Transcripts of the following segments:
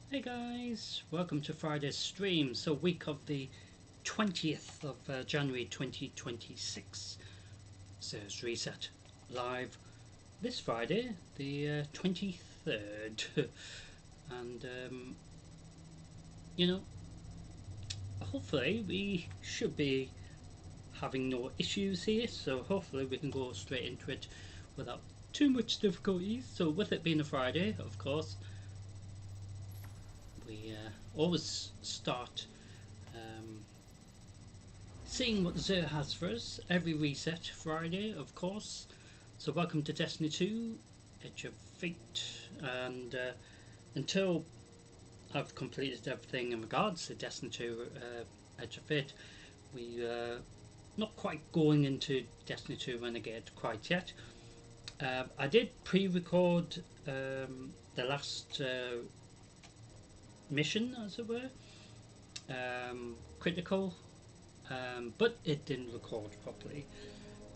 Hey guys, welcome to Friday's stream. So week of the 20th of January 2026. So it's Reset live this Friday, the 23rd. And you know, hopefully we should be having no issues here, so hopefully we can go straight into it without too much difficulties. So with it being a Friday, of course, we always start um, seeing what Zer has for us every reset Friday, of course. So welcome to Destiny 2, Edge of Fate, and until I've completed everything in regards to Destiny 2 Edge of Fate, we not quite going into Destiny 2 Renegade quite yet. I did pre-record the last mission, as it were, critical, but it didn't record properly.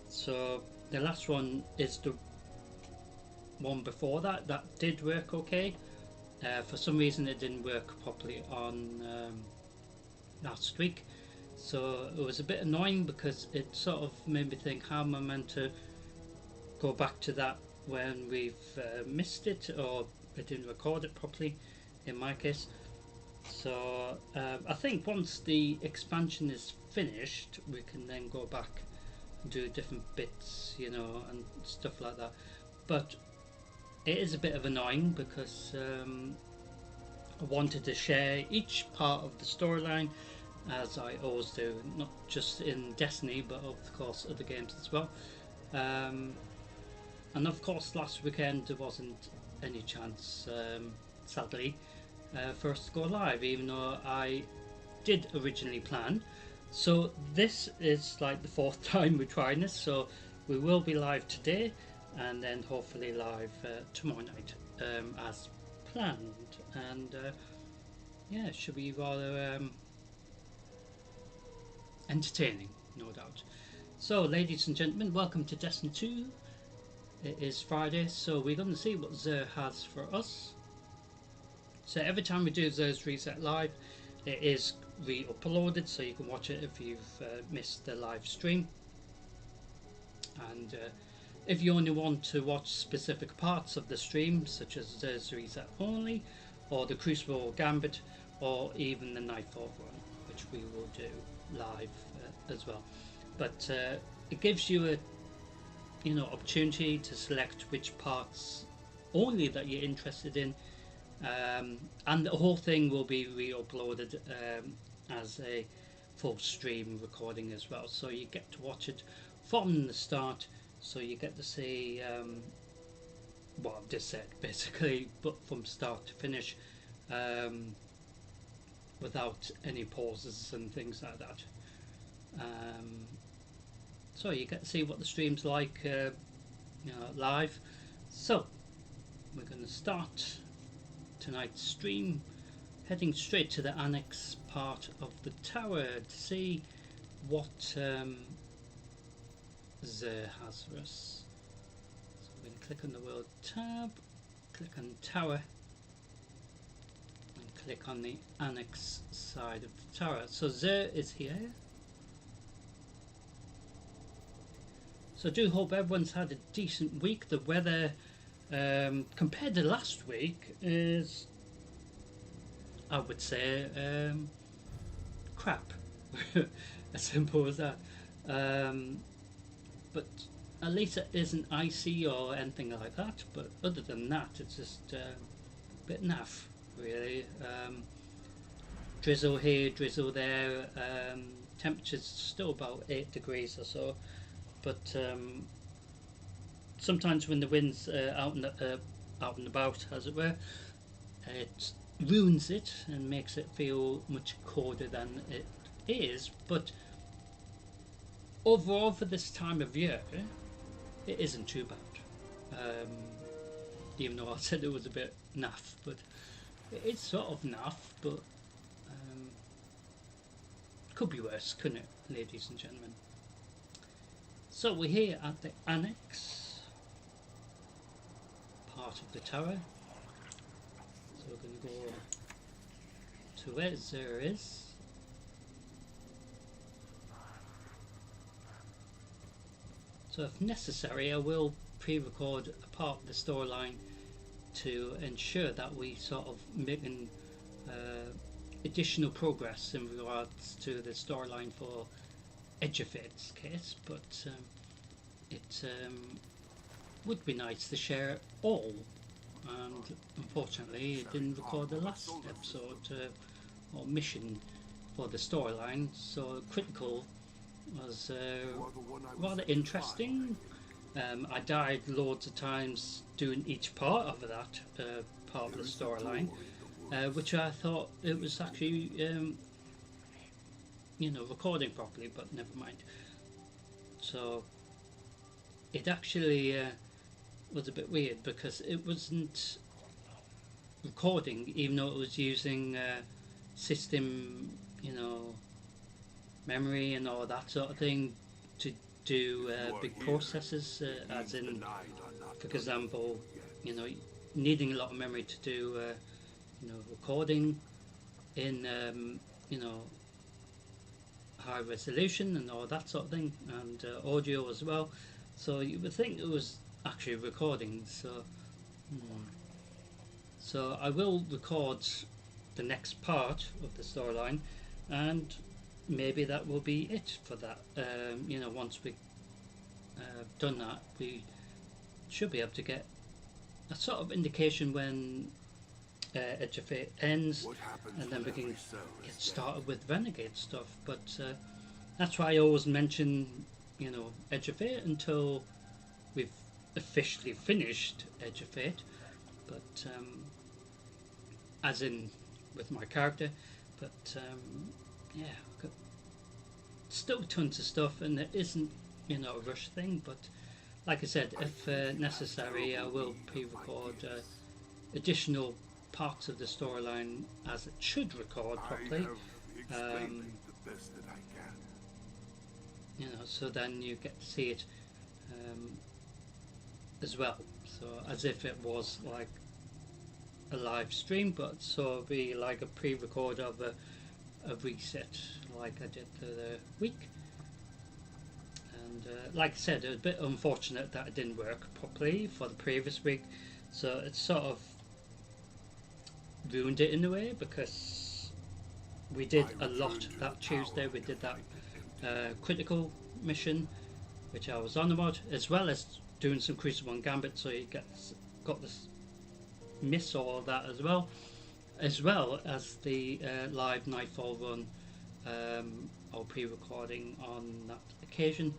So the last one is the one before that. That did work okay. For some reason, it didn't work properly on last week. So it was a bit annoying because it sort of made me think, how am I meant to go back to that when we've missed it, or it didn't record it properly in my case. So I think once the expansion is finished, we can then go back and do different bits, and stuff like that. But it is a bit of annoying because I wanted to share each part of the storyline, as I always do, not just in Destiny, but of course other games as well. And of course, last weekend there wasn't any chance, sadly, for us to go live, even though I did originally plan. So this is like the fourth time we're trying this, so we will be live today and then hopefully live tomorrow night, as planned. And yeah, it should be rather entertaining, no doubt. So ladies and gentlemen, welcome to Destiny 2. It is Friday, so we're going to see what Zer has for us. So every time we do Zer's Reset Live, it is re-uploaded, so you can watch it if you've missed the live stream. And if you only want to watch specific parts of the stream, such as Zer's Reset Only, or the Crucible Gambit, or even the Nightfall Run, which we will do live as well. But it gives you a opportunity to select which parts only that you're interested in, and the whole thing will be re-uploaded as a full stream recording as well, so you get to watch it from the start, so you get to see what I've just said basically, but from start to finish, without any pauses and things like that. So you get to see what the stream's like live. So we're going to start tonight's stream heading straight to the annex part of the tower to see what Zer has for us. So we're going to click on the world tab, click on tower, and click on the annex side of the tower. So Zer is here. So I do hope everyone's had a decent week. The weather, compared to last week, is, I would say, crap. As simple as that. But at least it isn't icy or anything like that. But other than that, it's just a bit naff, really. Drizzle here, drizzle there. Temperature's still about 8 degrees or so. But sometimes when the wind's out and about, as it were, it ruins it and makes it feel much colder than it is. But overall, for this time of year, it isn't too bad. Even though I said it was a bit naff, but it's sort of naff, but could be worse, couldn't it, ladies and gentlemen? So we're here at the annex part of the tower. So we're going to go to where Zer is. So if necessary, I will pre-record a part of the storyline to ensure that we sort of making additional progress in regards to the storyline for Edge of Fate's case, but it would be nice to share it all, and unfortunately it didn't record the last episode or mission for the storyline, so Critical was rather interesting. I died loads of times doing each part of that part of the storyline, which I thought it was actually recording properly, but never mind. So it actually was a bit weird because it wasn't recording, even though it was using system, memory and all that sort of thing to do big processes, as in, for example, needing a lot of memory to do, recording in, high resolution and all that sort of thing, and audio as well. So you would think it was actually recording. So I will record the next part of the storyline, and maybe that will be it for that. Once we done that, we should be able to get a sort of indication when Edge of Fate ends, and then we can get started with Renegade stuff. But that's why I always mention, Edge of Fate until we've officially finished Edge of Fate. But as in with my character, but yeah, I've got still tons of stuff, and it isn't a rush thing. But like I said, if necessary, I will pre-record additional parts of the storyline as it should record properly. So then you get to see it as well. So as if it was like a live stream, but so it'll be like a pre-record of a reset, like I did for the week. And like I said, it was a bit unfortunate that it didn't work properly for the previous week, so it sort of ruined it in a way, because we did a lot that Tuesday. We did that critical mission, which I was on about, as well as doing some Crucible and Gambit, so you got this miss all of that as well as the live Nightfall run, or pre-recording on that occasion.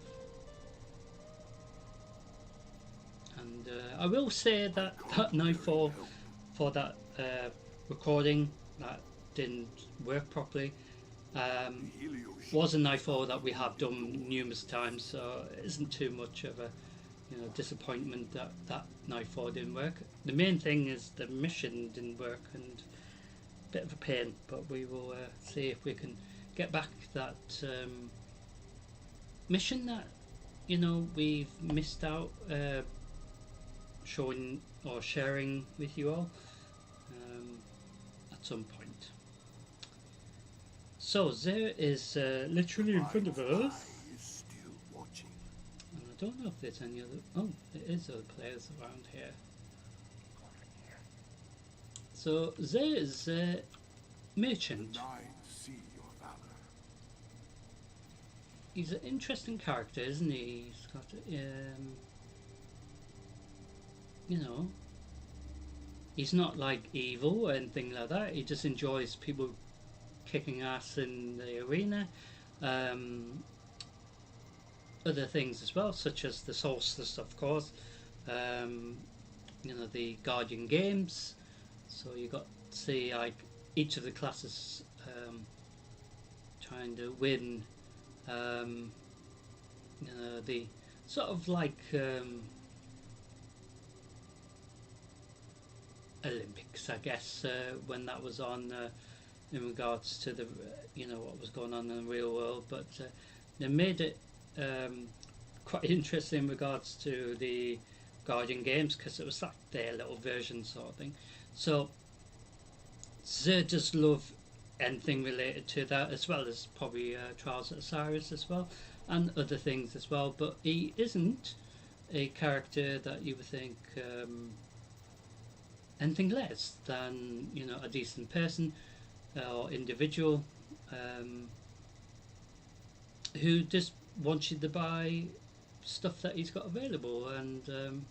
And I will say that Nightfall for that recording that didn't work properly was a Nightfall that we have done numerous times, so it isn't too much of a disappointment that Nightfall didn't work. The main thing is the mission didn't work, and a bit of a pain, but we will see if we can get back that mission that we've missed out showing or sharing with you all at some point. So there is literally in front of us, and I don't know if there's any other. Oh, there is other players around here. So there is a merchant. He's an interesting character, isn't he? He's got he's not like evil or anything like that. He just enjoys people kicking ass in the arena. Other things as well, such as the Solstice, of course. The Guardian games. So you got to see like each of the classes trying to win. The sort of like Olympics, I guess, when that was on in regards to the what was going on in the real world, but they made it quite interesting in regards to the Guardian games, because it was like their little version sort of thing. So they just love anything related to that, as well as probably Trials of Osiris as well, and other things as well. But he isn't a character that you would think anything less than, you know, a decent person or individual who just wants you to buy stuff that he's got available. And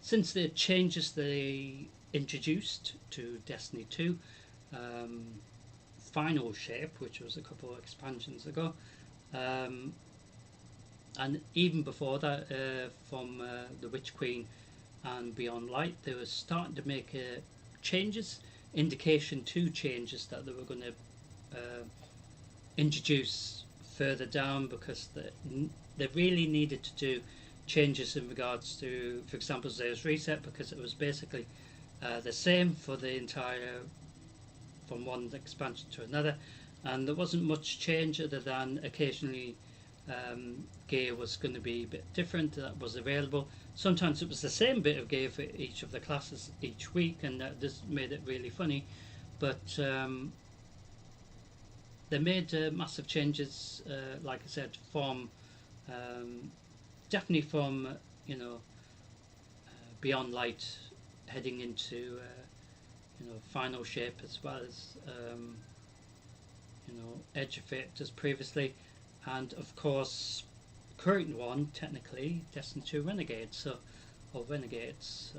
since the changes they introduced to Destiny 2, Final Shape, which was a couple of expansions ago, and even before that, from the Witch Queen and Beyond Light, they were starting to make changes, indication to changes that they were going to introduce further down, because they really needed to do changes in regards to, for example, Zeus Reset, because it was basically the same for the entire, from one expansion to another, and there wasn't much change other than occasionally gear was going to be a bit different that was available. Sometimes it was the same bit of gear for each of the classes each week, and that just made it really funny. But they made massive changes, like I said, from definitely from, you know, Beyond Light heading into you know, Final Shape, as well as you know, Edge of Fate as previously, and of course current one technically Destiny 2 Renegades, so, or Renegades.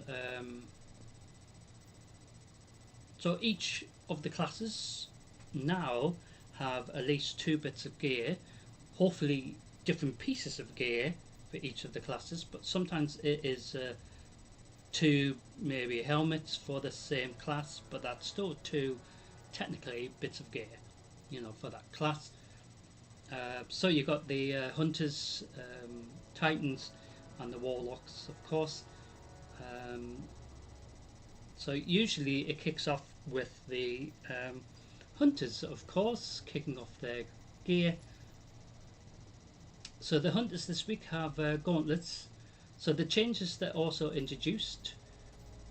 So each of the classes now have at least 2 bits of gear, hopefully different pieces of gear for each of the classes, but sometimes it is 2 maybe helmets for the same class, but that's still 2 technically bits of gear, you know, for that class. So you got the Hunters, Titans, and the Warlocks, of course. So usually it kicks off with the Hunters, of course, kicking off their gear. So the Hunters this week have gauntlets. So the changes that also introduced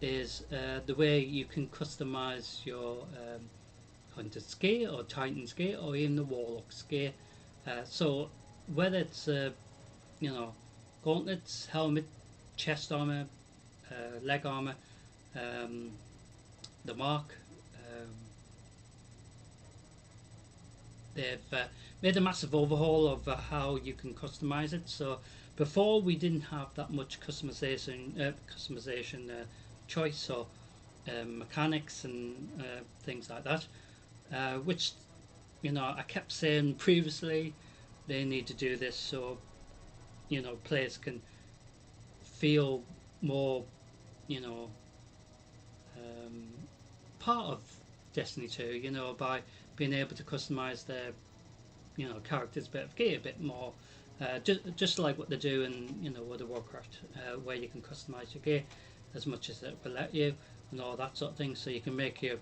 is the way you can customize your Hunter's gear or Titan's gear or even the Warlock's gear. So whether it's you know, gauntlets, helmet, chest armor, leg armor, the mark, they've made a massive overhaul of how you can customize it. So before we didn't have that much customization choice or mechanics and things like that, which, you know, I kept saying previously they need to do this so, you know, players can feel more, you know, part of Destiny 2, you know, by being able to customize their, you know, characters' bit of gear a bit more, just like what they do in, you know, World of Warcraft, where you can customize your gear as much as it will let you, and all that sort of thing. So you can make your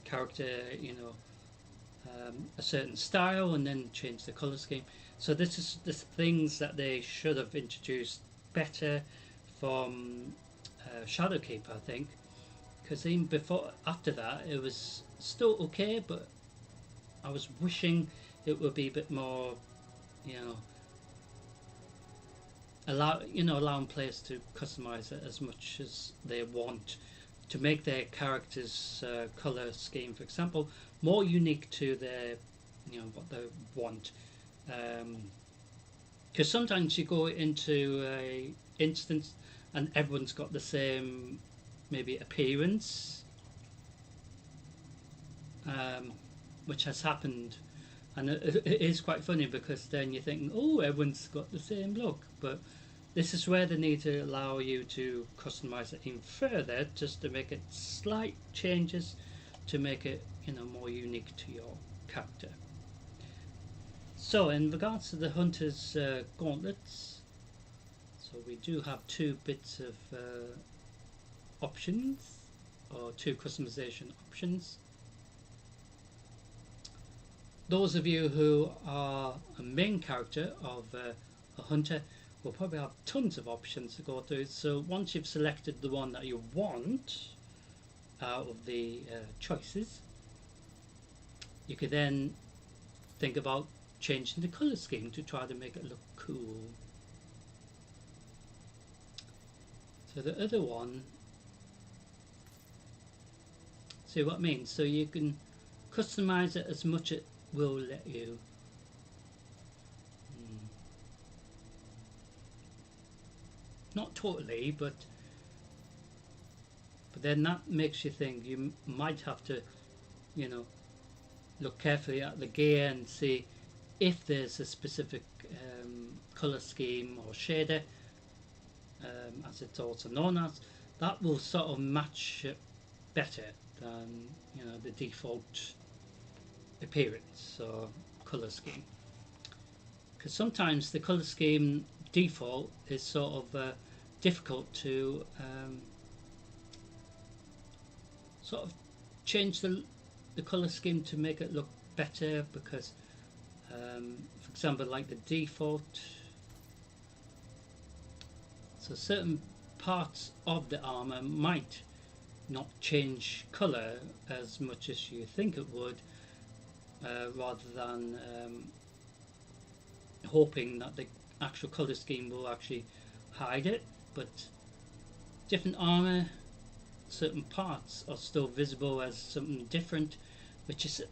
character, you know, a certain style, and then change the color scheme. So this is the things that they should have introduced better from Shadowkeep, I think, because even before, after that, it was still okay, but I was wishing it would be a bit more, you know, allowing players to customize it as much as they want, to make their characters' color scheme, for example, more unique to their, you know, what they want. Because sometimes you go into a instance and everyone's got the same maybe appearance, which has happened, and it is quite funny, because then you're thinking, oh, everyone's got the same look, but this is where they need to allow you to customize it even further, just to make it slight changes to make it, you know, more unique to your character. So in regards to the Hunter's gauntlets, so we do have 2 bits of options, or 2 customization options. Those of you who are a main character of a hunter will probably have tons of options to go through. So once you've selected the one that you want out of the choices, you could then think about changing the colour scheme to try to make it look cool. So the other one, see what I mean? So you can customize it as much as it will let you. Not totally, but then that makes you think you might have to, you know, look carefully at the gear and see if there's a specific color scheme or shader, as it's also known as, that will sort of match it better than, you know, the default appearance or color scheme. Because sometimes the color scheme default is sort of difficult to sort of change the color scheme to make it look better, because for example, like the default, so certain parts of the armor might not change color as much as you think it would, rather than hoping that the actual color scheme will actually hide it. But different armor, certain parts are still visible as something different, which is a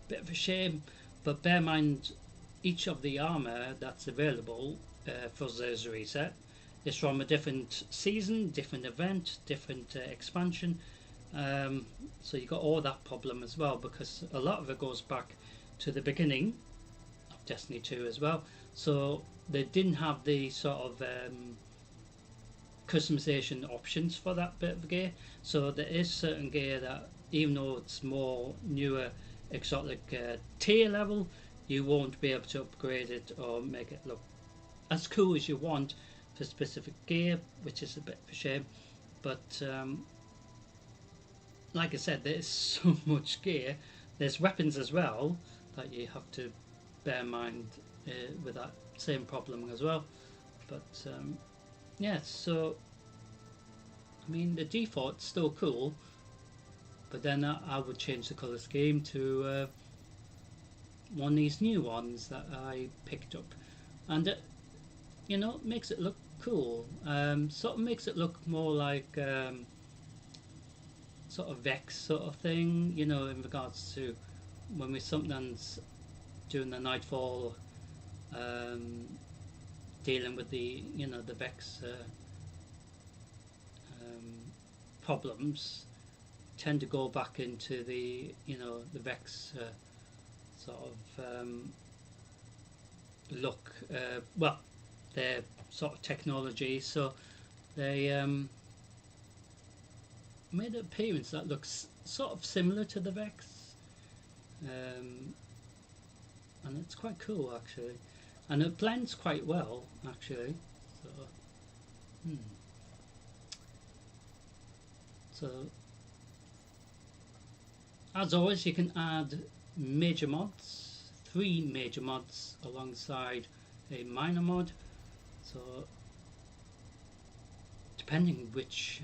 bit of a shame. But bear in mind, each of the armor that's available for Zer's reset is from a different season, different event, different expansion. So you got all that problem as well, because a lot of it goes back to the beginning of Destiny 2 as well. So they didn't have the sort of customization options for that bit of gear. So there is certain gear that, even though it's more newer exotic tier level, you won't be able to upgrade it or make it look as cool as you want for specific gear, which is a bit of a shame. But like I said, there's so much gear. There's weapons as well that you have to bear in mind with that same problem as well. But yeah, so I mean, the default's still cool, but then I would change the color scheme to one of these new ones that I picked up, and it, you know, makes it look cool. Sort of makes it look more like sort of Vex sort of thing, you know, in regards to when we sometimes doing the Nightfall, dealing with the, you know, the Vex problems, tend to go back into the, you know, the Vex sort of look. Well, their sort of technology, so they made an appearance that looks sort of similar to the Vex, and it's quite cool actually, and it blends quite well actually. So, so as always, you can add major mods, 3 major mods alongside a minor mod. So depending which,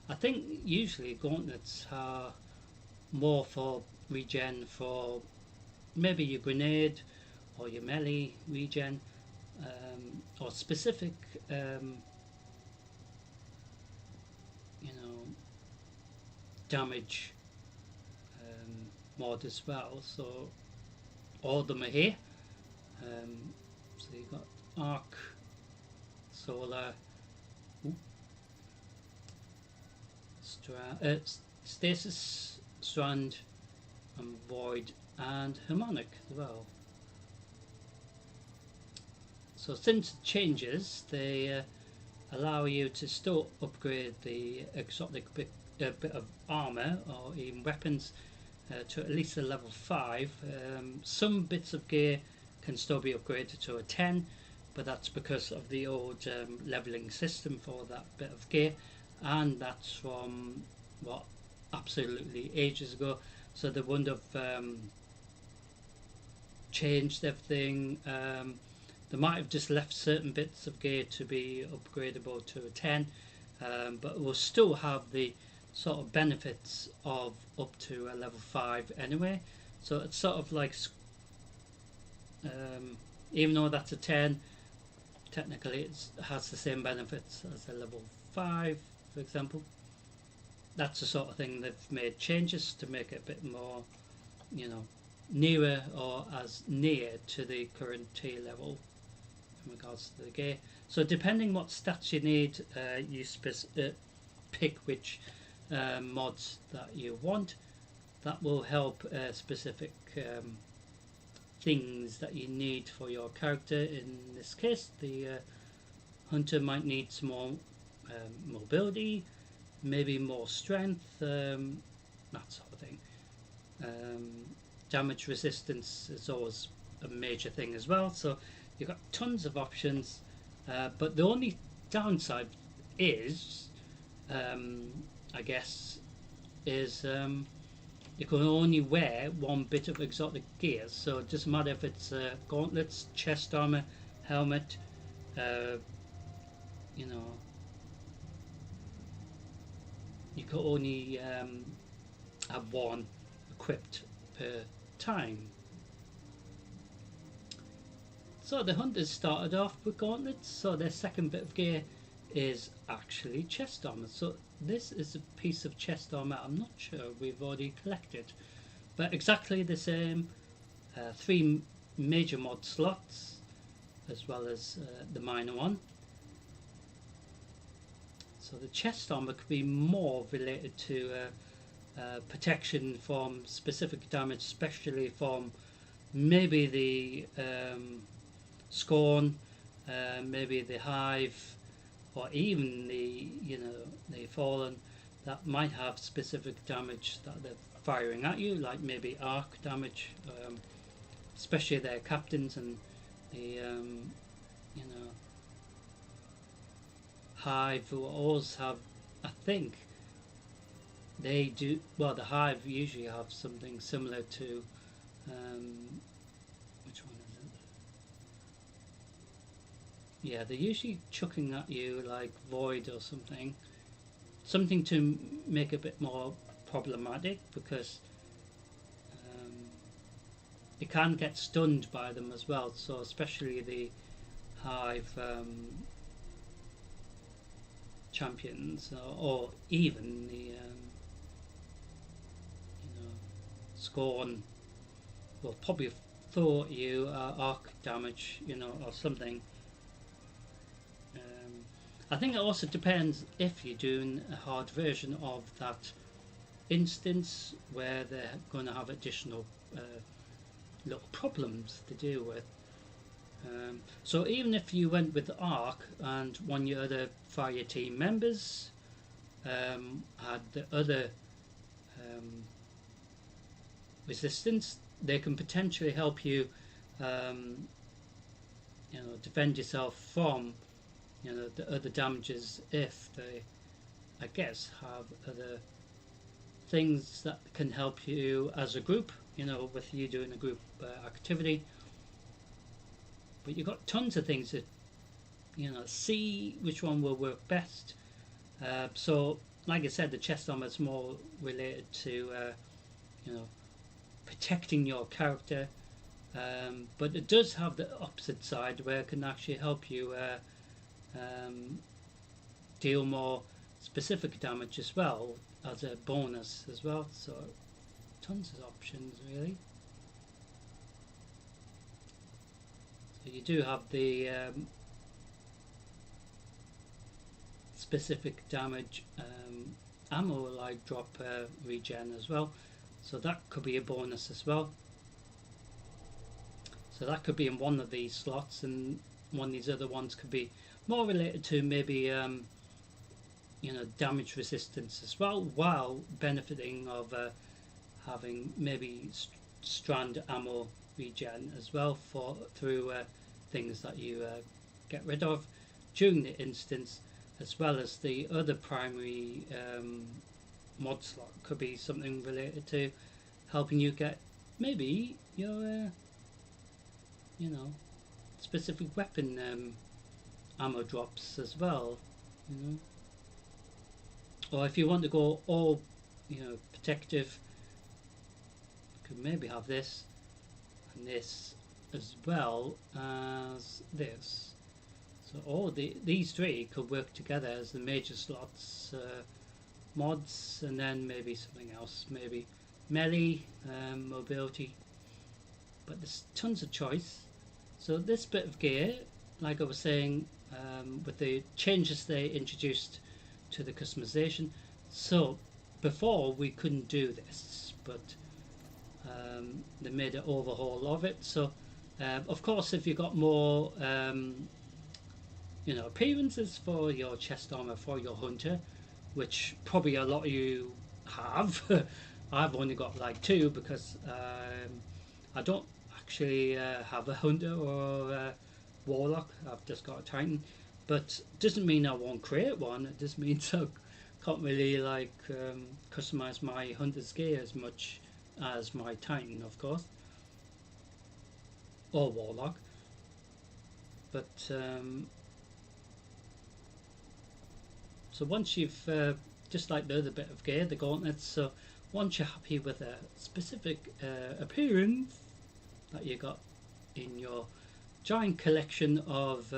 I think usually gauntlets are more for regen for maybe your grenade or your melee regen, or specific you know, damage mod as well. So all of them are here. So you've got arc, solar, stasis, strand, and void, and harmonic as well. So since changes, they allow you to still upgrade the exotic bit of armor or even weapons to at least a level 5. Some bits of gear can still be upgraded to a 10, but that's because of the old leveling system for that bit of gear, and that's from what, absolutely ages ago. So they wouldn't have changed everything. They might have just left certain bits of gear to be upgradable to a 10, but we'll still have the sort of benefits of up to a level 5 anyway. So it's sort of like, even though that's a 10, technically it has the same benefits as a level 5, for example. That's the sort of thing they've made changes to make it a bit more, nearer or as near to the current tier level in regards to the gear. So depending what stats you need, you pick which mods that you want. That will help specific things that you need for your character. In this case, the hunter might need some more mobility, maybe more strength, that sort of thing. Damage resistance is always a major thing as well, so you've got tons of options, but the only downside is, I guess, is you can only wear one bit of exotic gear. So it doesn't matter if it's gauntlets, chest armor, helmet, you can only have one equipped per time. So the hunters started off with gauntlets, so their second bit of gear is actually chest armor. So this is a piece of chest armor I'm not sure we've already collected, but exactly the same. 3 major mod slots as well as the minor one. So the chest armor could be more related to protection from specific damage, especially from maybe the Scorn, maybe the Hive, or even the Fallen, that might have specific damage that they're firing at you, like maybe arc damage, especially their captains, and the Hive will always have, I think they do, well, the Hive usually have something similar to which one is it? Yeah, they're usually chucking at you like Void or something to make it a bit more problematic, because you can get stunned by them as well. So especially the Hive champions, or even the Scorn will probably throw at you arc damage, or something. I think it also depends if you're doing a hard version of that instance where they're going to have additional little problems to deal with. So even if you went with the arc and one of your other fire team members had the other resistance, they can potentially help you defend yourself from the other damages, if they, I guess, have other things that can help you as a group, with you doing a group activity. But you've got tons of things that see which one will work best. So like I said, the chest armor is more related to protecting your character, but it does have the opposite side where it can actually help you deal more specific damage as well, as a bonus as well. So tons of options really. So you do have the specific damage ammo like drop regen as well, so that could be a bonus as well. So that could be in one of these slots, and one of these other ones could be more related to maybe damage resistance as well, while benefiting of having maybe strand ammo regen as well through things that you get rid of during the instance, as well as the other primary mod slot could be something related to helping you get maybe your specific weapon ammo drops as well, or if you want to go all protective, could maybe have this and this as well as this. So all these three could work together as the major slots, mods, and then maybe something else, maybe melee, mobility. But there's tons of choice. So this bit of gear, like I was saying, with the changes they introduced to the customization. So before we couldn't do this, but they made an overhaul of it. So of course, if you got more appearances for your chest armor for your hunter, which probably a lot of you have. I've only got like 2 because I don't actually have a hunter or a warlock. I've just got a titan, but doesn't mean I won't create one. It just means I can't really like customize my hunter's gear as much as my titan, of course, or warlock. But so once you've just like the other bit of gear, the gauntlets, so once you're happy with a specific appearance that you got in your giant collection of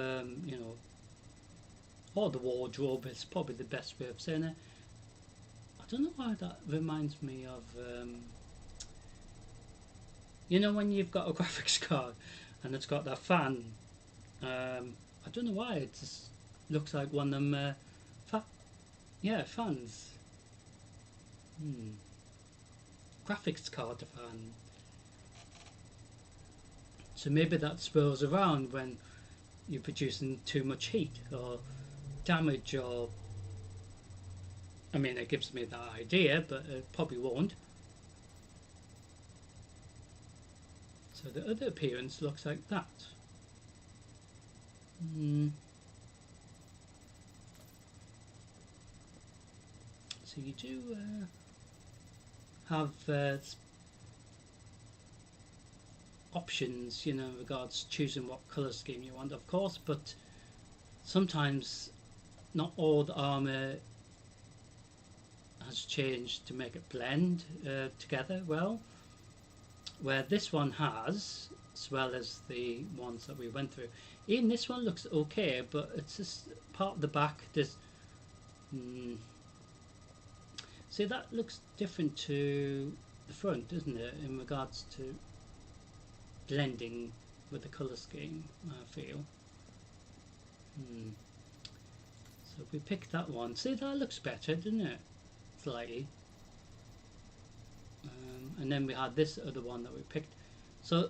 or the wardrobe is probably the best way of saying it. I don't know why that reminds me of when you've got a graphics card and it's got that fan. I don't know why, it just looks like one of them fans. Graphics card fan. So maybe that swirls around when you're producing too much heat or damage, or I mean, it gives me that idea, but it probably won't. So the other appearance looks like that. So you do have options, in regards to choosing what colour scheme you want, of course, but sometimes not all the armour has changed to make it blend together well, where this one has, as well as the ones that we went through. Even this one looks okay, but it's just part of the back. There's see, that looks different to the front, doesn't it, in regards to blending with the colour scheme, I feel. So if we pick that one, see, that looks better, doesn't it? Slightly. And then we had this other one that we picked. So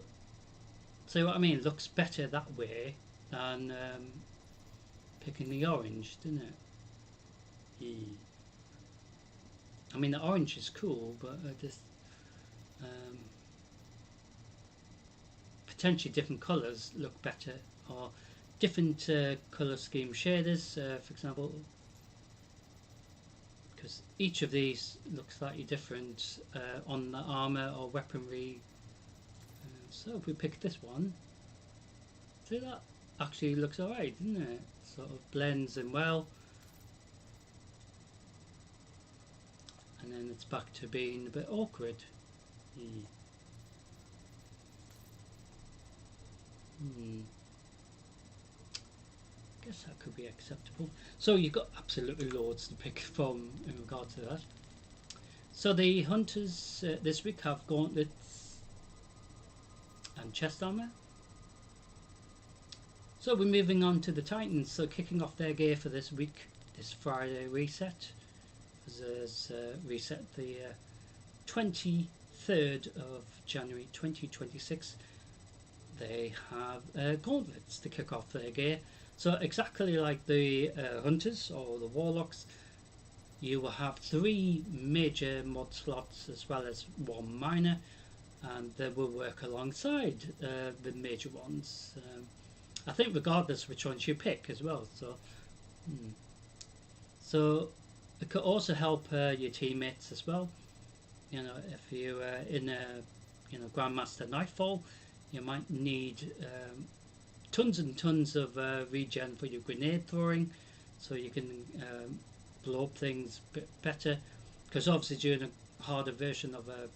see what I mean? It looks better that way than picking the orange, doesn't it? I mean, the orange is cool, but just potentially different colours look better, or different colour scheme shaders, for example, because each of these looks slightly different on the armour or weaponry. So if we pick this one, see, that actually looks alright, doesn't it? Sort of blends in well. And then it's back to being a bit awkward. Guess that could be acceptable. So you've got absolutely loads to pick from in regard to that. So the hunters this week have gauntlets and chest armor. So we're moving on to the Titans. So kicking off their gear for this week, this Friday reset. As reset the 23rd of January 2026. They have gauntlets to kick off their gear. So exactly like the hunters or the warlocks, you will have 3 major mod slots as well as 1 minor, and they will work alongside the major ones. I think regardless which ones you pick as well. So it could also help your teammates as well. If you're in a Grandmaster Nightfall, you might need tons and tons of regen for your grenade throwing, so you can blow up things a bit better. Because obviously during a harder version of a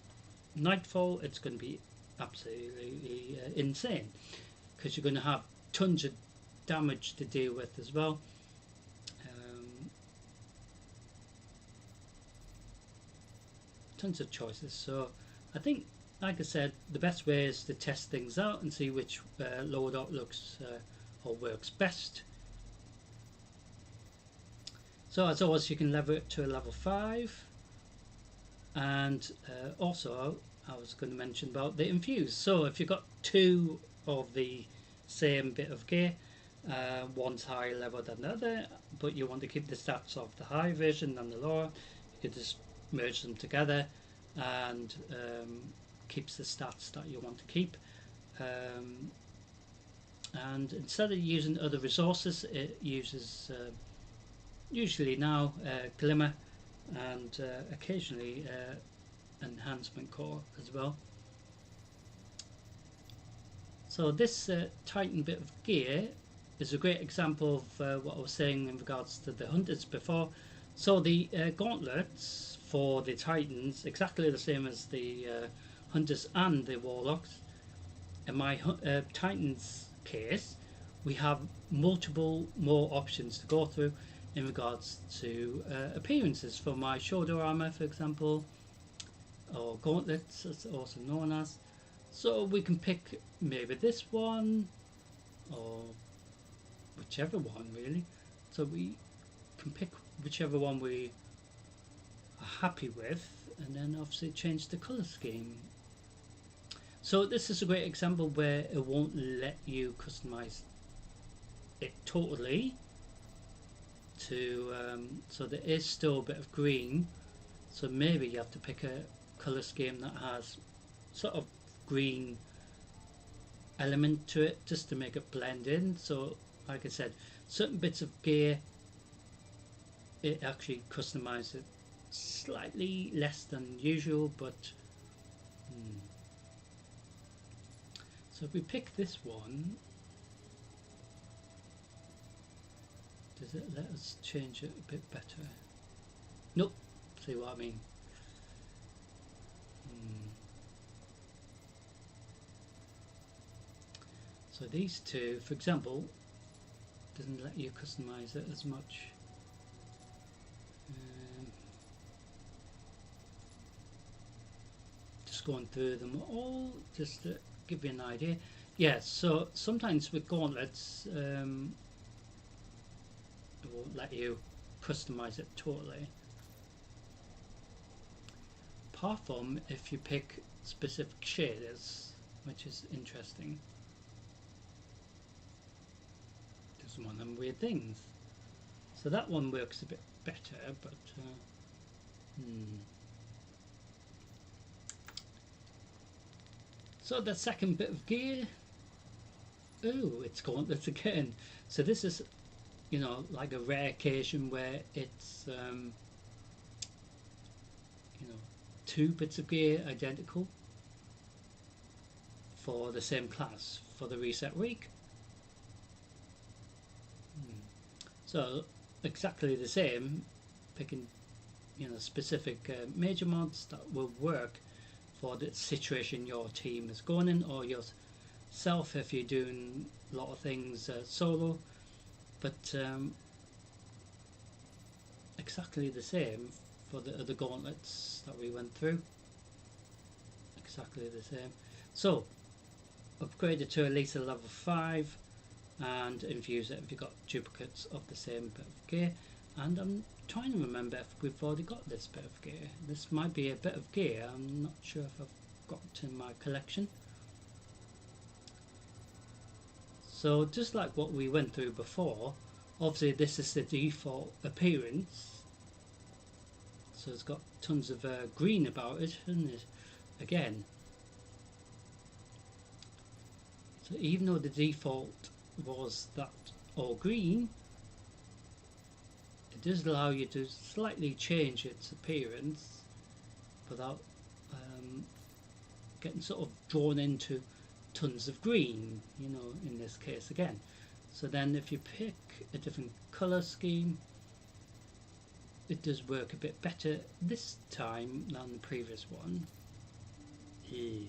nightfall, it's going to be absolutely insane, because you're going to have tons of damage to deal with as well. Tons of choices. So I think, like I said, the best way is to test things out and see which loadout looks or works best. So as always, you can level it to a level 5. And also, I was going to mention about the infuse. So if you've got 2 of the same bit of gear, one's higher level than the other, but you want to keep the stats of the high version and the lower, you can just merge them together, and keeps the stats that you want to keep. And instead of using other resources, it uses usually now glimmer, and occasionally enhancement core as well. So this Titan bit of gear is a great example of what I was saying in regards to the hunters before. So the gauntlets for the Titans, exactly the same as the hunters and the warlocks. In my Titans case, we have multiple more options to go through in regards to appearances. For my shoulder armor, for example, or gauntlets as also known as. So we can pick maybe this one, or whichever one really. So we can pick whichever one we are happy with, and then obviously change the colour scheme. So this is a great example where it won't let you customize it totally to so there is still a bit of green, so maybe you have to pick a colour scheme that has sort of green element to it just to make it blend in. So like I said, certain bits of gear it actually customizes it slightly less than usual, but so if we pick this one, does it let us change it a bit better? Nope. See what I mean? So these two, for example, doesn't let you customize it as much. Just going through them all, just to give you an idea. Yeah, so sometimes with gauntlets, it won't let you customize it totally. Apart from if you pick specific shaders, which is interesting. Just one of them weird things. So that one works a bit better, but so the second bit of gear, oh, it's gauntlets again. So this is, you know, like a rare occasion where it's you know, 2 bits of gear identical for the same class for the reset week. So exactly the same, picking, you know, specific major mods that will work for the situation your team is going in, or yourself if you're doing a lot of things solo. But exactly the same for the other gauntlets that we went through. Exactly the same. So upgrade it to at least a level 5 and infuse it if you've got duplicates of the same bit of gear. And I'm trying to remember if we've already got this bit of gear. This might be a bit of gear, I'm not sure if I've got it in my collection. So just like what we went through before, obviously this is the default appearance. So it's got tons of green about it, isn't it? Again. So even though the default was that all green, it does allow you to slightly change its appearance without getting sort of drawn into tons of green, you know, in this case again. So then if you pick a different color scheme, it does work a bit better this time than the previous one. Eh.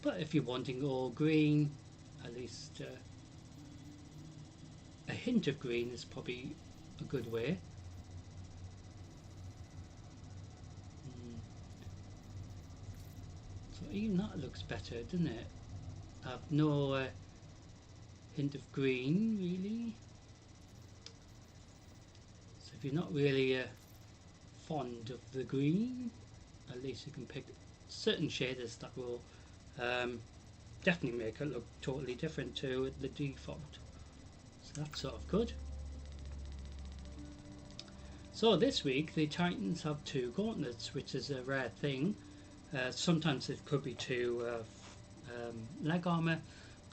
But if you're wanting all green, at least a hint of green is probably a good way. So even that looks better, doesn't it? I've no hint of green really. So if you're not really fond of the green, at least you can pick certain shaders that will definitely make it look totally different to the default. So that's sort of good. So this week the Titans have 2 gauntlets, which is a rare thing. Sometimes it could be 2 leg armor,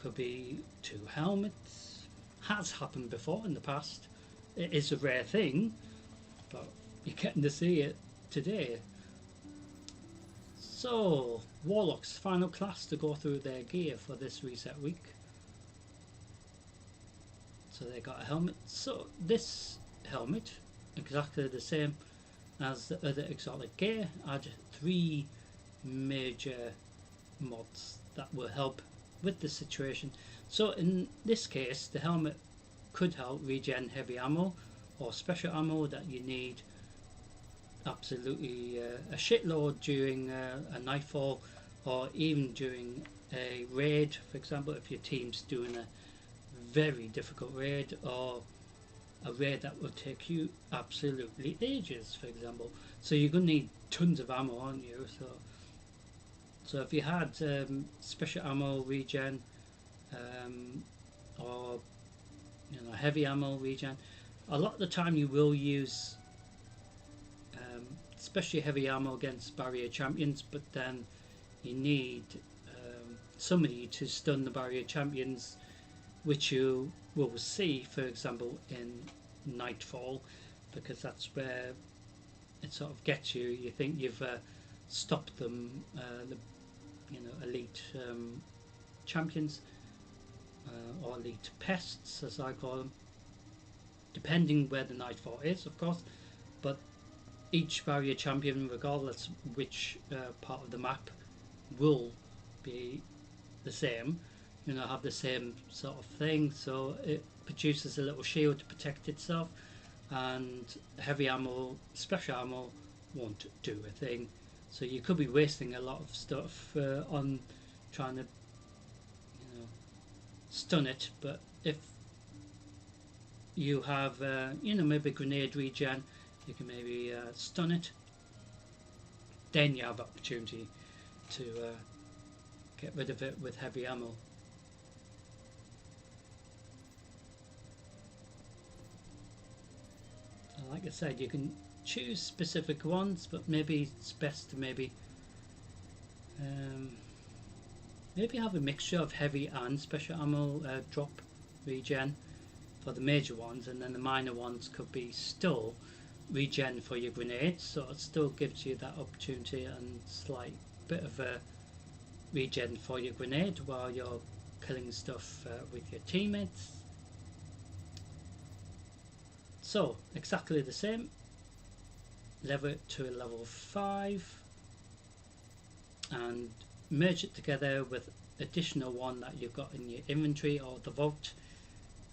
could be 2 helmets. Has happened before in the past. It is a rare thing, but you're getting to see it today. So, Warlock's final class to go through their gear for this reset week. So they got a helmet. So this helmet, exactly the same as the other exotic gear, add 3 major mods that will help with the situation. So in this case, the helmet could help regen heavy ammo or special ammo that you need absolutely a shitload during a nightfall, or even during a raid. For example, if your team's doing a very difficult raid, or a raid that will take you absolutely ages, for example. So you're going to need tons of ammo, aren't you? So if you had special ammo regen, or heavy ammo regen, a lot of the time you will use especially heavy ammo against barrier champions, but then you need somebody to stun the barrier champions, which you will see, for example, in Nightfall, because that's where it sort of gets you. You think you've stopped them, the elite champions, or elite pests, as I call them, depending where the Nightfall is, of course. But each barrier champion, regardless which part of the map, will be the same, have the same sort of thing. So it produces a little shield to protect itself, and heavy ammo, special ammo won't do a thing. So you could be wasting a lot of stuff on trying to stun it. But if you have maybe grenade regen, you can maybe stun it, then you have opportunity to get rid of it with heavy ammo. Like I said, you can choose specific ones, but maybe it's best to maybe have a mixture of heavy and special ammo drop regen for the major ones, and then the minor ones could be still regen for your grenades, so it still gives you that opportunity and slight bit of a regen for your grenade while you're killing stuff with your teammates. So exactly the same, level it to a level 5 and merge it together with additional one that you've got in your inventory or the vault.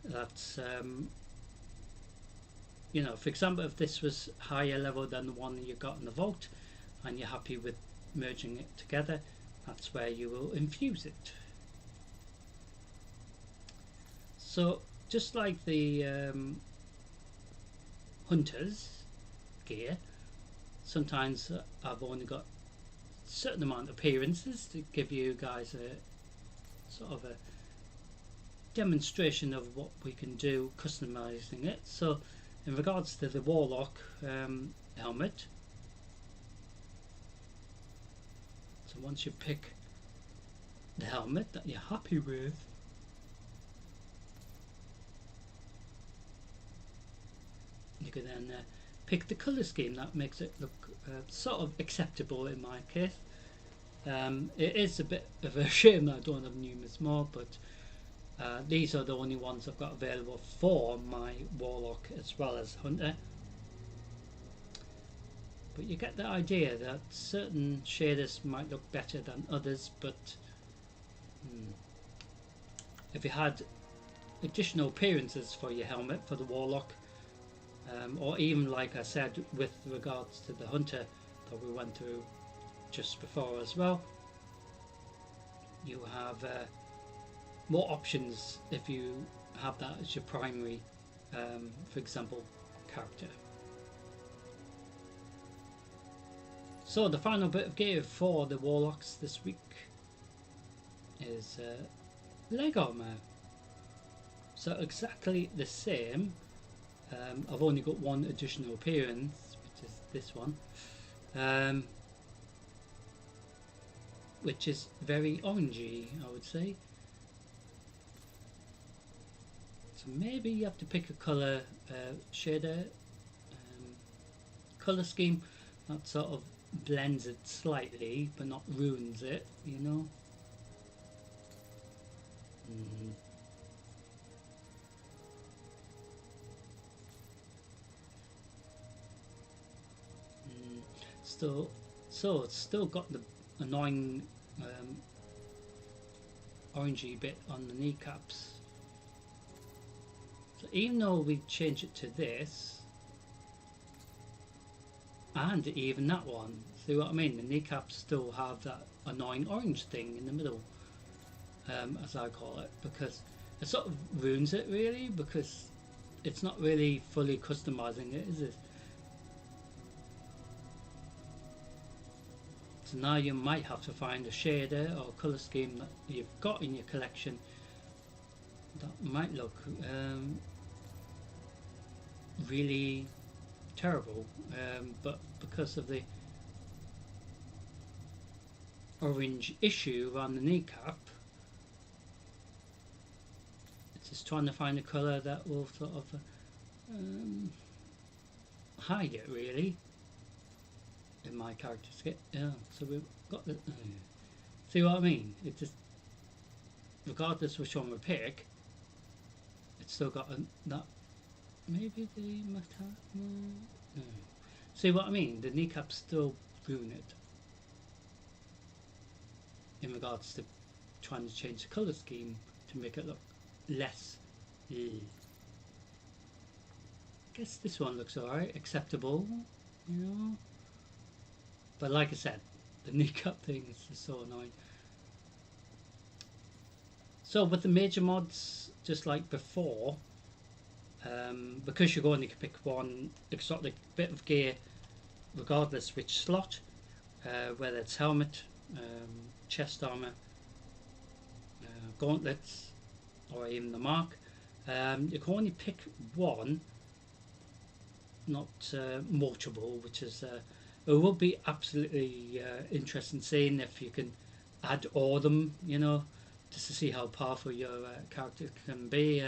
That's for example, if this was higher level than the one you got in the vault and you're happy with merging it together, that's where you will infuse it. So just like the hunters gear, sometimes I've only got a certain amount of appearances to give you guys a sort of a demonstration of what we can do customizing it. So in regards to the Warlock helmet, so once you pick the helmet that you're happy with, you can then pick the colour scheme that makes it look sort of acceptable in my case. It is a bit of a shame that I don't have numerous more, but these are the only ones I've got available for my Warlock as well as Hunter. but you get the idea that certain shaders might look better than others. But if you had additional appearances for your helmet for the Warlock, or even like I said with regards to the Hunter that we went through just before as well, you have more options if you have that as your primary, for example, character. So the final bit of gear for the Warlocks this week is leg armor. So exactly the same. I've only got one additional appearance, which is this one, which is very orangey, I would say. So maybe you have to pick a color shader, color scheme that sort of blends it slightly but not ruins it, you know. So it's still got the annoying orangey bit on the kneecaps. So even though we change it to this, and even that one, see what I mean? The kneecaps still have that annoying orange thing in the middle, as I call it, because it sort of ruins it really, because it's not really fully customizing it, is it? So now you might have to find a shader or colour scheme that you've got in your collection that might look really terrible, but because of the orange issue around the kneecap, it's just trying to find a colour that will sort of hide it really. In my character skit, yeah. So we've got the. See what I mean? It just, regardless which one we pick, it's still got that. Maybe the metal. No. See what I mean? The kneecaps still ruin it. In regards to trying to change the colour scheme to make it look less. I guess this one looks alright, acceptable, you know. But like I said, the kneecap thing is just so annoying. So with the major mods, just like before, because you're going to pick one exotic bit of gear, regardless which slot, whether it's helmet, chest armor, gauntlets, or even the mark, you can only pick one, not multiple, which is it will be absolutely interesting seeing if you can add all of them, you know, just to see how powerful your character can be,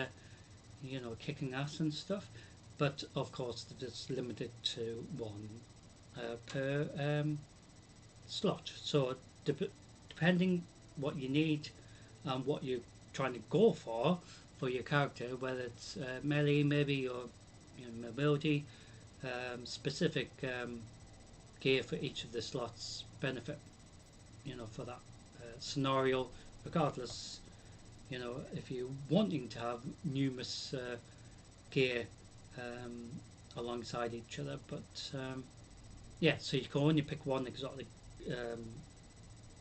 you know, kicking ass and stuff. But of course, it's limited to one per slot. So depending what you need and what you're trying to go for your character, whether it's melee maybe, or you know, mobility, specific gear for each of the slots benefit, you know, for that scenario, regardless, you know, if you're wanting to have numerous gear alongside each other. But yeah, so you can only pick one exotic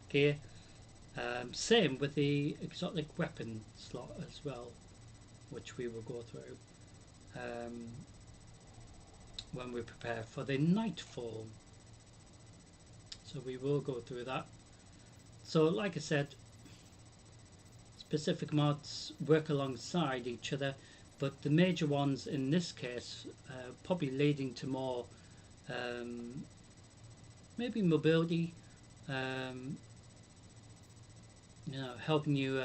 gear. Same with the exotic weapon slot as well, which we will go through when we prepare for the Nightfall. So we will go through that. So like I said, specific mods work alongside each other, but the major ones in this case probably leading to more maybe mobility, you know, helping you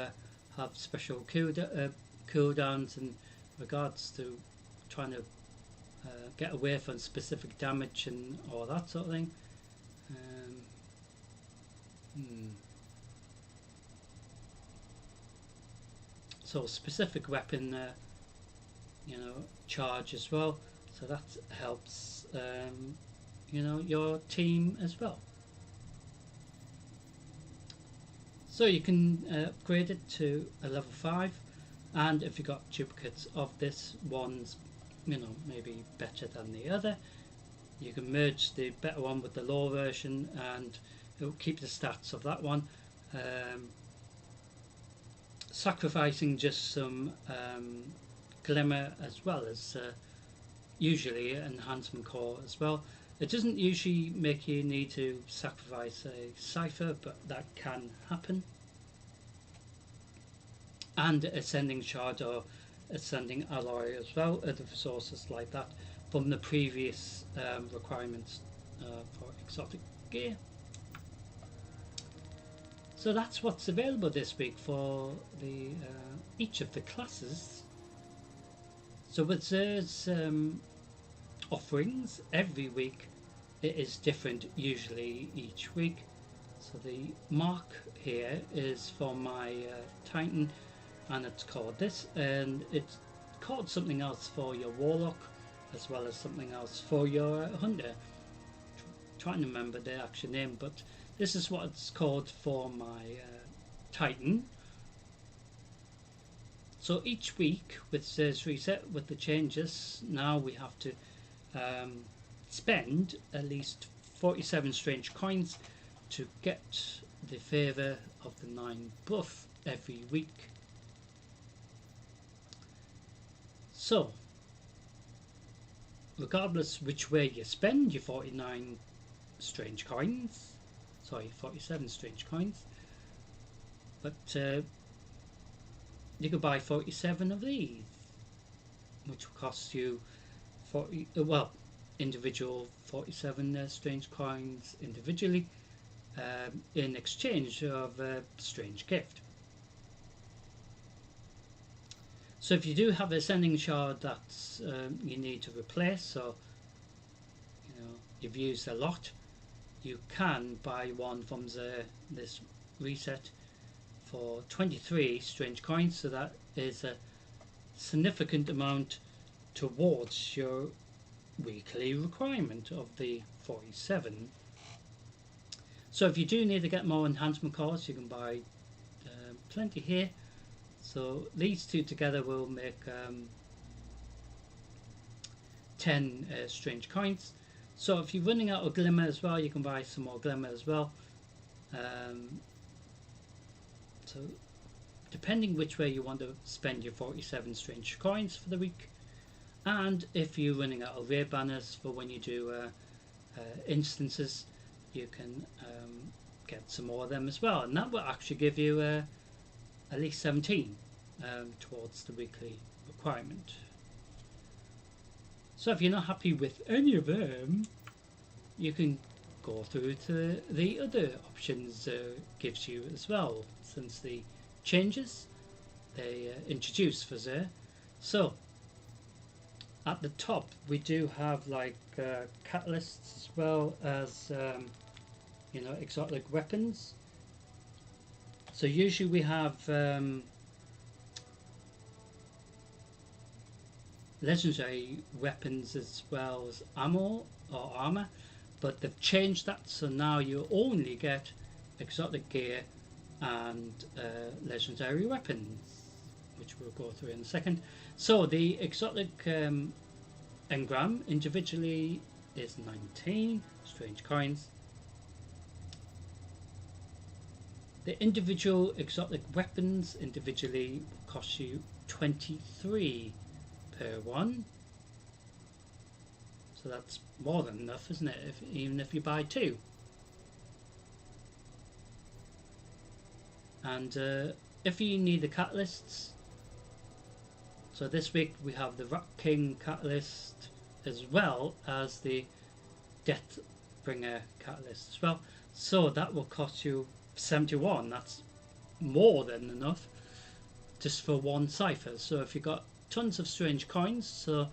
have special cooldowns in regards to trying to get away from specific damage and all that sort of thing. So specific weapon, you know, charge as well. So that helps your team as well. So you can upgrade it to a level 5, and if you've got duplicates of this, one's maybe better than the other, you can merge the better one with the lower version and it will keep the stats of that one. Sacrificing just some glimmer as well as usually enhancement core as well. It doesn't usually make you need to sacrifice a cipher, but that can happen. And ascending shard or ascending alloy as well, other resources like that from the previous requirements for exotic gear. So that's what's available this week for the each of the classes. So with Xur's offerings every week, it is different usually each week. So the mark here is for my Titan, and it's called this, and it's called something else for your Warlock as well as something else for your Hunter. Trying to remember the actual name, but this is what it's called for my Titan. So each week with Xur's reset, with the changes, now we have to spend at least 47 strange coins to get the favour of the 9 buff every week. So regardless which way you spend your 47 strange coins, but you could buy 47 of these, which will cost you individual 47 strange coins individually in exchange of a strange gift. So if you do have a ascending shard that you need to replace, so you've used a lot, you can buy one from this reset for 23 strange coins, so that is a significant amount towards your weekly requirement of the 47. So if you do need to get more enhancement cores, you can buy plenty here. So these two together will make 10 strange coins. So if you're running out of glimmer as well, you can buy some more glimmer as well. So depending which way you want to spend your 47 strange coins for the week, and if you're running out of rare banners for when you do instances, you can get some more of them as well, and that will actually give you at least 17 towards the weekly requirement. So if you're not happy with any of them, you can go through to the other options gives you as well, since the changes they introduced for Xur. So at the top we do have like catalysts as well as exotic weapons. So usually we have legendary weapons as well as ammo or armor, but they've changed that, so now you only get exotic gear and legendary weapons, which we'll go through in a second. So the exotic engram individually is 19 strange coins. The individual exotic weapons individually will cost you 23 per one. So that's more than enough, isn't it? Even if you buy 2. And if you need the catalysts, so this week we have the Rock King catalyst as well as the Deathbringer catalyst as well. So that will cost you 71. That's more than enough just for one cipher. So if you've got tons of strange coins, so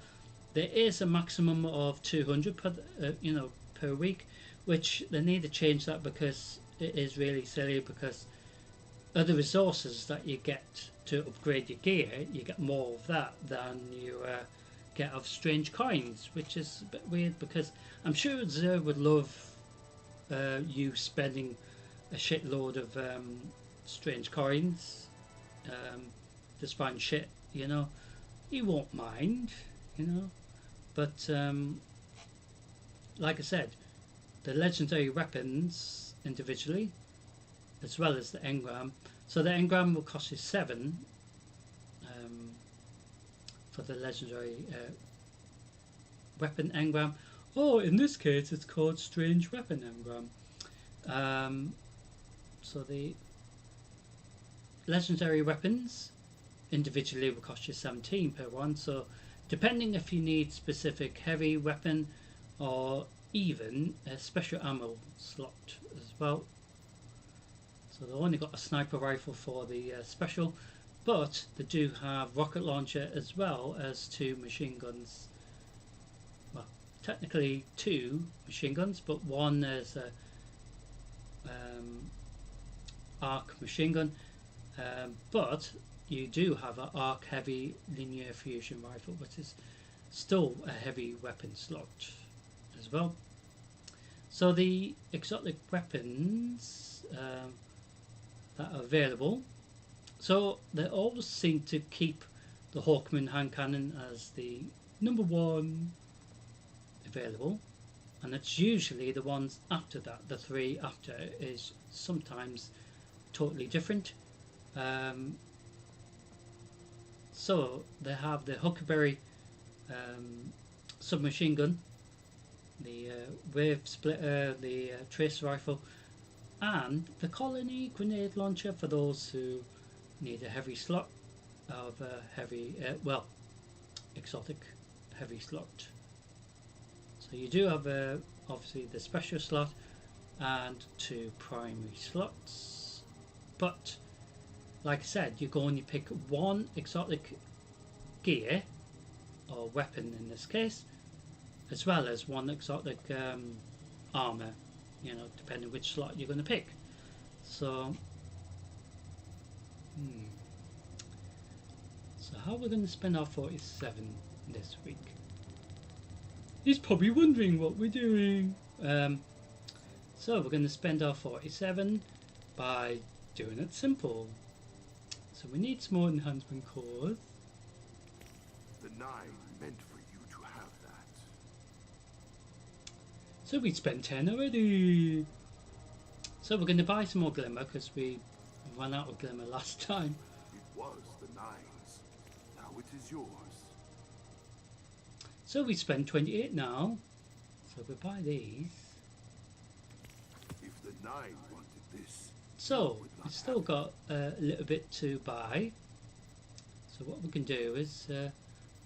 there is a maximum of 200 per week, which they need to change that because it is really silly, because other resources that you get to upgrade your gear, you get more of that than you get of strange coins, which is a bit weird because I'm sure Zer would love you spending a shitload of strange coins, just find shit, you know. He won't mind, you know. But like I said, the legendary weapons individually, as well as the engram. So the engram will cost you 7 for the legendary weapon engram. Or in this case, it's called strange weapon engram. So the legendary weapons individually will cost you 17 per one. So depending if you need specific heavy weapon or even a special ammo slot as well. So they've only got a sniper rifle for the special, but they do have rocket launcher as well as 2 machine guns. Well, technically 2 machine guns, but one is a arc machine gun, but you do have an arc heavy linear fusion rifle, which is still a heavy weapon slot as well. So the exotic weapons that are available, so they always seem to keep the Hawkman hand cannon as the #1 available, and it's usually the ones after that, the 3 after, is sometimes totally different. So they have the Huckleberry submachine gun, the wave splitter, the trace rifle, and the colony grenade launcher for those who need a heavy slot of heavy, well, exotic heavy slot. So you do have obviously the special slot and 2 primary slots, but like I said, you can only pick 1 exotic gear or weapon in this case, as well as 1 exotic armor, you know, depending which slot you're going to pick. So so how we're going to spend our 47 this week? He's probably wondering what we're doing. So we're going to spend our 47 by doing it simple. So we need some more enhancement cores. The 9 meant for you to have that. So we spent 10 already. So we're going to buy some more glimmer because we ran out of glimmer last time. It was the 9's. Now it is yours. So we spent 28 now. So we buy these. If the 9 wanted this, so we've still got a little bit to buy. So what we can do is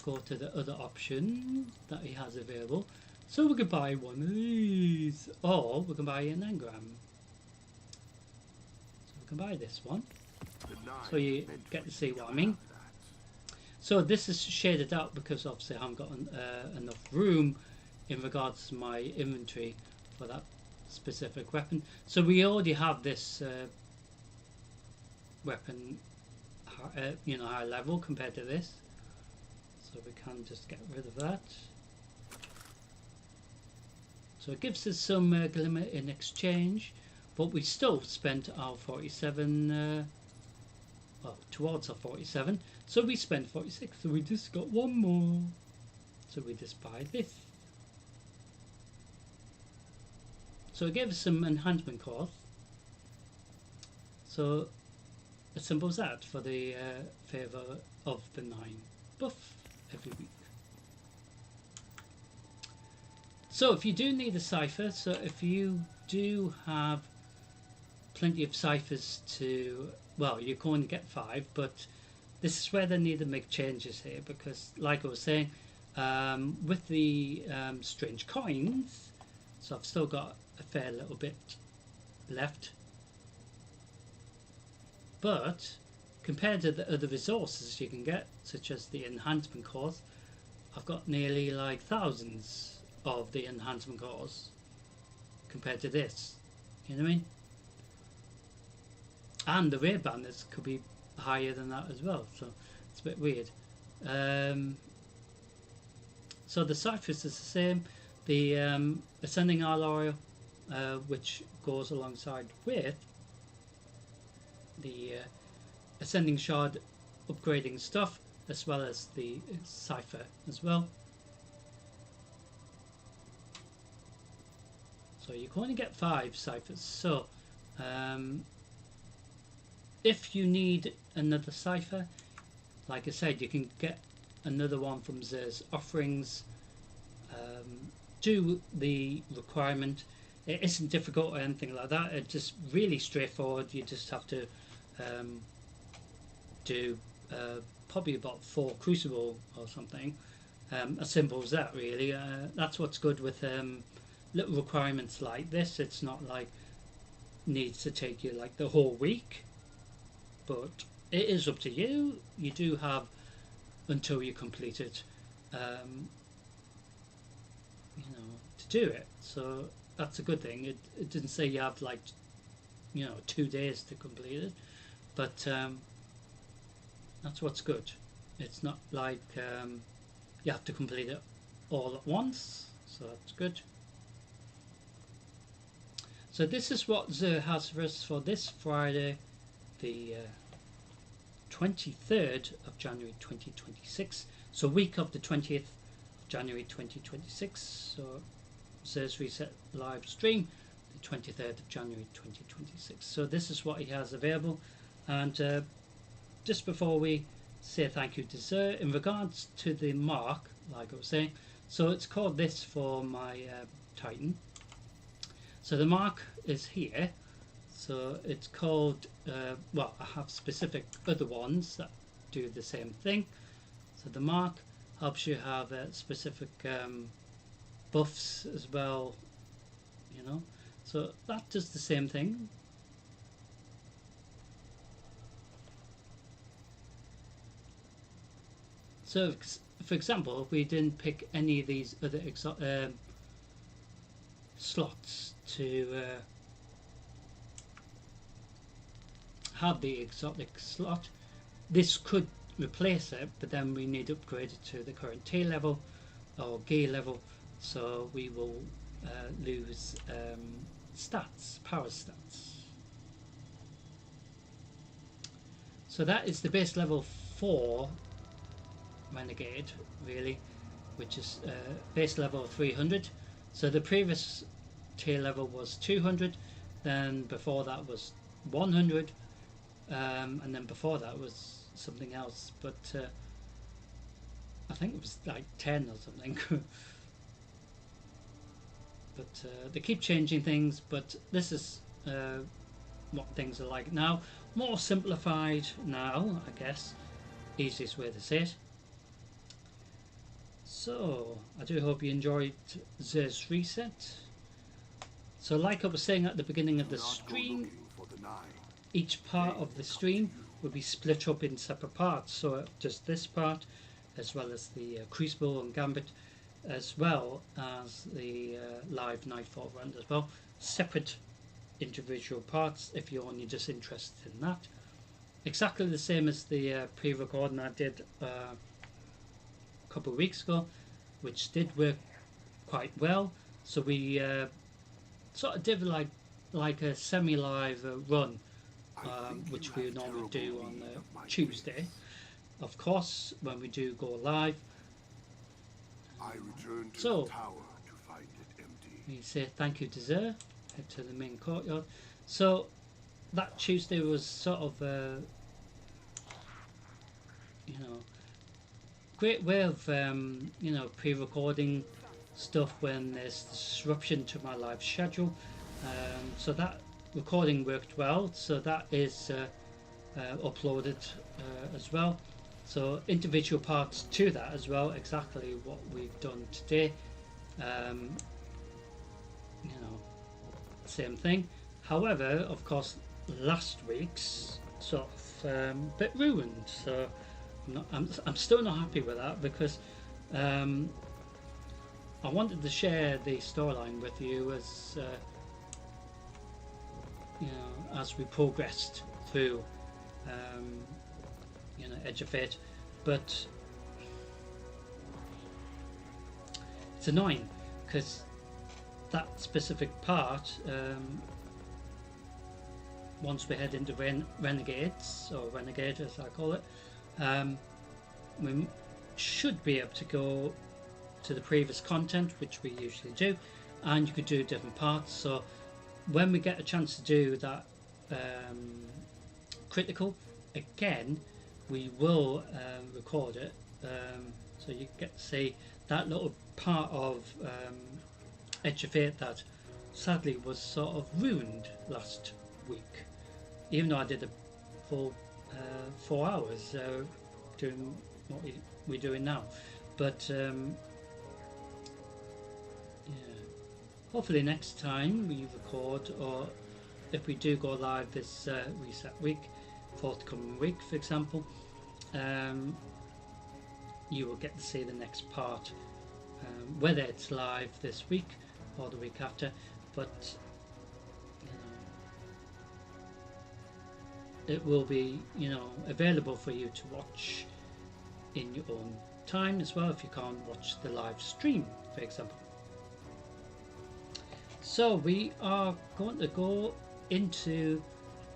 go to the other option that he has available. So we can buy one of these, or we can buy an engram. So we can buy this one. So you get to see what I mean. So this is shaded out because obviously I haven't got enough room in regards to my inventory for that specific weapon. So we already have this weapon, you know, high level compared to this. So we can just get rid of that. So it gives us some glimmer in exchange, but we still spent our 47, well, towards our 47. So we spent 46, so we just got 1 more. So we just buy this. So it gave us some enhancement cores. So as simple as that for the favour of the 9 buff every week. So if you do need a cipher, so if you do have plenty of ciphers to, well, you can only get 5, but this is where they need to make changes here, because like I was saying, with the strange coins, so I've still got a fair little bit left, but compared to the other resources you can get, such as the enhancement cores, I've got nearly like thousands of the enhancement cores compared to this, you know what I mean? And the rare banners could be higher than that as well, so it's a bit weird. So the ciphers is the same. The ascending alloy, which goes alongside with the ascending shard upgrading stuff, as well as the cipher as well. So you can only get 5 ciphers. So if you need another cipher, like I said, you can get another one from Zer's offerings. Do the requirement. It isn't difficult or anything like that. It's just really straightforward. You just have to do probably about 4 crucible or something. As simple as that, really. That's what's good with little requirements like this. It's not like needs to take you like the whole week, but it is up to you. You do have until you complete it, to do it. So that's a good thing. It didn't say you have like 2 days to complete it, but that's what's good. It's not like you have to complete it all at once, so that's good. So this is what Zer has for us for this Friday, the 23rd of January 2026. So week of the 20th of January 2026. So Zer's Reset live stream, the 23rd of January 2026. So this is what he has available. And just before we say thank you to Zer, in regards to the mark, like I was saying, so it's called this for my Titan. So the mark is here. So it's called, well, I have specific other ones that do the same thing. So the mark helps you have specific buffs as well, So that does the same thing. So, for example, if we didn't pick any of these other slots to have the exotic slot, this could replace it, but then we need to upgrade it to the current tier level or gear level, so we will lose stats, power stats. So that is the base level 4 Renegade, really, which is base level 300. So the previous tier level was 200, then before that was 100, and then before that was something else, but I think it was like 10 or something. But they keep changing things, but this is what things are like now. More simplified now, I guess. Easiest way to say it. So, I do hope you enjoyed Zer's Reset. So like I was saying at the beginning of the stream, each part of the stream will be split up in separate parts. So just this part, as well as the Crucible and Gambit, as well as the live Nightfall round as well. Separate individual parts if you're only just interested in that. Exactly the same as the pre-recording I did a couple of weeks ago, which did work quite well. So we sort of did like a semi-live run, which we normally do on Tuesday. Of course, when we do go live. I return to So the tower to find it empty. we say thank you to Zer, head to the main courtyard. So that Tuesday was sort of great way of pre-recording stuff when there's disruption to my live schedule. So that recording worked well, so that is uploaded as well. So individual parts to that as well, exactly what we've done today. Same thing. However, of course, last week's sort of bit ruined. So I'm still not happy with that, because I wanted to share the storyline with you as as we progressed through Edge of Fate, but it's annoying because that specific part, once we head into Renegades, or Renegade as I call it, we should be able to go to the previous content, which we usually do, and you could do different parts. So when we get a chance to do that critical again, we will record it, so you get to see that little part of Edge of Fate that sadly was sort of ruined last week, even though I did a full 4 hours doing what we're doing now. But yeah, hopefully next time we record, or if we do go live this reset week, forthcoming week for example, you will get to see the next part, whether it's live this week or the week after. But it will be, available for you to watch in your own time as well, if you can't watch the live stream for example. So we are going to go into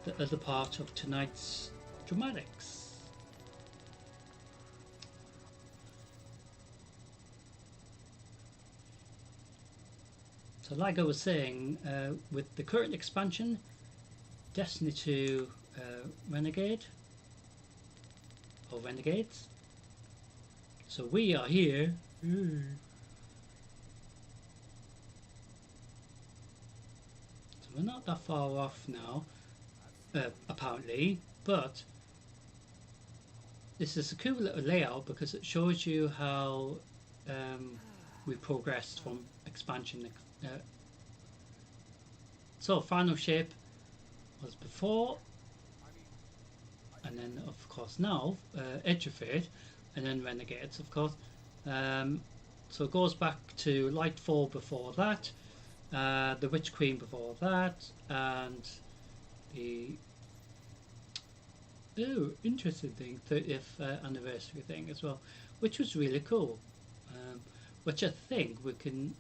the other part of tonight's dramatics. So like I was saying, with the current expansion, Destiny 2 Renegade, or Renegades, so we are here. So we're not that far off now, apparently, but this is a cool little layout because it shows you how we progressed from expansion. So final shape was before, and then of course now Edge of Fate, and then Renegades of course. So it goes back to Lightfall before that, the Witch Queen before that, and the interesting thing, 30th anniversary thing as well, which was really cool, which I think we can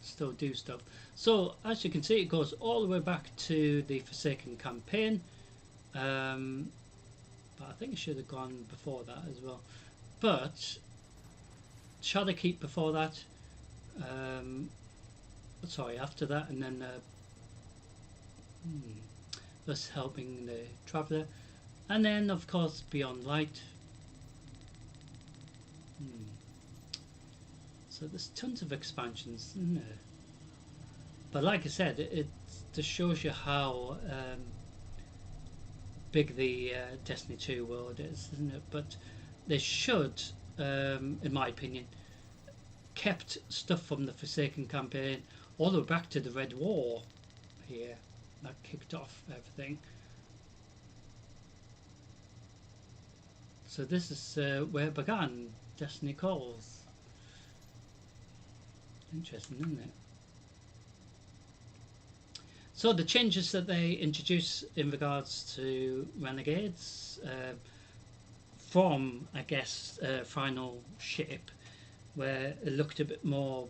still do stuff. So as you can see, it goes all the way back to the Forsaken campaign, but I think it should have gone before that as well, but Shadowkeep before that, sorry, after that, and then us helping the Traveller, and then of course Beyond Light. So there's tons of expansions, isn't there? But like I said, it just shows you how big the Destiny 2 world is, isn't it? But they should, in my opinion, kept stuff from the Forsaken campaign all the way back to the Red War here. That kicked off everything. So this is where it began, Destiny Calls. Interesting, isn't it? So the changes that they introduce in regards to Renegades, from I guess final shape, where it looked a bit more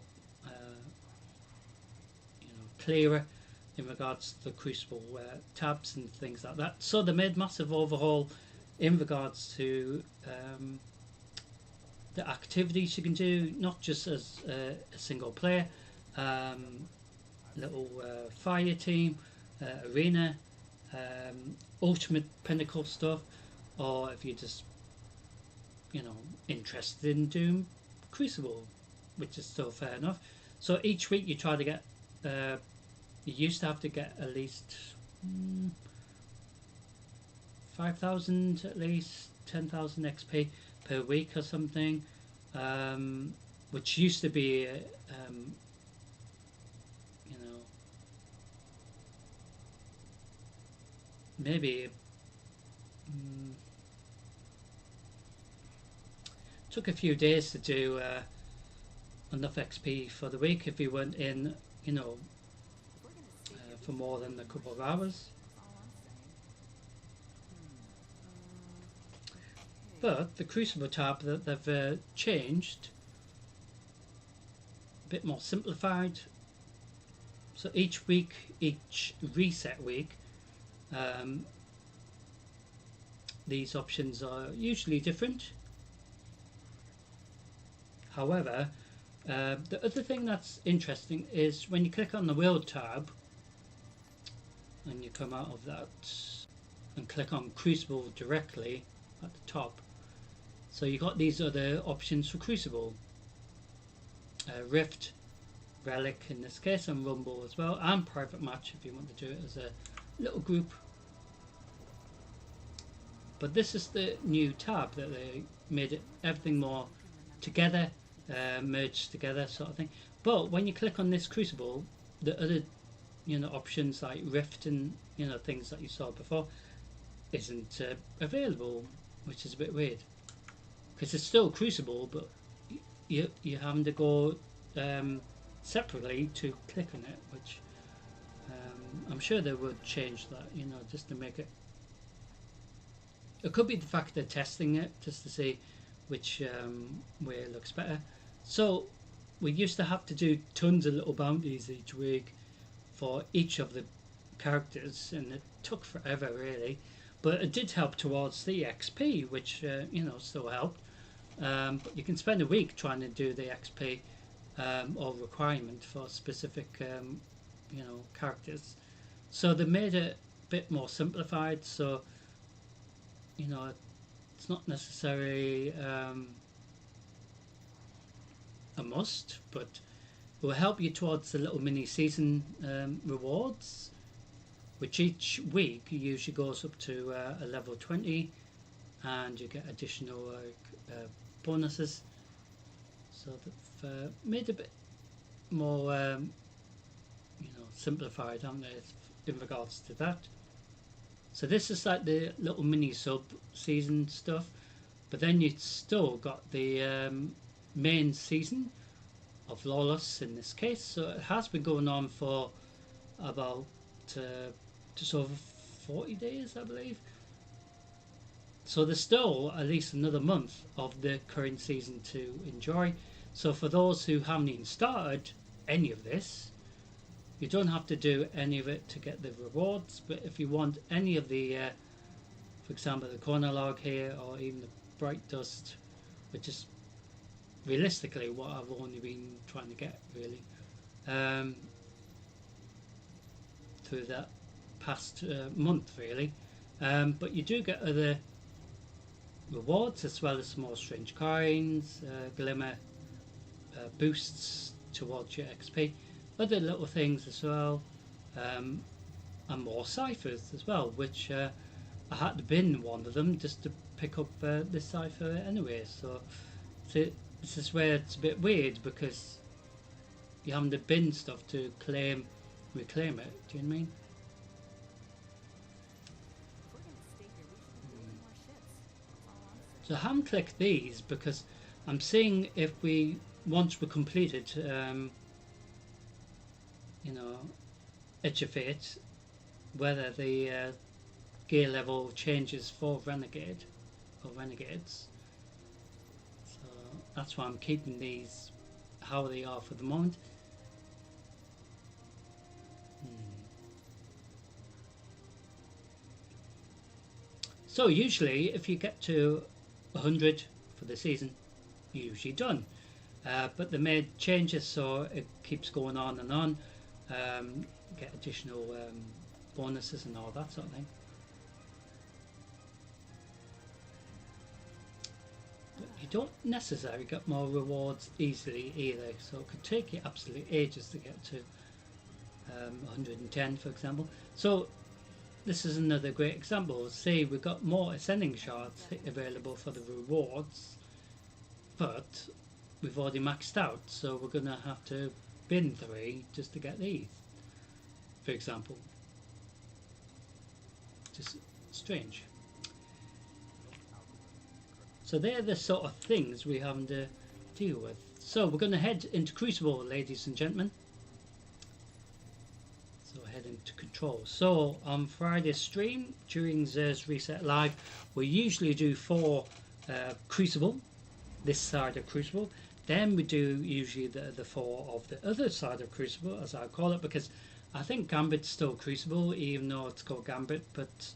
clearer in regards to the Crucible tabs and things like that. So they made massive overhaul in regards to the activities you can do, not just as a single player, little fire team, arena, ultimate pinnacle stuff, or if you're just interested in doing Crucible, which is still fair enough. So each week you try to get, you used to have to get at least 5,000, at least 10,000 XP per week or something, which used to be maybe took a few days to do enough XP for the week if you went in, for more than a couple of hours. But the Crucible tab that they've changed a bit more simplified. So each week, each reset week, um, these options are usually different. However, the other thing that's interesting is when you click on the World tab and you come out of that and click on Crucible directly at the top. So you got these other options for Crucible. Rift, Relic in this case, and Rumble as well, and Private Match if you want to do it as a little group. But this is the new tab that they made it everything more together, merged together sort of thing. But when you click on this Crucible, the other options like Rift and things that you saw before isn't available, which is a bit weird because it's still Crucible, but you're having to go separately to click on it, which I'm sure they would change that, just to make it. It could be the fact they're testing it just to see which way it looks better. So we used to have to do tons of little bounties each week for each of the characters, and it took forever really, but it did help towards the XP, which still helped. But you can spend a week trying to do the XP or requirement for specific characters. So they made it a bit more simplified, so it's not necessarily a must, but it will help you towards the little mini season rewards, which each week usually goes up to a level 20, and you get additional bonuses. So they've made it a bit more simplified, haven't they, in regards to that. So this is like the little mini sub season stuff, but then you've still got the main season of Lawless in this case. So it has been going on for about just over 40 days, I believe. So there's still at least another month of the current season to enjoy. So for those who haven't even started any of this, you don't have to do any of it to get the rewards, but if you want any of the, for example, the corner log here, or even the bright dust, which is realistically what I've only been trying to get really through that past month really, but you do get other rewards as well as some more strange coins, glimmer boosts towards your XP, other little things as well, and more ciphers as well, which I had to bin one of them just to pick up this cipher anyway. So this is where it's a bit weird, because you're having to bin stuff to reclaim it. Do you know what I mean? So I haven't clicked these because I'm seeing if once we completed Edge of Fate, whether the gear level changes for Renegade or Renegades. So that's why I'm keeping these how they are for the moment. So usually if you get to 100 for the season, you're usually done. But they made changes so it keeps going on and on. Get additional bonuses and all that sort of thing. But you don't necessarily get more rewards easily either, so it could take you absolutely ages to get to 110 for example. So this is another great example. Say we've got more ascending shards available for the rewards, but we've already maxed out, so we're going to have to bin 3 just to get these, for example. Just strange. So they're the sort of things we have to deal with. So we're going to head into Crucible, ladies and gentlemen. So head into Control. So on Friday's stream during Zer's Reset Live, we usually do 4 Crucible, this side of Crucible. Then we do usually the 4 of the other side of Crucible, as I call it, because I think Gambit's still Crucible, even though it's called Gambit, but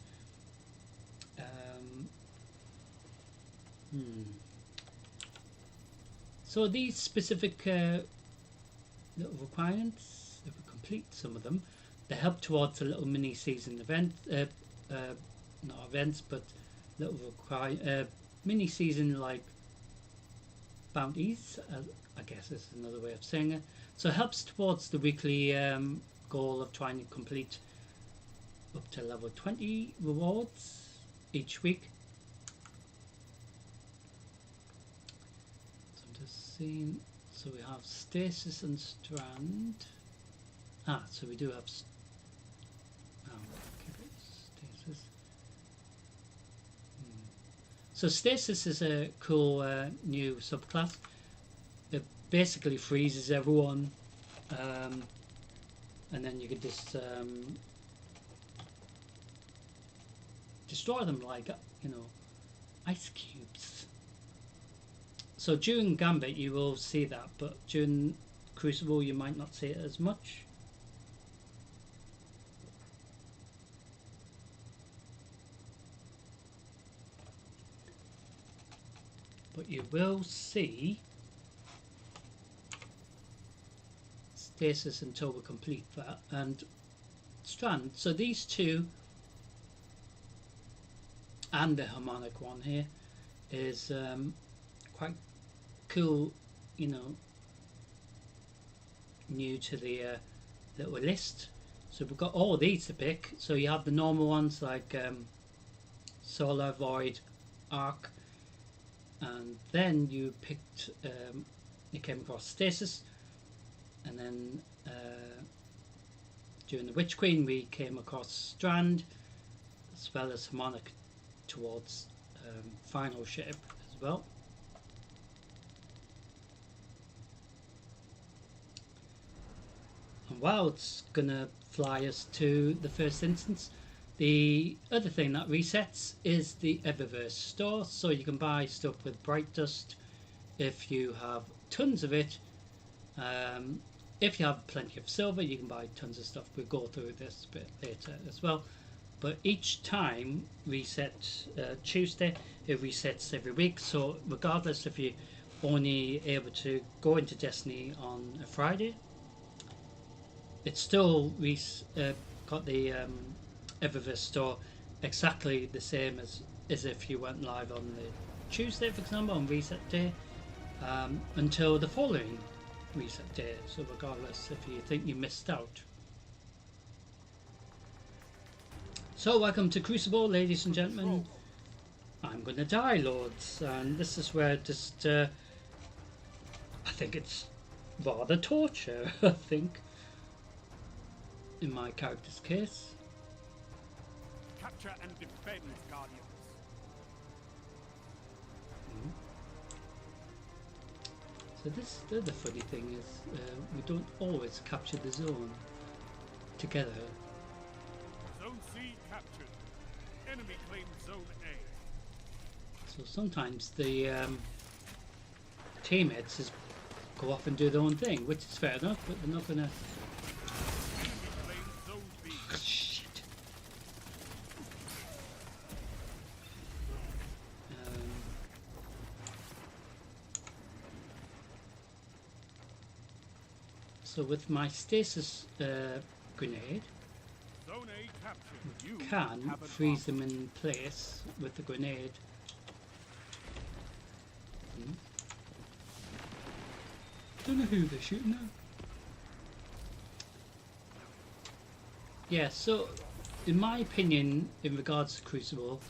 so these specific little requirements, if we complete some of them, they help towards a little mini season event, not events, but little mini season like bounties, I guess is another way of saying it. So it helps towards the weekly goal of trying to complete up to level 20 rewards each week. So I'm just seeing, so we have Stasis and Strand. So we do have Stasis. So Stasis is a cool new subclass. It basically freezes everyone, and then you can just destroy them like, you know, ice cubes. So during Gambit you will see that, but during Crucible you might not see it as much. But you will see Stasis until we complete that, and Strand. So these two and the harmonic one here is quite cool, you know, new to the little list. So we've got all of these to pick. So you have the normal ones like Solar, Void, Arc, and then you picked you came across Stasis, and then during the Witch Queen we came across Strand, as well as harmonic towards final shape as well. And while it's gonna fly us to the first instance, the other thing that resets is the Eververse store, so you can buy stuff with Bright Dust if you have tons of it. If you have plenty of silver, you can buy tons of stuff. We'll go through this a bit later as well. But each time resets Tuesday, it resets every week. So regardless if you're only able to go into Destiny on a Friday, it's still got the Eververse store exactly the same as if you went live on the Tuesday, for example, on reset day, until the following reset day. So regardless if you think you missed out. So welcome to Crucible, ladies and gentlemen. I'm gonna die, lords, and this is where just I think it's rather torture. I think in my character's case. Capture and defend, Guardians. So the other funny thing is we don't always capture the zone together. Zone C captured. Enemy claims Zone A. So sometimes the teammates just go off and do their own thing, which is fair enough, but they're not gonna. Enemy claims Zone B. Shit. So with my stasis grenade, Zone A captured. You can have freeze them advantage. in place with the grenade. Don't know who they're shooting at. Yeah, so in my opinion, in regards to Crucible,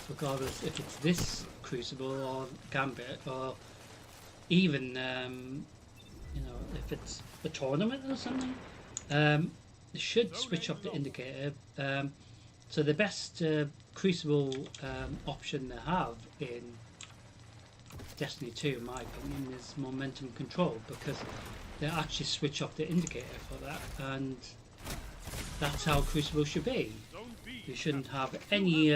regardless if it's this Crucible or Gambit or even you know, if it's a tournament or something, they should switch off the indicator. So the best Crucible option they have in Destiny 2, in my opinion, is momentum control, because they actually switch off the indicator for that, and that's how Crucible should be. Zone B You shouldn't have any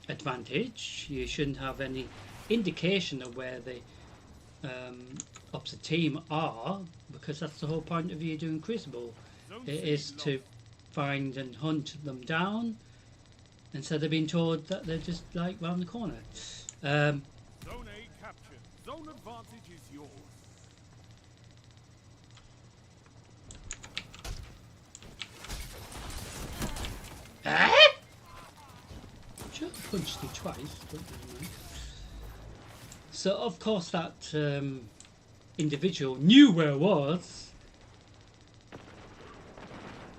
advantage. You shouldn't have any indication of where the opposite team are, because that's the whole point of you doing Crucible. Zone It C is lost. to find and hunt them down instead of being told that they're just like round the corner. Zone A captured. Zone advantage is yours. Sure, punched you twice, but never mind. So of course that individual knew where it was,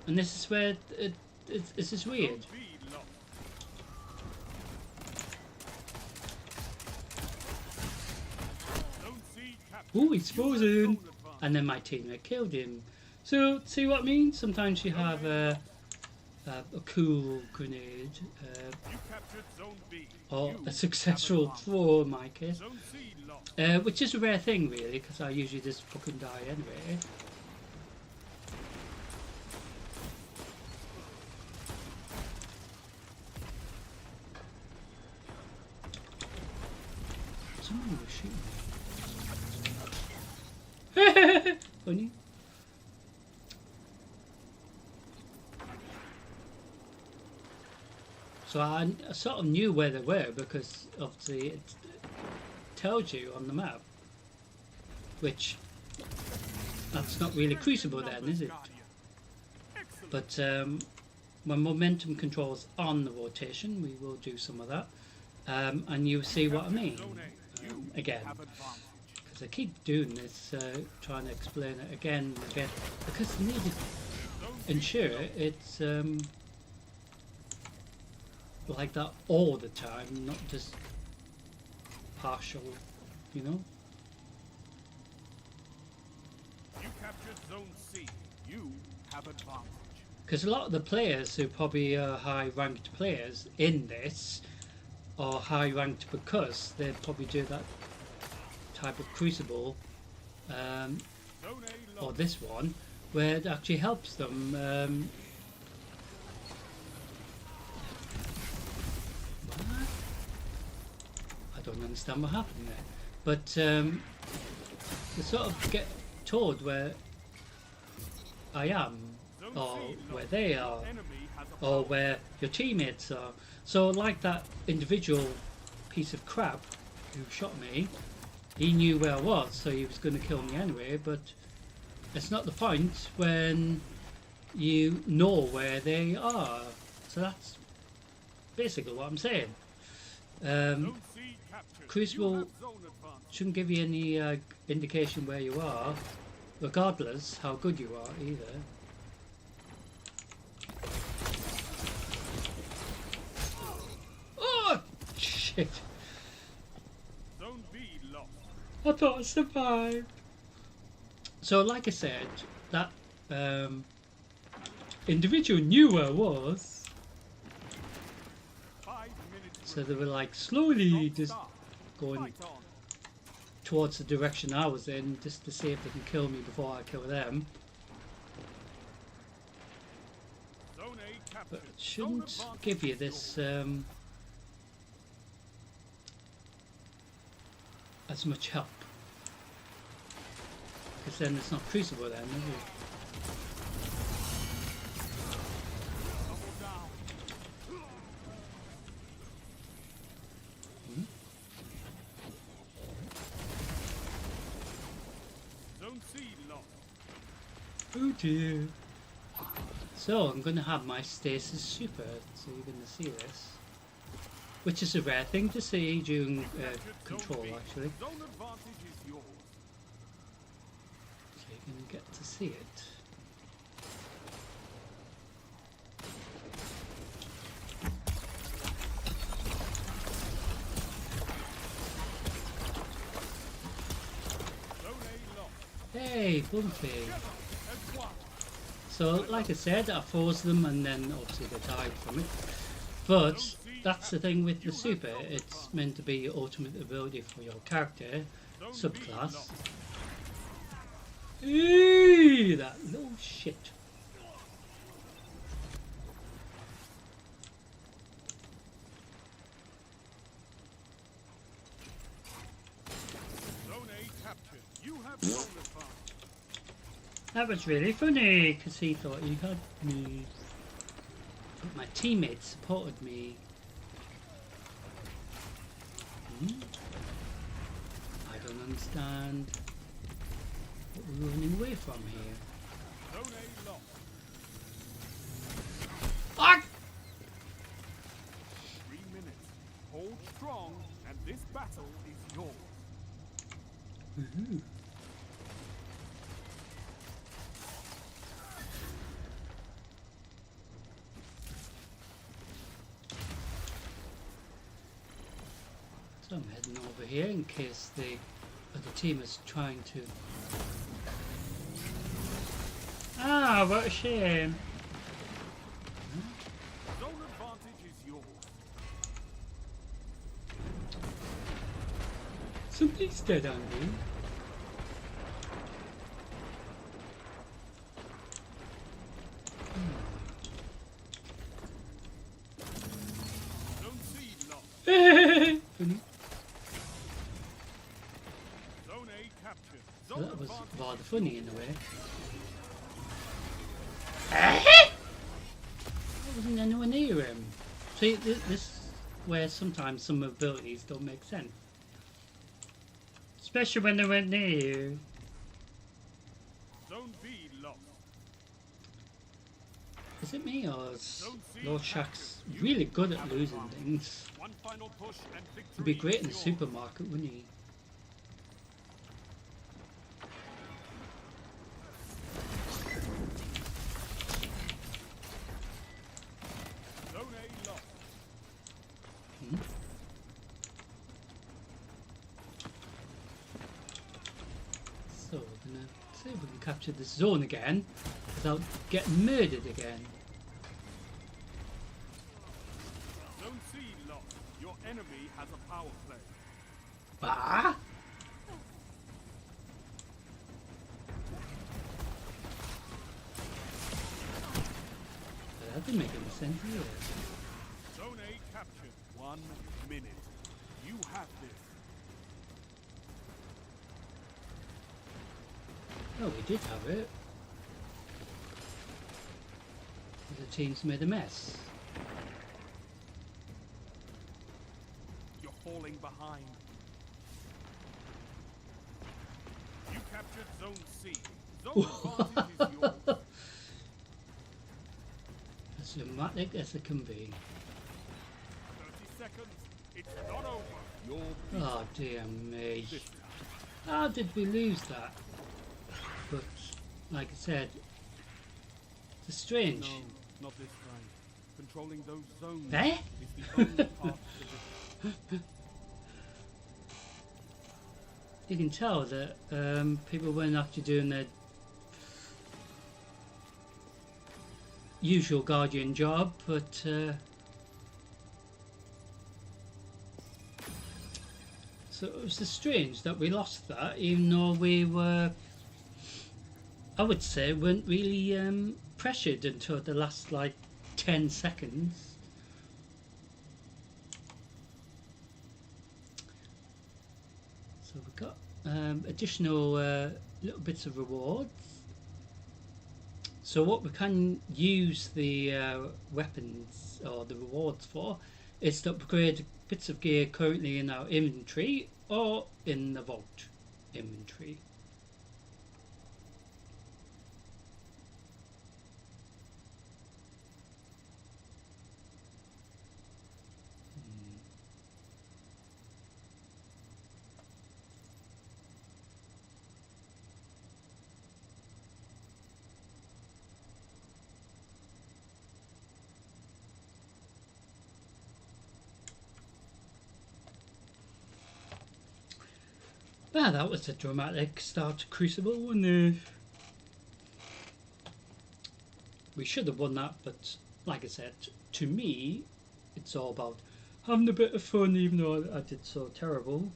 and this is where this is weird. Zone B lost. Zone C captured. Ooh, he's You have frozen, zone advantage. and then my teammate killed him. So see what I mean? Sometimes you have a cool grenade You captured Zone B. or You a have successful advantage. throw in my case, Zone C lost. which is a rare thing really, because I usually just fucking die anyway. Someone was shooting me. Funny. So I sort of knew where they were because obviously it tells you on the map, which that's not really Crucible then, is it? Guardian. Excellent. But when momentum controls on the rotation, we will do some of that, and you see what I mean. Zone A. You Again, have advantage. because I keep doing this, trying to explain it again and again, because I need to Zone C ensure lost. it's like that all the time, not just partial, you know. You captured Zone C. You have advantage. Because a lot of the players who probably are high ranked players in this are high ranked because they probably do that type of Crucible, Zone A or lost. this one, where it actually helps them. What? I don't understand what happened there, but they sort of get told where I am, Zone or C where lost. they are, Enemy has a or power. where your teammates are. So like that individual piece of crap who shot me, he knew where I was, so he was going to kill me anyway, but it's not the point when you know where they are. So that's basically what I'm saying. Zone C captured. Crucible You have zone advantage. shouldn't give you any indication where you are, regardless how good you are either. Oh shit! Zone B lost. I thought I survived. So, like I said, that individual knew where I was, 5 minutes. so they were like slowly remaining. just Start. going Fight on. towards the direction I was in, just to see if they can kill me before I kill them. Zone A captured. But it Zone shouldn't advantage give you is this yours. as much help, because then it's not Crucible then, is it? Double down. Zone C lost. Oh dear. So I'm going to have my stasis super, so you're going to see this, which is a rare thing to see during Captured control Zone B. actually. Zone advantage is yours. So you're going to get to see it. Zone A lost. Hey, Bumpy! As one. So, like I said, I froze them and then obviously they died from it. But that's the thing with the super, it's meant to be your ultimate ability for your character, Zone B subclass. lost. Eee, that little shit. Zone A captured. That was really funny because he thought he had me. But my teammates supported me. I don't understand what we're running away from here. Zone A lost. Ah! 3 minutes. Hold strong, and this battle is yours. So I'm heading over here in case the other team is trying to... Ah, what a shame. Zone advantage is yours. Somebody's dead on me. Zone C lost. Funny. Zone A captured. So Zone that was advantage rather is funny yours. in a way. I wasn't anywhere near him. See, this is where sometimes some abilities don't make sense. Especially when they went near you. Zone B lost. Is it me or is Zone C Lord captured. Shaxx You really good at have losing advantage. things? One final push and victory. He'd be great in the is yours. supermarket, wouldn't he? Zone A lost. So we're gonna see if we can capture this zone again without getting murdered again. Zone C lost. Your enemy has a power play. Ah! That didn't make any sense either. Zone A captured. 1 minute. You have this. Oh, we did have it. The team's made a mess. You're falling behind. You captured Zone C. Zone advantage is yours. As dramatic as it can be. 30 seconds. It's not over. You're Oh dear me. this time. How did we lose that? But, like I said, it's strange. No, not this time. Controlling those zones Eh? is the only path to victory. You can tell that people weren't actually doing their usual Guardian job, but so it was just strange that we lost that, even though we were, I would say, weren't really pressured until the last like 10 seconds. So we've got additional little bits of rewards. So what we can use the weapons or the rewards for is to upgrade bits of gear currently in our inventory or in the vault inventory. Ah, that was a dramatic start to Crucible, wasn't it? We should have won that, but like I said, to me, it's all about having a bit of fun, even though I did so terrible.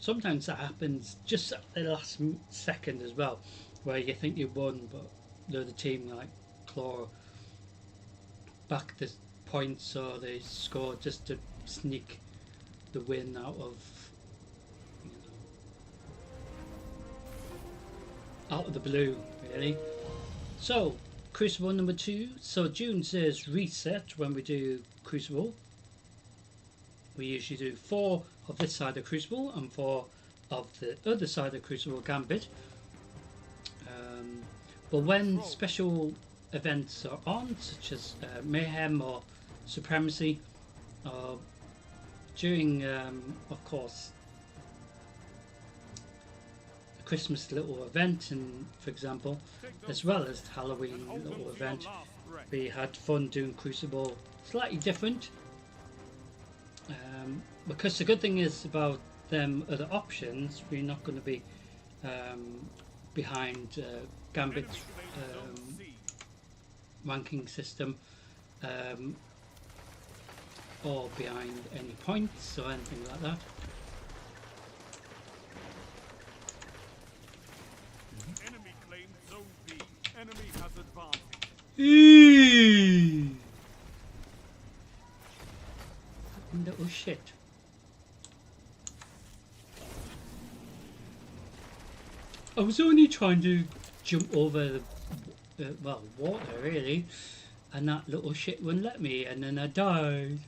Sometimes that happens just at the last second as well. where you think you won, but the other team like claw back the points or they score just to sneak the win out of, you know, out of the blue, really. So Crucible number 2. So June says reset when we do Crucible. We usually do 4 of this side of Crucible and 4 of the other side of Crucible Gambit. But when special events are on, such as Mayhem or Supremacy, during, of course, the Christmas little event, and for example, as well as the Halloween little event, we had fun doing Crucible slightly different. Because the good thing is about them other options, we're not going to be behind Gambit's ranking system or behind any points or anything like that. Enemy claims zone B. Enemy has advantage. Little shit. I was only trying to jump over the well, water really, and that little shit wouldn't let me, and then I died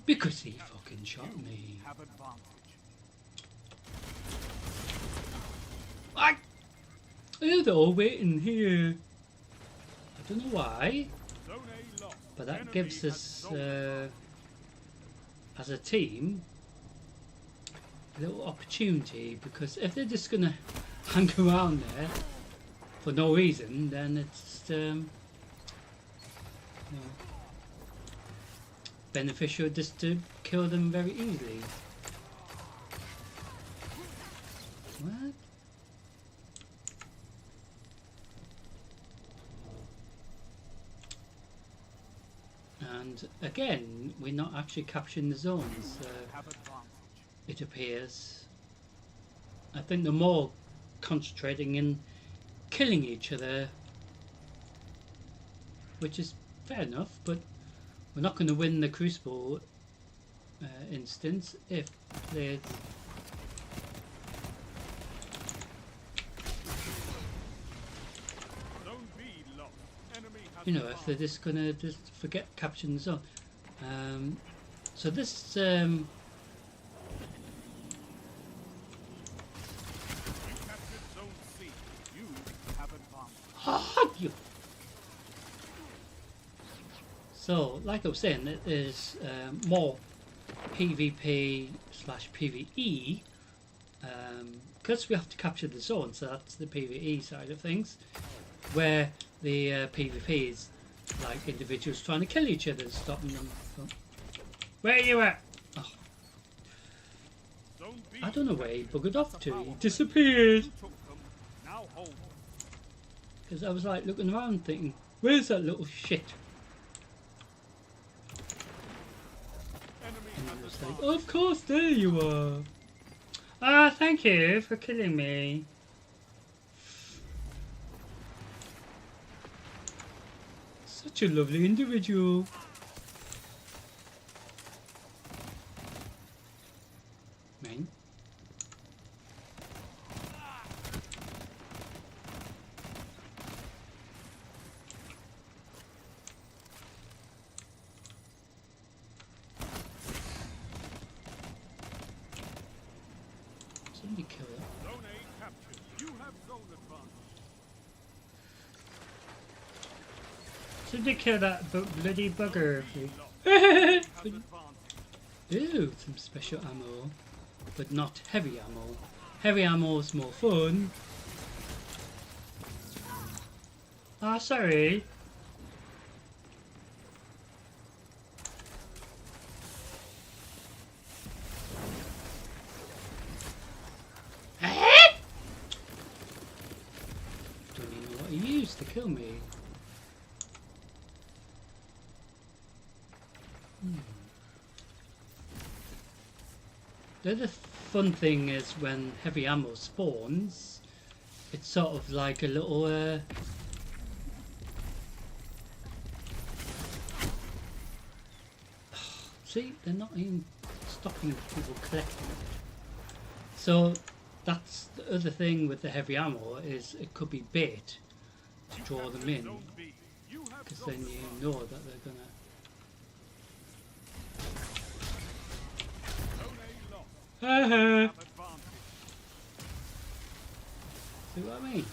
because he fucking shot me. Have advantage. They're all waiting here. I don't know why, Zone A lost. but that Enemy gives has us, zone advantage. as a team, a little opportunity, because if they're just gonna hang around there for no reason, then it's you know, beneficial just to kill them very easily. What? And again, we're not actually capturing the zones. Have advantage. It appears. I think they're more concentrating in killing each other, which is fair enough, but we're not going to win the Crucible instance if there's Zone B lost. Enemy has you know, if advantage. they're just going to just forget capturing the zone. So this You captured zone C. You have advantage. So, like I was saying, it is more PvP slash PvE because we have to capture the zone, so that's the PvE side of things, where the PvP is like individuals trying to kill each other, stopping them from... Where are you at? Oh, Zone B. I don't know where he buggered off to, he disappeared, You took them. Now hold them. because I was like looking around thinking, where's that little shit? Enemy And has I was like, advantage. of course, there you are. Ah, thank you for killing me. Such a lovely individual. Man. Somebody kill it. Zone A captured. You have zone advantage. Somebody kill that bloody bugger. Has advantage. Ooh, some special ammo, but not heavy ammo. Heavy ammo is more fun. Ah, sorry. Don't even know what he used to kill me. The other fun thing is when heavy ammo spawns, it's sort of like a little see, they're not even stopping people collecting it. So that's the other thing with the heavy ammo, is it could be bait to draw them in, because then you know that they're gonna. See what I mean?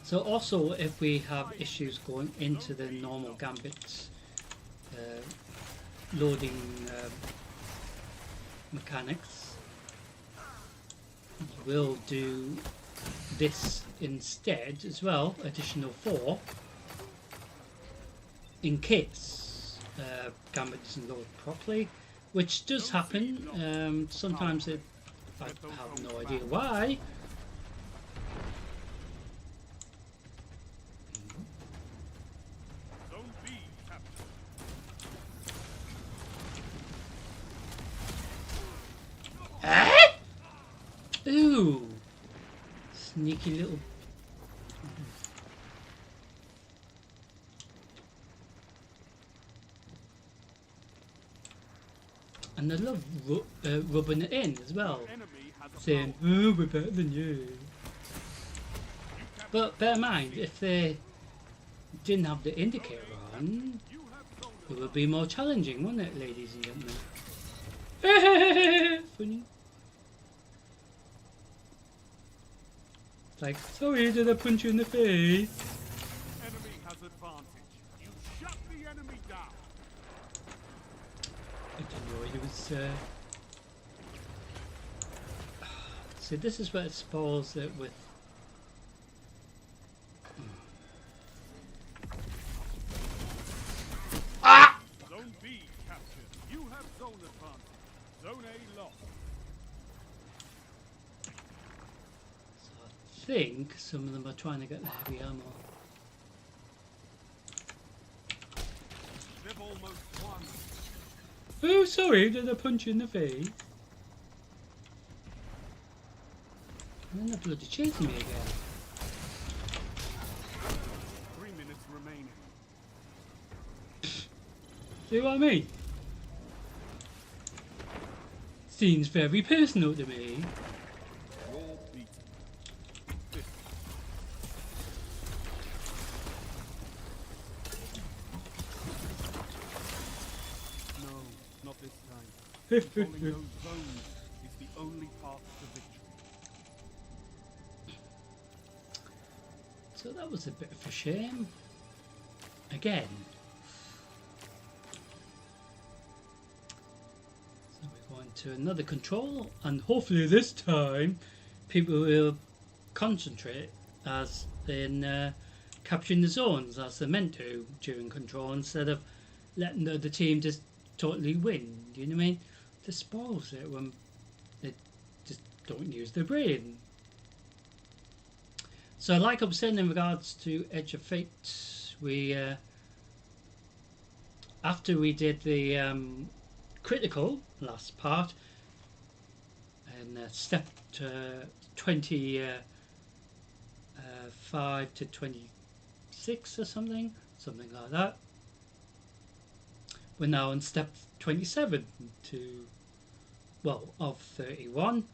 So also, if we have issues going into the normal gambits, loading mechanics, we'll do this instead as well, additional 4, in case gambit doesn't load properly, which does happen. Sometimes I have no idea why. Ooh, sneaky little. And I love rubbing it in as well, saying, "Oh, we're better than you." But bear in mind, if they didn't have the indicator on, it would be more challenging, wouldn't it, ladies and gentlemen? Funny. Like, sorry, did I punch you in the face? Enemy has advantage. You shut the enemy down. I didn't know he was. See, this is where it spoils it with. Ah! Zone B captured. You have zone advantage. Zone A lost. I think some of them are trying to get the heavy ammo. They've almost won. Oh, sorry, did I punch you in the face? And then they're bloody chasing me again. 3 minutes remaining. See what I mean? Seems very personal to me. You're beaten. No, not this time. Controlling those zones is the only path to victory. So that was a bit of a shame. Again. So we're going to another control, and hopefully this time people will concentrate as in capturing the zones as they're meant to during control, instead of letting the other team just totally win. You know what I mean? This spoils it when they just don't use their brain. So like I was saying in regards to Edge of Fate, we after we did the critical last part and step 25 to 26 or something like that, we're now on step 27 to, well, of 31.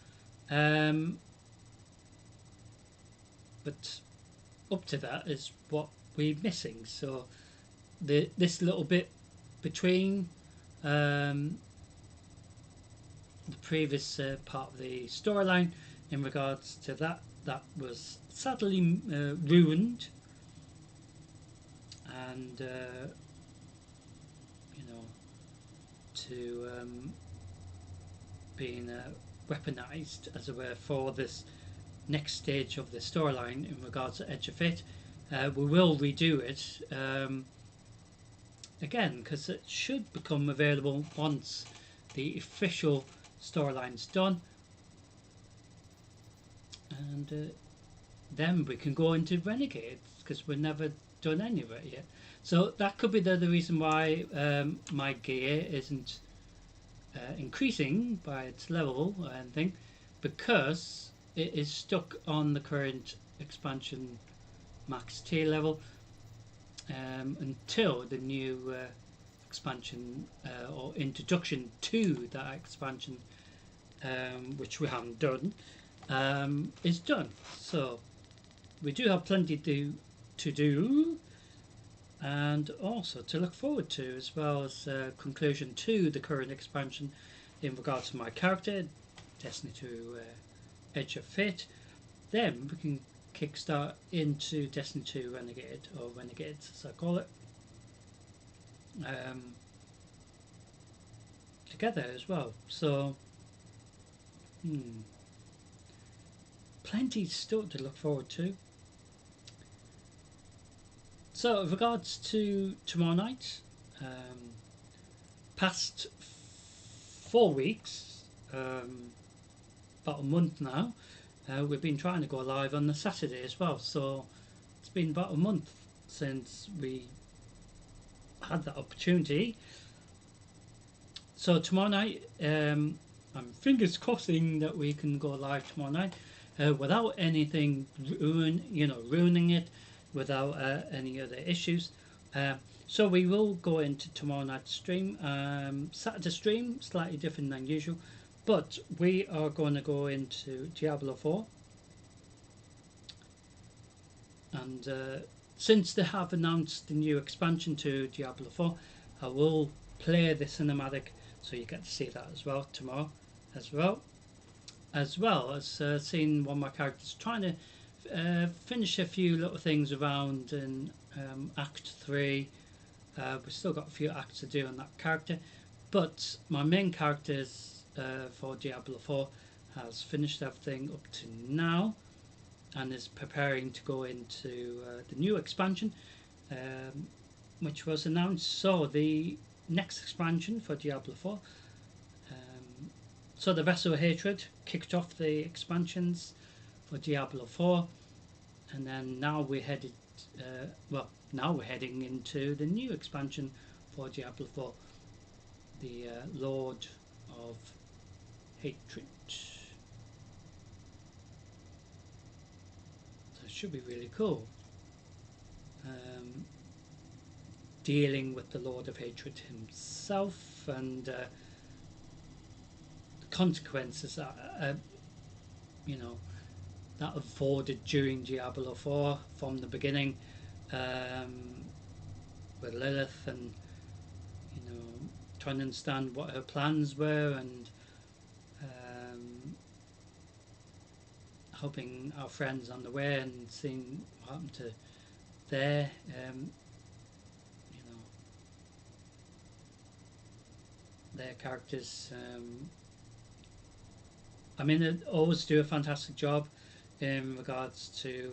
But up to that is what we're missing. So this little bit between the previous part of the storyline in regards to that was sadly ruined, and you know, to being weaponized, as it were, for this next stage of the storyline in regards to Edge of Fate. We will redo it again, because it should become available once the official storyline's done. and then we can go into Renegades because we've never done any of it yet. So that could be the other reason why my gear isn't increasing by its level or anything, because it is stuck on the current expansion max tier level until the new expansion or introduction to that expansion, which we haven't done, is done. So we do have plenty to do, and also to look forward to, as well as conclusion to the current expansion in regards to my character, Destiny 2 Edge of Fate. Then we can kickstart into Destiny 2 Renegade, or Renegades as I call it, together as well. So plenty still to look forward to. So with regards to tomorrow night, past 4 weeks, about a month now, we've been trying to go live on the Saturday as well. So it's been about a month since we had that opportunity. So tomorrow night, I'm fingers crossing that we can go live tomorrow night without anything ruining it, without any other issues. So we will go into tomorrow night's stream. Saturday stream, slightly different than usual, but we are going to go into Diablo 4. And since they have announced the new expansion to Diablo 4, I will play the cinematic, so you get to see that as well tomorrow, as well as seeing one of my characters trying to finish a few little things around in Act 3. We've still got a few acts to do on that character, but my main characters for Diablo 4 has finished everything up to now and is preparing to go into the new expansion, which was announced. So the next expansion for Diablo 4, so the Vessel of Hatred kicked off the expansions for Diablo 4, and then now we're headed now we're heading into the new expansion for Diablo 4, the Lord of Hatred. So it should be really cool, dealing with the Lord of Hatred himself and the consequences that that avoided during Diablo 4 from the beginning, with Lilith, and trying to understand what her plans were, and helping our friends on the way and seeing what happened to their their characters. I mean, they always do a fantastic job in regards to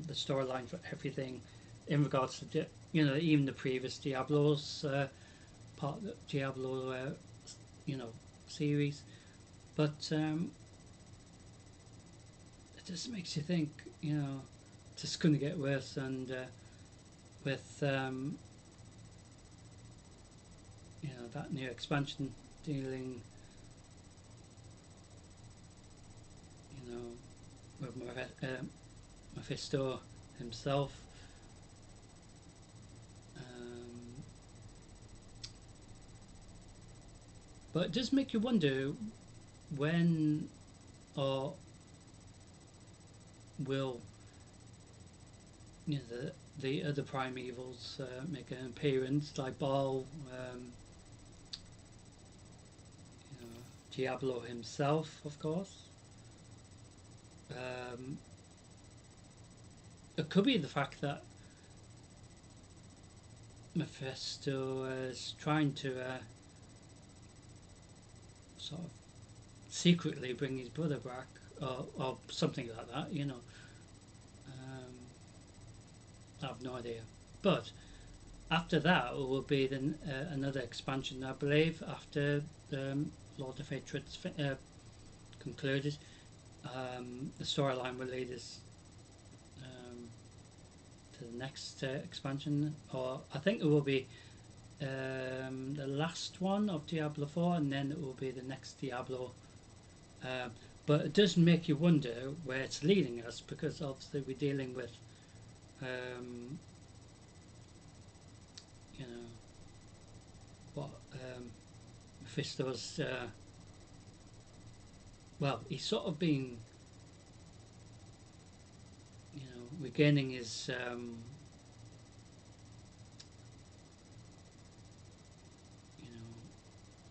the storyline for everything, in regards to even the previous Diablos, part of the Diablo series, but it just makes you think, it's just going to get worse, and with that new expansion dealing with Mephisto himself. But it does make you wonder when or will the other primevals make an appearance, like Baal, Diablo himself, of course. It could be the fact that Mephisto is trying to sort of secretly bring his brother back, or something like that, I have no idea. But after that, it will be then another expansion, I believe, after Lord of Hatred's concluded. the storyline will lead us to the next expansion, or I think it will be the last one of Diablo 4, and then it will be the next Diablo. But it does make you wonder where it's leading us, because obviously we're dealing with you know what Mephisto's well, he's sort of been regaining his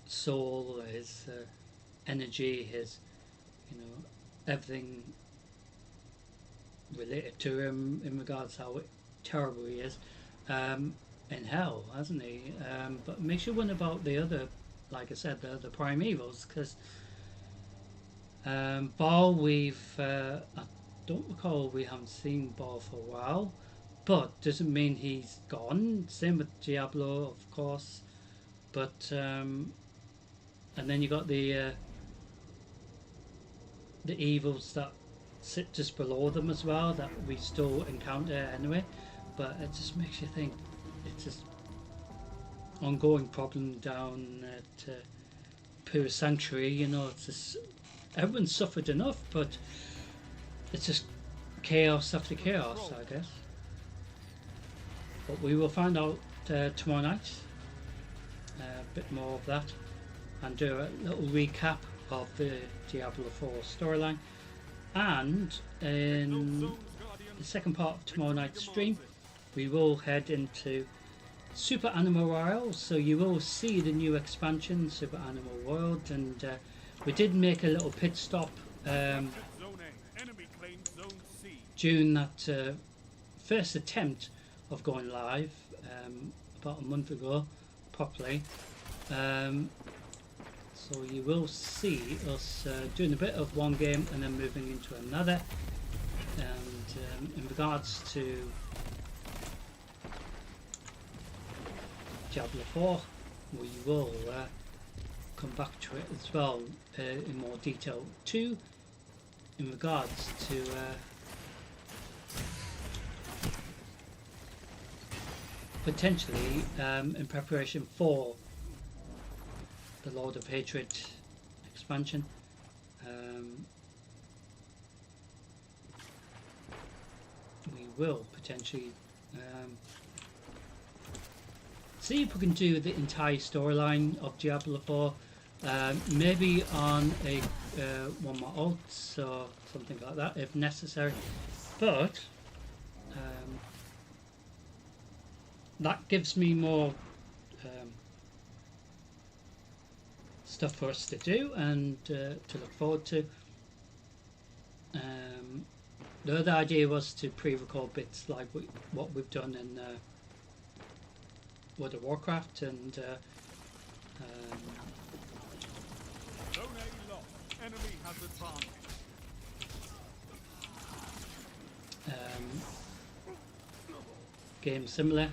soul, his energy, his everything related to him in regards to how terrible he is in hell, hasn't he? But it makes you wonder about the other, like I said, the primevals, because Baal, I don't recall we haven't seen Baal for a while, but doesn't mean he's gone. Same with Diablo, of course, but and then you got the evils that sit just below them as well, that we still encounter anyway. But it just makes you think it's just ongoing problem down at Pure Sanctuary. It's just everyone's suffered enough, but it's just chaos after chaos, I guess. But we will find out tomorrow night a bit more of that, and do a little recap of the Diablo 4 storyline. And in the second part of tomorrow night's stream, we will head into Super Animal World, so you will see the new expansion, Super Animal World, and we did make a little pit stop during that first attempt of going live about a month ago properly. So you will see us doing a bit of one game and then moving into another. And in regards to Diablo 4, we will come back to it as well in more detail too, in regards to potentially in preparation for the Lord of Hatred expansion. We will potentially see if we can do the entire storyline of Diablo 4, maybe on a one more alts or something like that if necessary, but that gives me more stuff for us to do and to look forward to. The other idea was to pre-record bits like what we've done in World of Warcraft, and enemy has advantage. Game similar.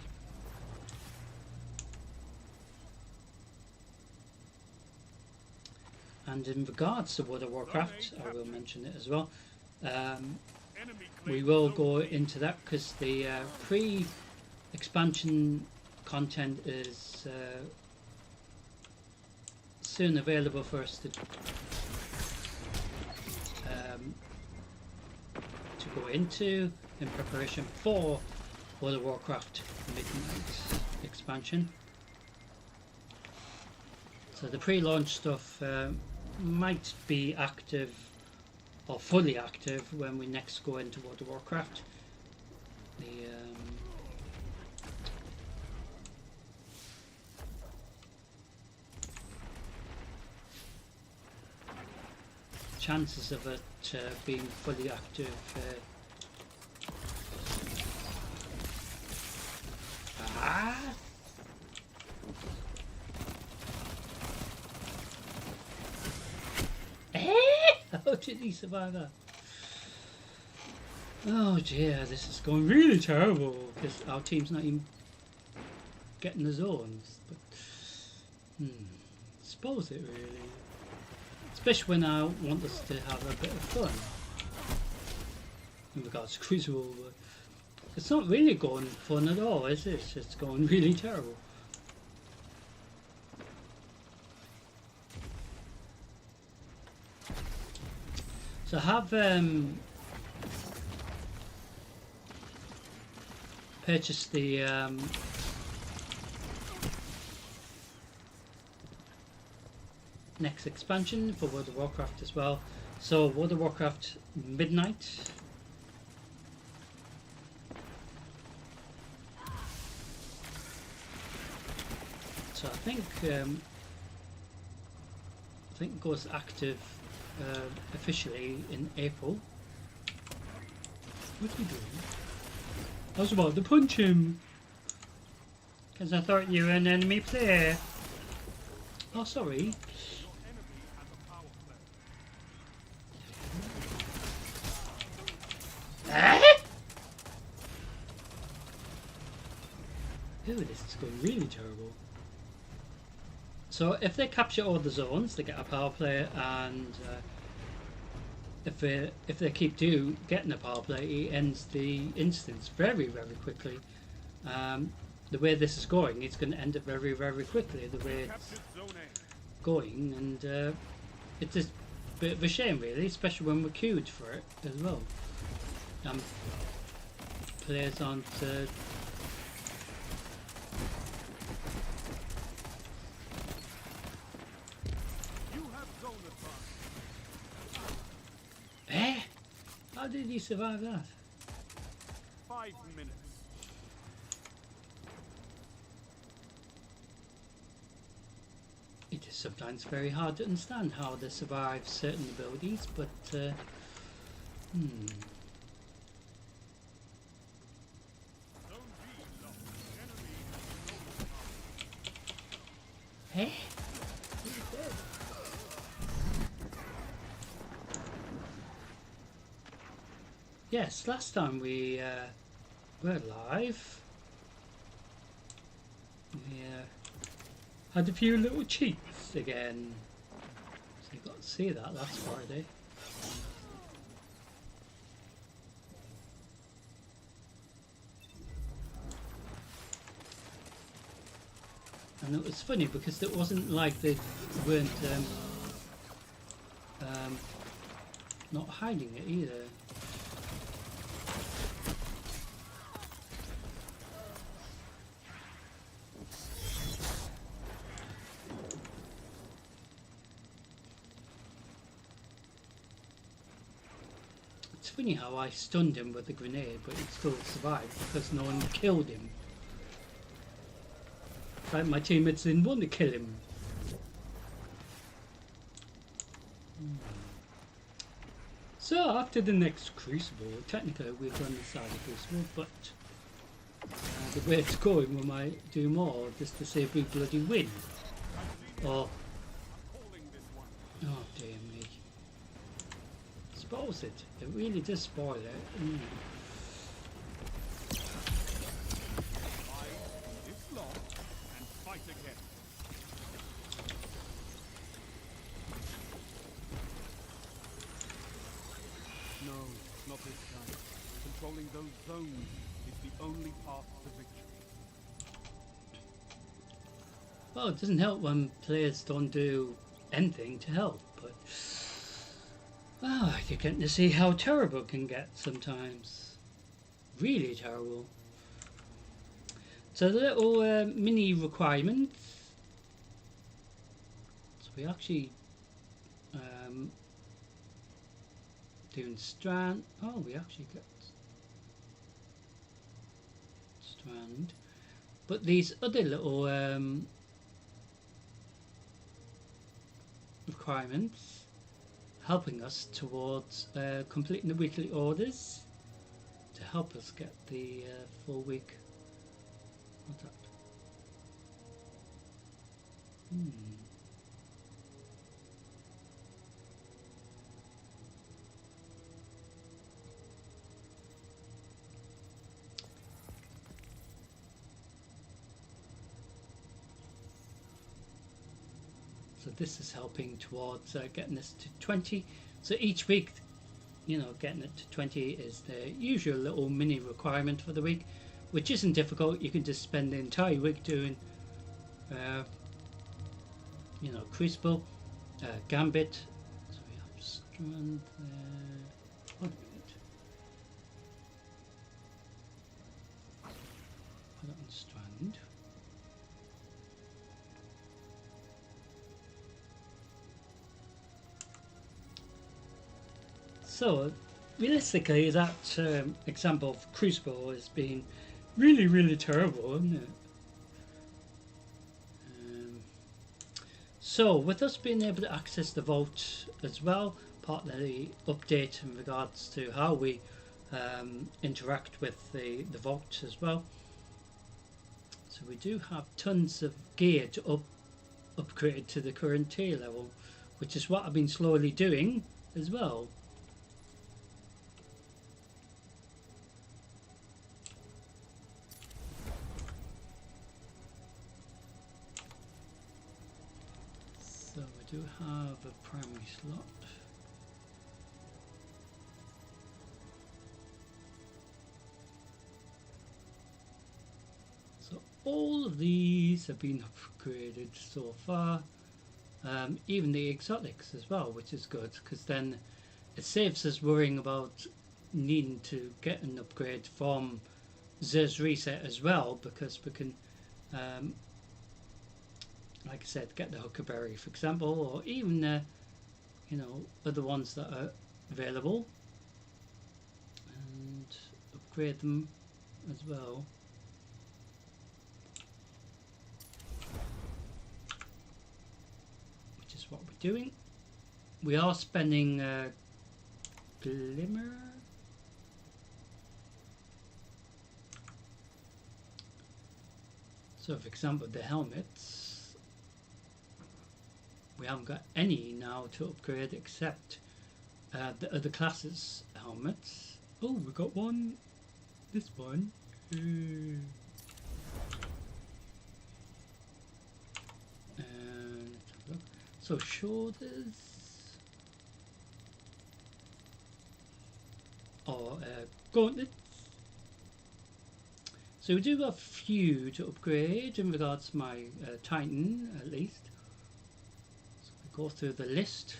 And in regards to World of Warcraft, I will mention it as well. We will go into that because the pre-expansion content is soon available for us to go into in preparation for World of Warcraft Midnight expansion. So the pre-launch stuff might be active or fully active when we next go into World of Warcraft. The chances of it being fully active how did he survive that? Oh dear, this is going really terrible because our team's not even getting the zones. But suppose it really. It's a especially when I want us to have a bit of fun in regards to Crucible. But it's not really going fun at all, is it? It's going really terrible. So I have purchased the next expansion for World of Warcraft as well. So World of Warcraft Midnight. So I think it goes active officially in April. What are you doing? I was about to punch him because I thought you were an enemy player. Oh, sorry. Ooh, this is going really terrible. So if they capture all the zones, they get a power play, and if they keep getting a power play, it ends the instance very, very quickly. The way this is going, it's going to end it very, very quickly. The way it's going, and it's just a bit of a shame, really, especially when we're queued for it as well. Players aren't. How did he survive that? 5 minutes. It is sometimes very hard to understand how they survive certain abilities, but Hey? Yes, last time we were live, we had a few little cheats again. So you got to see that last Friday. And it was funny because it wasn't like they weren't not hiding it either. It's funny how I stunned him with the grenade, but he still survived because no one killed him. Like my teammates didn't want to kill him. So after the next Crucible, technically we've done the side of Crucible, but the way it's going, we might do more just to see if we bloody win. Or oh dear me. Spoils it. It really does spoil it. No, not this time. Controlling those zones is the only path to victory. Well, it doesn't help when players don't do anything to help, but you're getting to see how terrible it can get sometimes. Really terrible. So the little mini requirements. So we actually doing strand. Oh, we actually got strand. But these other little requirements helping us towards completing the weekly orders to help us get the full week. What's that? So this is helping towards getting this to 20. So each week, you know, getting it to 20 is the usual little mini requirement for the week, which isn't difficult. You can just spend the entire week doing, you know, Crucible, Gambit. So we have Strand there. 1 minute. Put it on Strand. So, realistically, that example of Crucible has been really, really terrible, isn't it? So, with us being able to access the vault as well, part of the update in regards to how we interact with the vault as well. So we do have tons of gear to upgrade to the current tier level, which is what I've been slowly doing as well. So we do have a primary slot. So all of these have been upgraded so far, even the exotics as well, which is good, because then it saves us worrying about needing to get an upgrade from Zer's reset as well, because we can, like I said, get the Huckleberry, for example, or even you know, other ones that are available, and upgrade them as well. Which is what we're doing. We are spending Glimmer. So, for example, the helmets, we haven't got any now to upgrade except the other classes' helmets. Oh, we got one. This one. And let's have a look. So shoulders. Or gauntlets. So we do have a few to upgrade in regards to my Titan, at least. So we go through the list.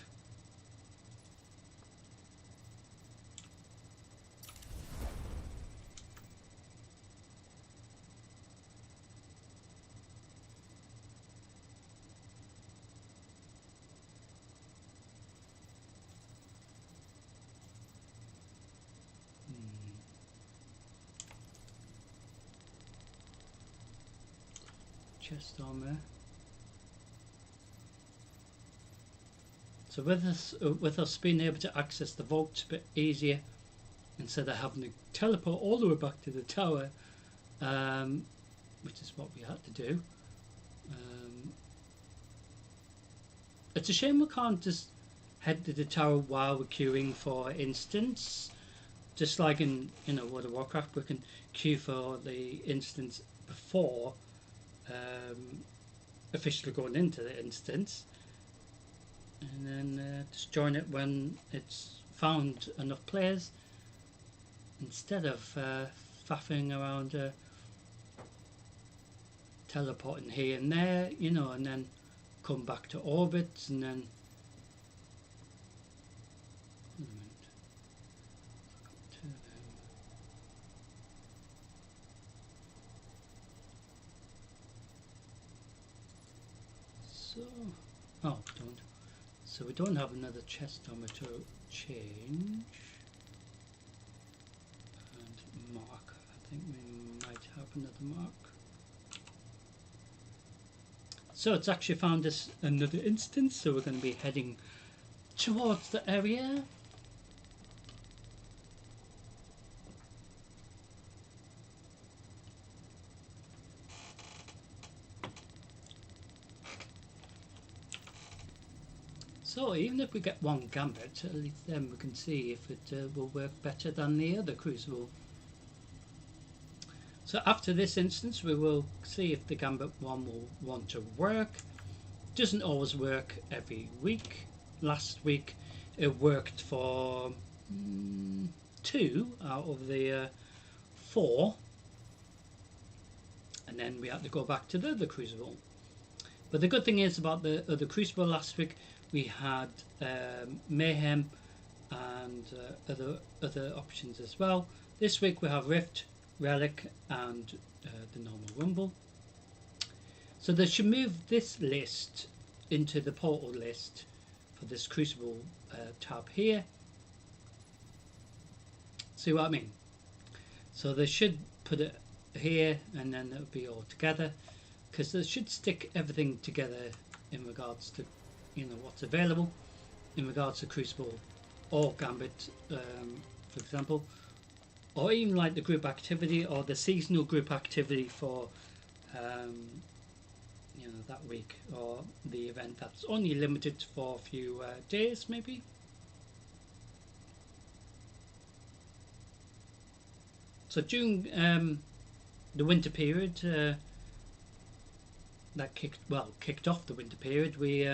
Chest armor. So with us being able to access the vault a bit easier, instead of having to teleport all the way back to the tower, which is what we had to do. It's a shame we can't just head to the tower while we're queuing for instance. Just like in, you know, World of Warcraft, we can queue for the instance before officially going into the instance, and then just join it when it's found enough players, instead of faffing around teleporting here and there, you know, and then come back to orbit, and then oh, don't. So we don't have another chest armor to change. And mark. I think we might have another mark. So it's actually found us another instance, so we're going to be heading towards the area. So even if we get one gambit, at least then we can see if it will work better than the other crucible. So after this instance, we will see if the gambit one will want to work. doesn't always work every week. Last week it worked for 2 out of the 4, and then we had to go back to the other crucible. But the good thing is about the other crucible, last week we had mayhem and other options as well. This week we have rift, relic, and the normal rumble. So they should move this list into the portal list for this crucible tab here. See what I mean? So they should put it here, and then it'll be all together, because they should stick everything together in regards to, you know, what's available in regards to crucible or gambit, for example, or even like the group activity or the seasonal group activity for you know, that week, or the event that's only limited for a few days maybe. So during the winter period, that kicked off the winter period, we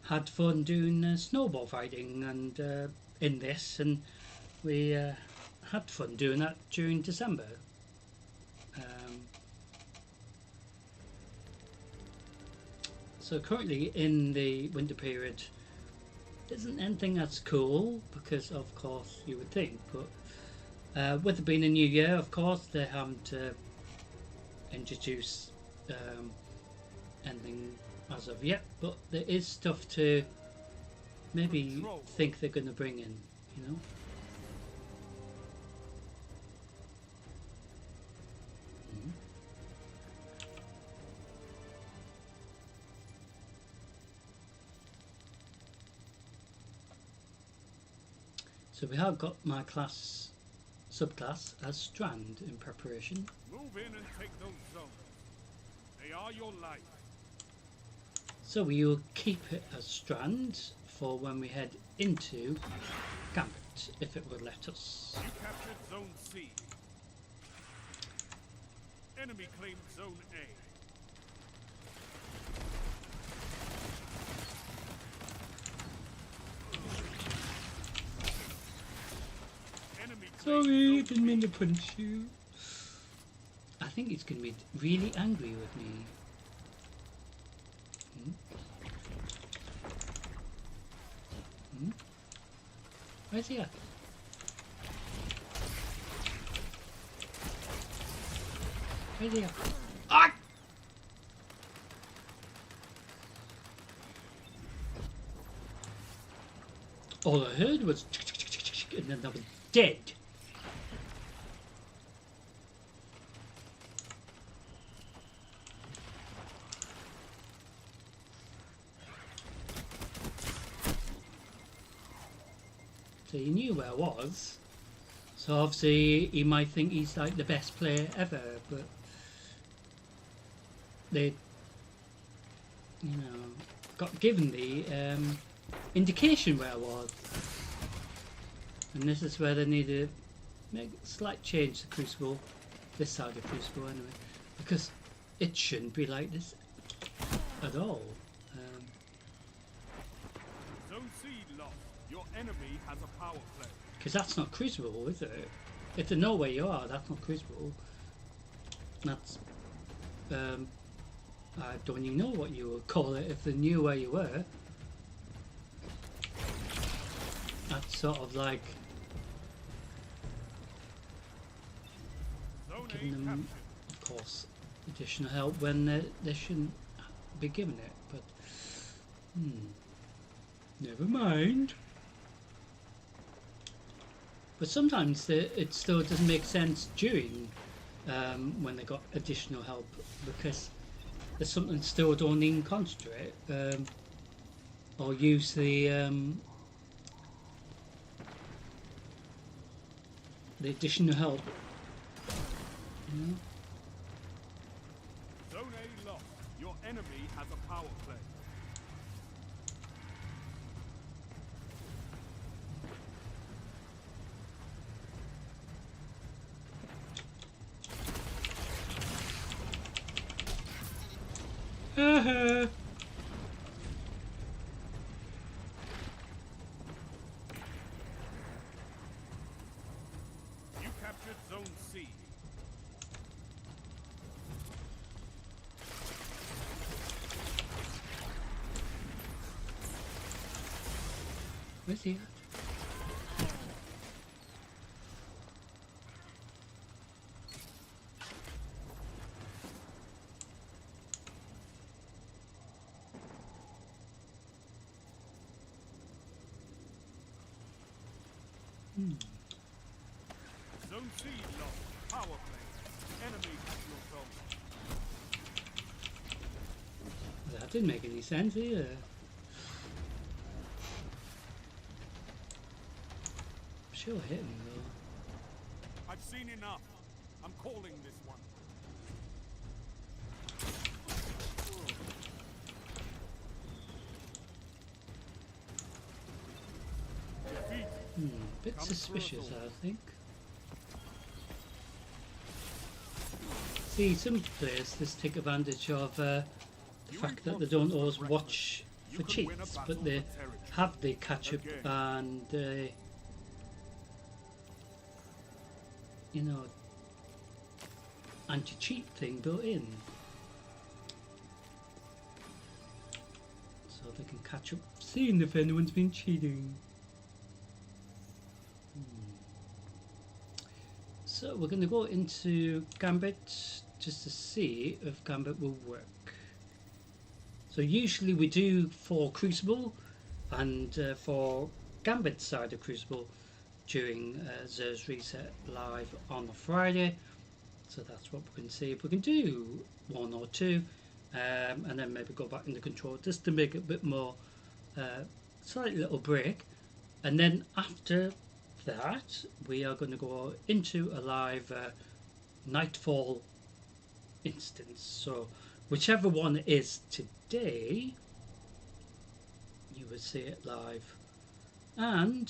had fun doing snowball fighting and in this, and we had fun doing that during December. So currently in the winter period isn't anything that's cool, because of course you would think, but with it being a new year, of course they haven't introduced anything as of yet, but there is stuff to maybe think they're going to bring in, you know. So we have got my class, subclass as Strand in preparation. Move in and take those zones. They are your life. So we will keep it as Strand for when we head into Gambit, if it will let us. You captured Zone C. Enemy claimed Zone A. Sorry, didn't mean to punch you. I think he's going to be really angry with me. Where's he at? Where's he at? Ah! All I heard was and then I was dead. So he knew where I was. So obviously he might think he's like the best player ever, but they, you know, got given the indication where I was. And this is where they need to make a slight change to Crucible, this side of Crucible anyway, because it shouldn't be like this at all. Zone C lost. Your enemy has a power play. Because that's not Crucible, is it? If they know where you are, that's not Crucible. That's I don't even know what you would call it if they knew where you were. That's sort of like giving them, of course, additional help when they shouldn't be given it. But never mind. But sometimes it still doesn't make sense during when they got additional help, because there's something still don't even concentrate or use the additional help. You know? Zone A lost. Your enemy has a power play. Where's he at? Zone C lost. Power play. Enemy at your zone. That didn't make any sense either. Sure hit him though. I've seen enough. I'm calling this one. Defeat. Bit suspicious, I think. See, some players just take advantage of the fact that they don't always watch for cheats, but they have the catch up and you know, anti-cheat thing built in, so they can catch up, seeing if anyone's been cheating. So we're going to go into Gambit just to see if Gambit will work. So usually we do for Crucible and for Gambit side of Crucible during Zer's Reset live on a Friday. So that's what we can see. If we can do one or two and then maybe go back into control just to make it a bit more slight little break, and then after that we are going to go into a live Nightfall instance. So whichever one it is today, you will see it live, and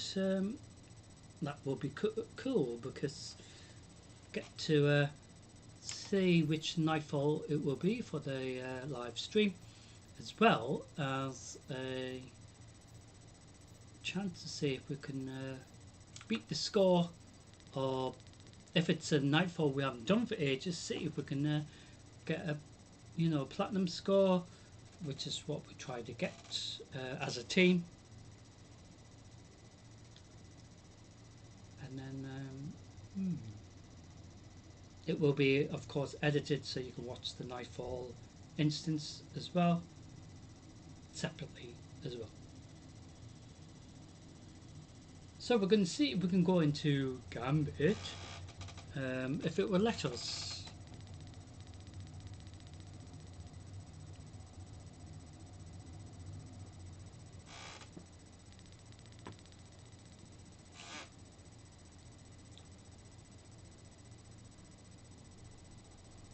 that will be cool because get to see which Nightfall it will be for the live stream, as well as a chance to see if we can beat the score, or if it's a Nightfall we haven't done for ages, see if we can get a, you know, platinum score, which is what we try to get as a team. And then it will be, of course, edited so you can watch the Nightfall instance as well, separately as well. So we're going to see if we can go into Gambit, if it will let us.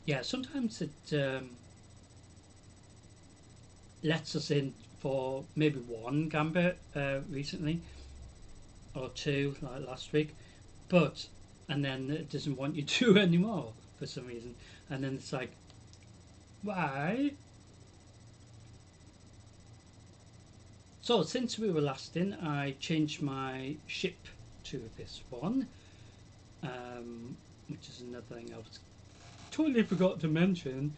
Yeah, sometimes it lets us in for maybe one Gambit recently, or two like last week, but and then it doesn't want you to anymore for some reason, and then it's like, why? So since we were last in, I changed my ship to this one, which is another thing I was totally forgot to mention.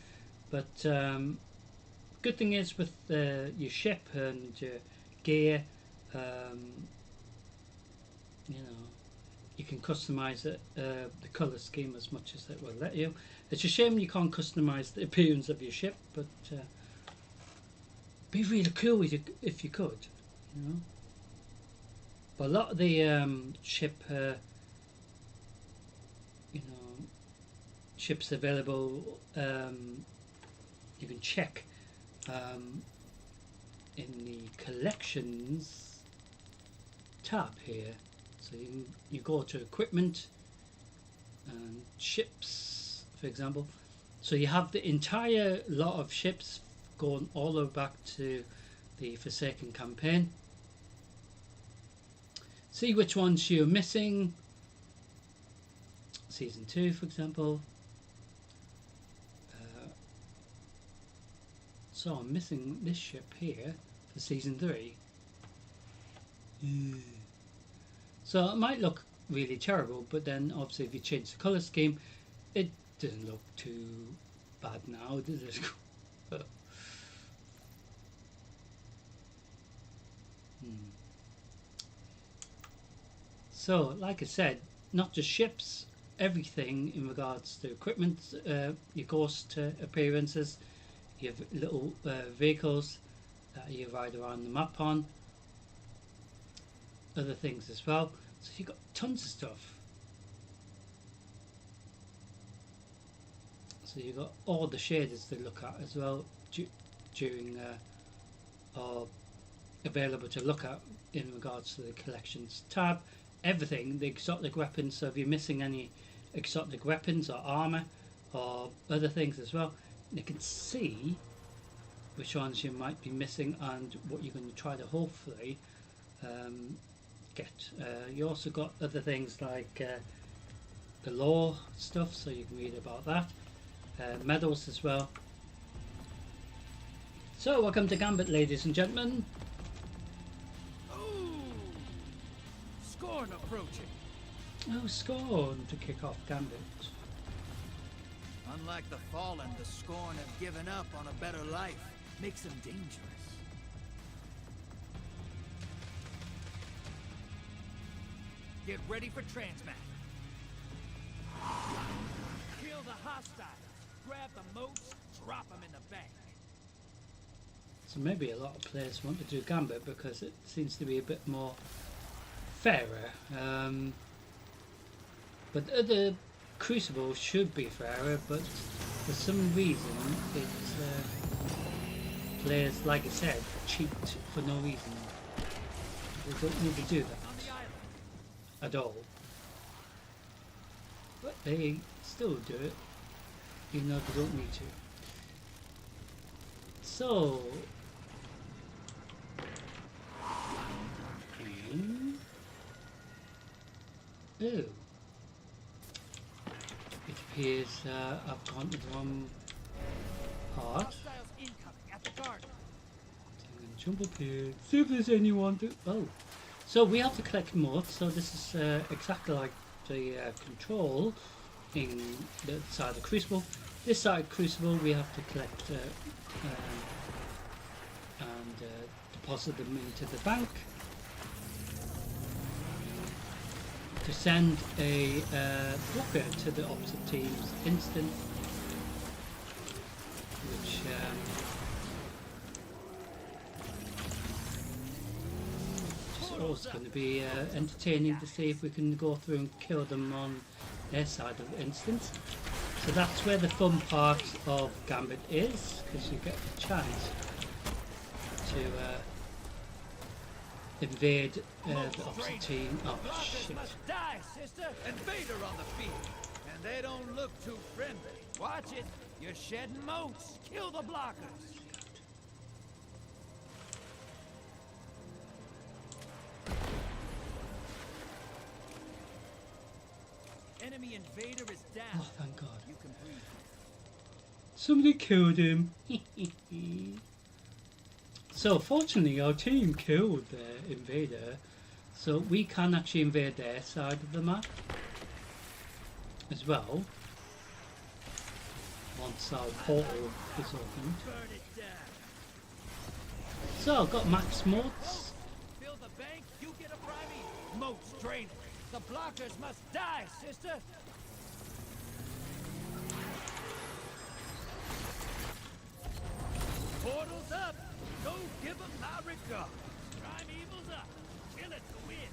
But good thing is with your ship and your gear, you know, you can customize it, the color scheme as much as it will let you. It's a shame you can't customize the appearance of your ship, but be really cool if you could, you know. But a lot of the ship, you know, ships available, you can check in the collections tab here. So you go to equipment and ships, for example. So you have the entire lot of ships going all the way back to the Forsaken campaign. See which ones you're missing. Season 2, for example. So I'm missing this ship here for Season 3. So it might look really terrible, but then obviously if you change the colour scheme, it doesn't look too bad now, does it? So, like I said, not just ships, everything in regards to equipment, your ghost appearances, your little vehicles that you ride around the map on, other things as well. So you've got tons of stuff. So you've got all the shaders to look at as well during or available to look at in regards to the collections tab. Everything, the exotic weapons, so if you're missing any exotic weapons or armor or other things as well, you can see which ones you might be missing and what you're going to try to hopefully get. You also got other things like the lore stuff, so you can read about that, medals as well. So welcome to Gambit, ladies and gentlemen. Scorn approaching. Oh, Scorn to kick off Gambit. Unlike the Fallen, the Scorn have given up on a better life. Makes them dangerous. Get ready for transmat. Kill the hostiles. Grab the moats. Drop them in the bank. So maybe a lot of players want to do Gambit because it seems to be a bit more fairer. But other Crucibles should be fairer, but for some reason it's players, like I said, cheat for no reason. They don't need to do that at all. But they still do it, even though they don't need to. So, oh, it appears I've gone to the wrong part. Hostiles incoming at the garden. I'm going to jump up here, see if there's anyone to... Oh, so we have to collect motes, so this is exactly like the control in the side of the Crucible. This side of Crucible we have to collect and deposit them into the bank to send a blocker to the opposite team's instant, which is also going to be entertaining to see if we can go through and kill them on their side of the instance. So that's where the fun part of Gambit is, because you get a chance to invade the opposite team. Oh shit. Must die, sister. Invader on the field. And they don't look too friendly. Watch it. You're shedding moats. Kill the blockers. Enemy invader is down. Oh, thank God. You can breathe. Somebody killed him. So fortunately our team killed the invader, so we can actually invade their side of the map as well once our portal is opened. Burn it down. So I've got max motes. Fill the bank, you get a priming. Moats draining. The blockers must die, sister. Portal's up. Go give them my regard. Primeval's up. Kill it to win.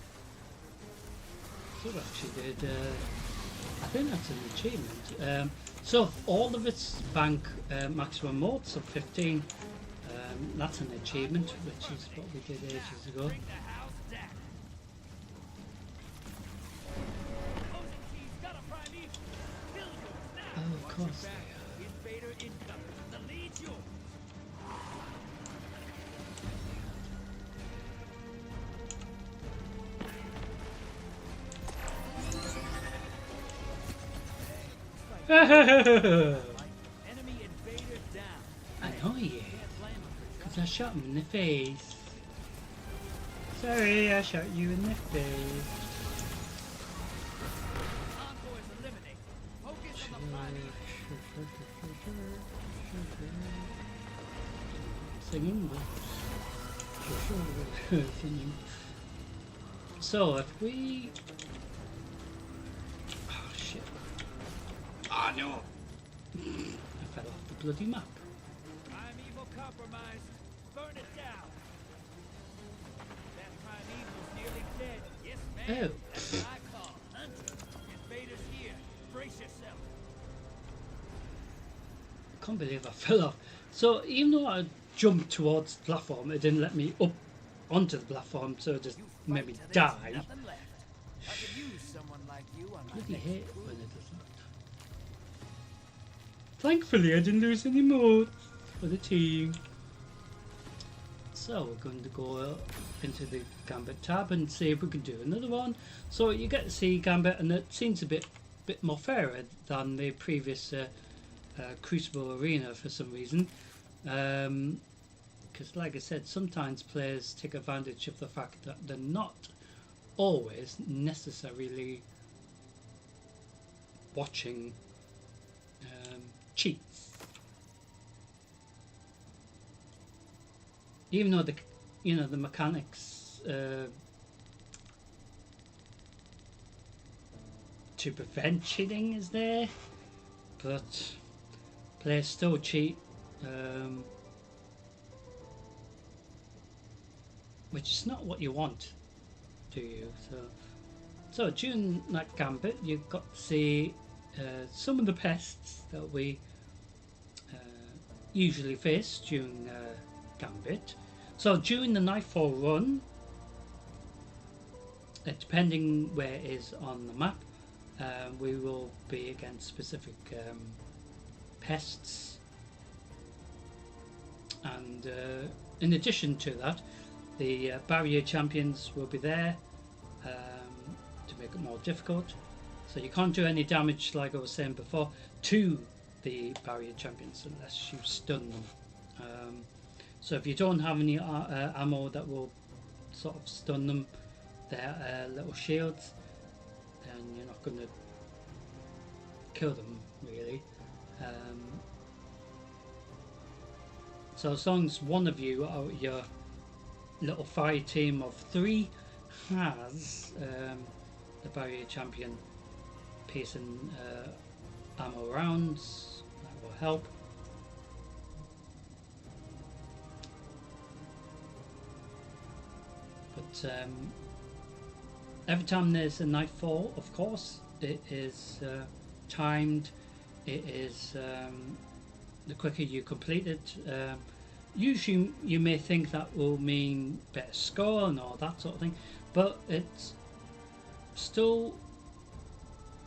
So we actually did, I think that's an achievement. So all of its bank maximum motes of 15, that's an achievement, which is what we did ages ago. Bring the house down. Opposing team's got a primeval. Kill yours now. Oh, of course. Invader incoming. The lead's yours. I Enemy invader down. know you, Can't blame him for because I shot him in the face. Sorry, I shot you in the face. Envoys eliminated. Focus on the primeval. Singing, singing. So if we... Oh shit. Ah no! I fell off the bloody map. Primeval compromised. Burn it down. That primeval's nearly dead. Yes, ma'am. Oh. That's what I call hunting. Invaders here. Brace yourself. I can't believe I fell off. So even though I jumped towards the platform, it didn't let me up onto the platform, so it just You made me fight till die. there's nothing left. I could use someone like you on my Bloody next hate it crew. when it does that. Thankfully I didn't lose any more for the team. So we're going to go into the Gambit tab and see if we can do another one. So you get to see Gambit, and it seems a bit more fairer than the previous Crucible Arena for some reason. Because like I said, sometimes players take advantage of the fact that they're not always necessarily watching cheats. Even though the mechanics to prevent cheating is there, but players still cheat, which is not what you want, do you? So during that Gambit, you got to see some of the pests that we usually face during Gambit. So during the Nightfall run, depending where it is on the map, we will be against specific pests, and in addition to that, the barrier champions will be there to make it more difficult. So you can't do any damage, like I was saying before, to the barrier champions unless you stun them. So if you don't have any ammo that will sort of stun them, their little shields, then you're not going to kill them really. So as long as one of you out of your little fire team of 3 has the barrier champion piercing ammo rounds, that will help. But every time there's a nightfall, of course, it is timed. It is the quicker you complete it. Usually you may think that will mean better score and all that sort of thing, but it's still,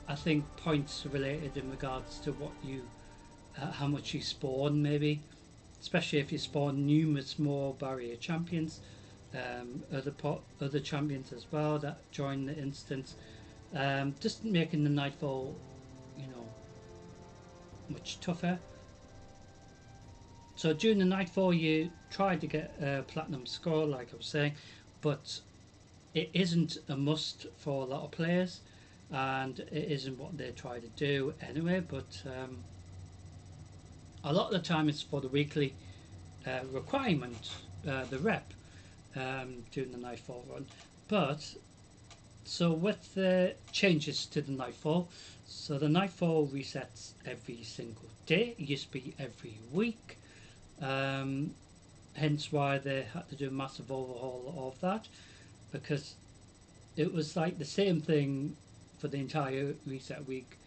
I think, points related in regards to what you how much you spawn, maybe, especially if you spawn numerous more barrier champions, other champions as well that join the instance, just making the nightfall, you know, much tougher. So during the nightfall you try to get a platinum score, like I was saying, but it isn't a must for a lot of players, and it isn't what they try to do anyway. But a lot of the time it's for the weekly requirement, the rep, during the nightfall run. But so with the changes to the nightfall, so the nightfall resets every single day. It used to be every week. Hence why they had to do a massive overhaul of that, because it was like the same thing for the entire reset week,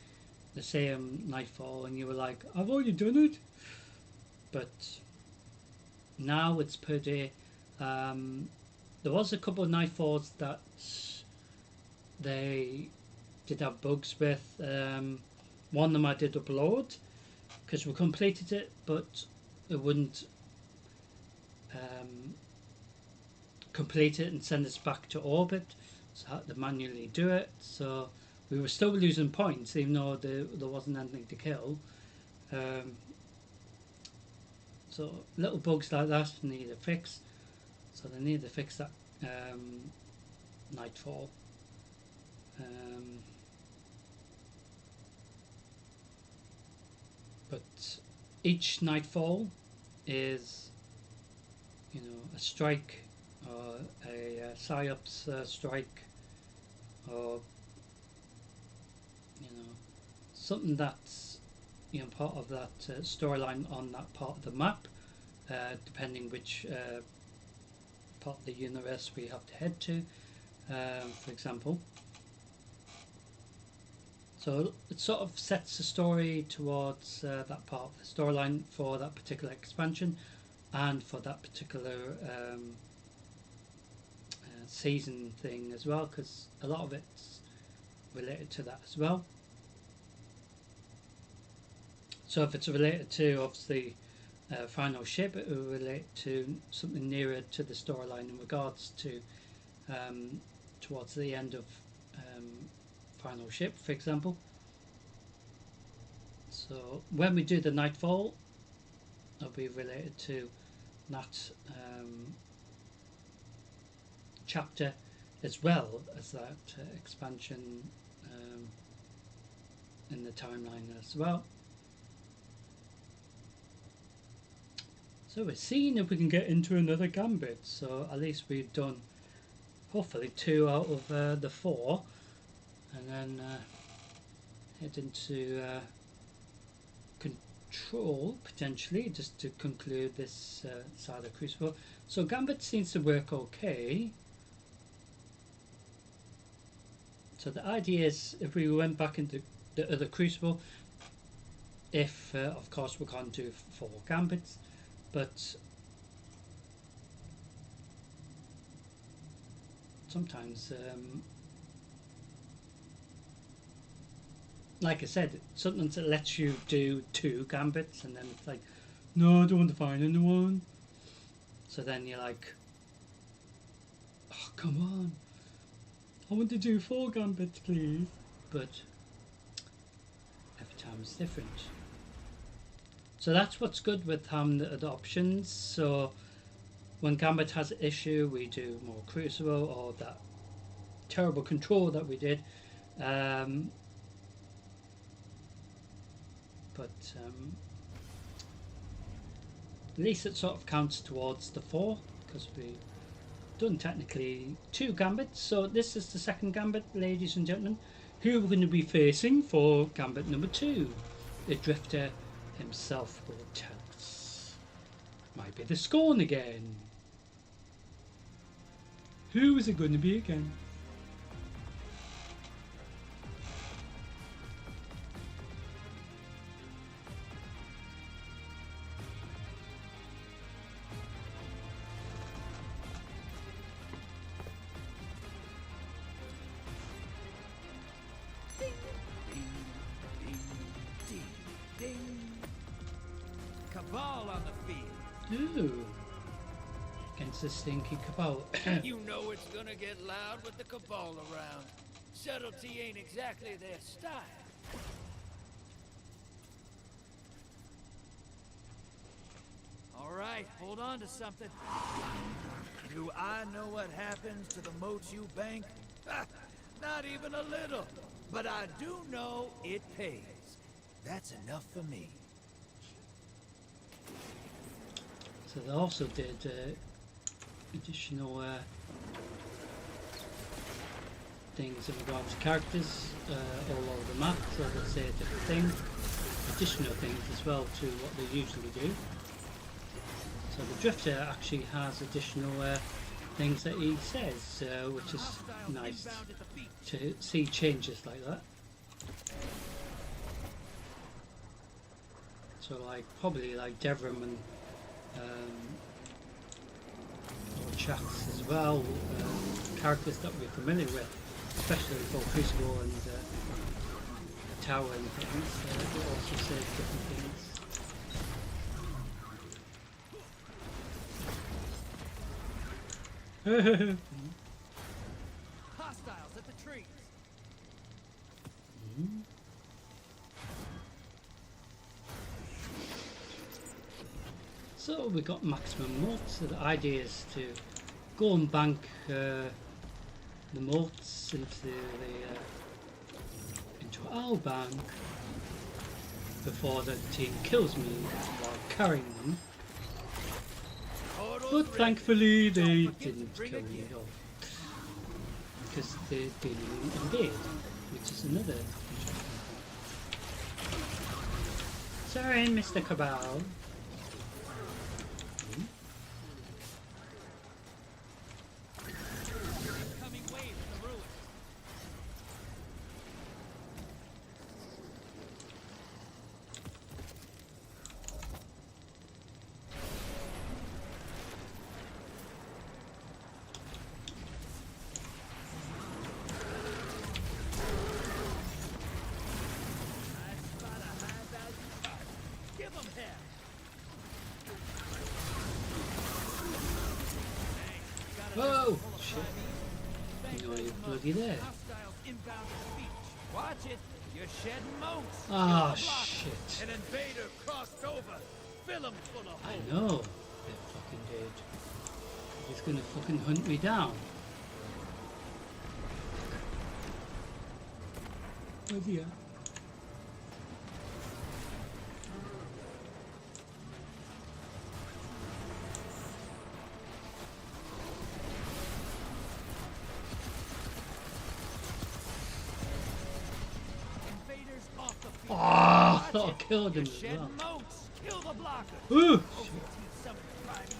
the same nightfall, and you were like, I've already done it. But now it's per day. There was a couple of nightfalls that they did have bugs with. One of them I did upload because we completed it, but it wouldn't complete it and send us back to orbit, so I had to manually do it. So we were still losing points even though there wasn't anything to kill. So little bugs like that need a fix, so they need to fix that nightfall. But each nightfall is, you know, a strike or a psyops strike or something that's part of that storyline on that part of the map, depending which part of the universe we have to head to, for example. So it sort of sets the story towards that part of the storyline for that particular expansion and for that particular season thing as well, because a lot of it's related to that as well. So if it's related to, obviously, Final Ship, it will relate to something nearer to the storyline in regards to towards the end of Final Ship, for example. So when we do the Nightfall, it'll be related to that chapter as well as that expansion in the timeline as well. So we're seeing if we can get into another gambit. So at least we've done hopefully 2 out of the 4, and then head into control potentially, just to conclude this side of Crucible. So gambit seems to work okay. So the idea is, if we went back into the other Crucible, if of course we can't do 4 gambits, but sometimes like I said, something that lets you do 2 gambits, and then it's like, no, I don't want to find anyone. So then you're like, oh, come on, I want to do 4 gambits, please. But every time is different. So that's what's good with having the options. So when Gambit has an issue, we do more Crucible, or that terrible control that we did. But at least it sort of counts towards the 4, because we've done technically 2 Gambits. So this is the second Gambit, ladies and gentlemen, who we're going to be facing for Gambit number 2. The Drifter himself will tell us. Might be the Scorn again. Who is it going to be again? Ooh, against the stinky Cabal. You know it's gonna get loud with the Cabal around. Subtlety ain't exactly their style. All right, hold on to something. Do I know what happens to the moats you bank? Not even a little. But I do know it pays. That's enough for me. So they also did additional things in regards to characters all over the map, so they say different things, additional things as well to what they usually do. So the Drifter actually has additional things that he says, which is nice to see changes like that. So like probably like Devram and or chats as well, characters that we're familiar with, especially for Crucible and Tower and things. They also say different things. Hostiles at the trees. Mm-hmm. So we got maximum moats. So the idea is to go and bank the moats into our bank before the team kills me while carrying them. But thankfully they didn't kill me at all. because they've been invaded, which is another interesting point. Sorry, Mr. Cabal. Incoming wave in the ruins. Whoa! Shit. You know you're bloody there. Watch it. You're shedding moats. Ah, shit. An invader crossed over. Fill him full of I hope. know. They're fucking dead. He's gonna fucking hunt me down. Where's he at? Invaders off the field. Oh, I Watch thought I it. killed him You're as shedding well. moats. Kill the blockers. Ooh! Overteach some of the primeval.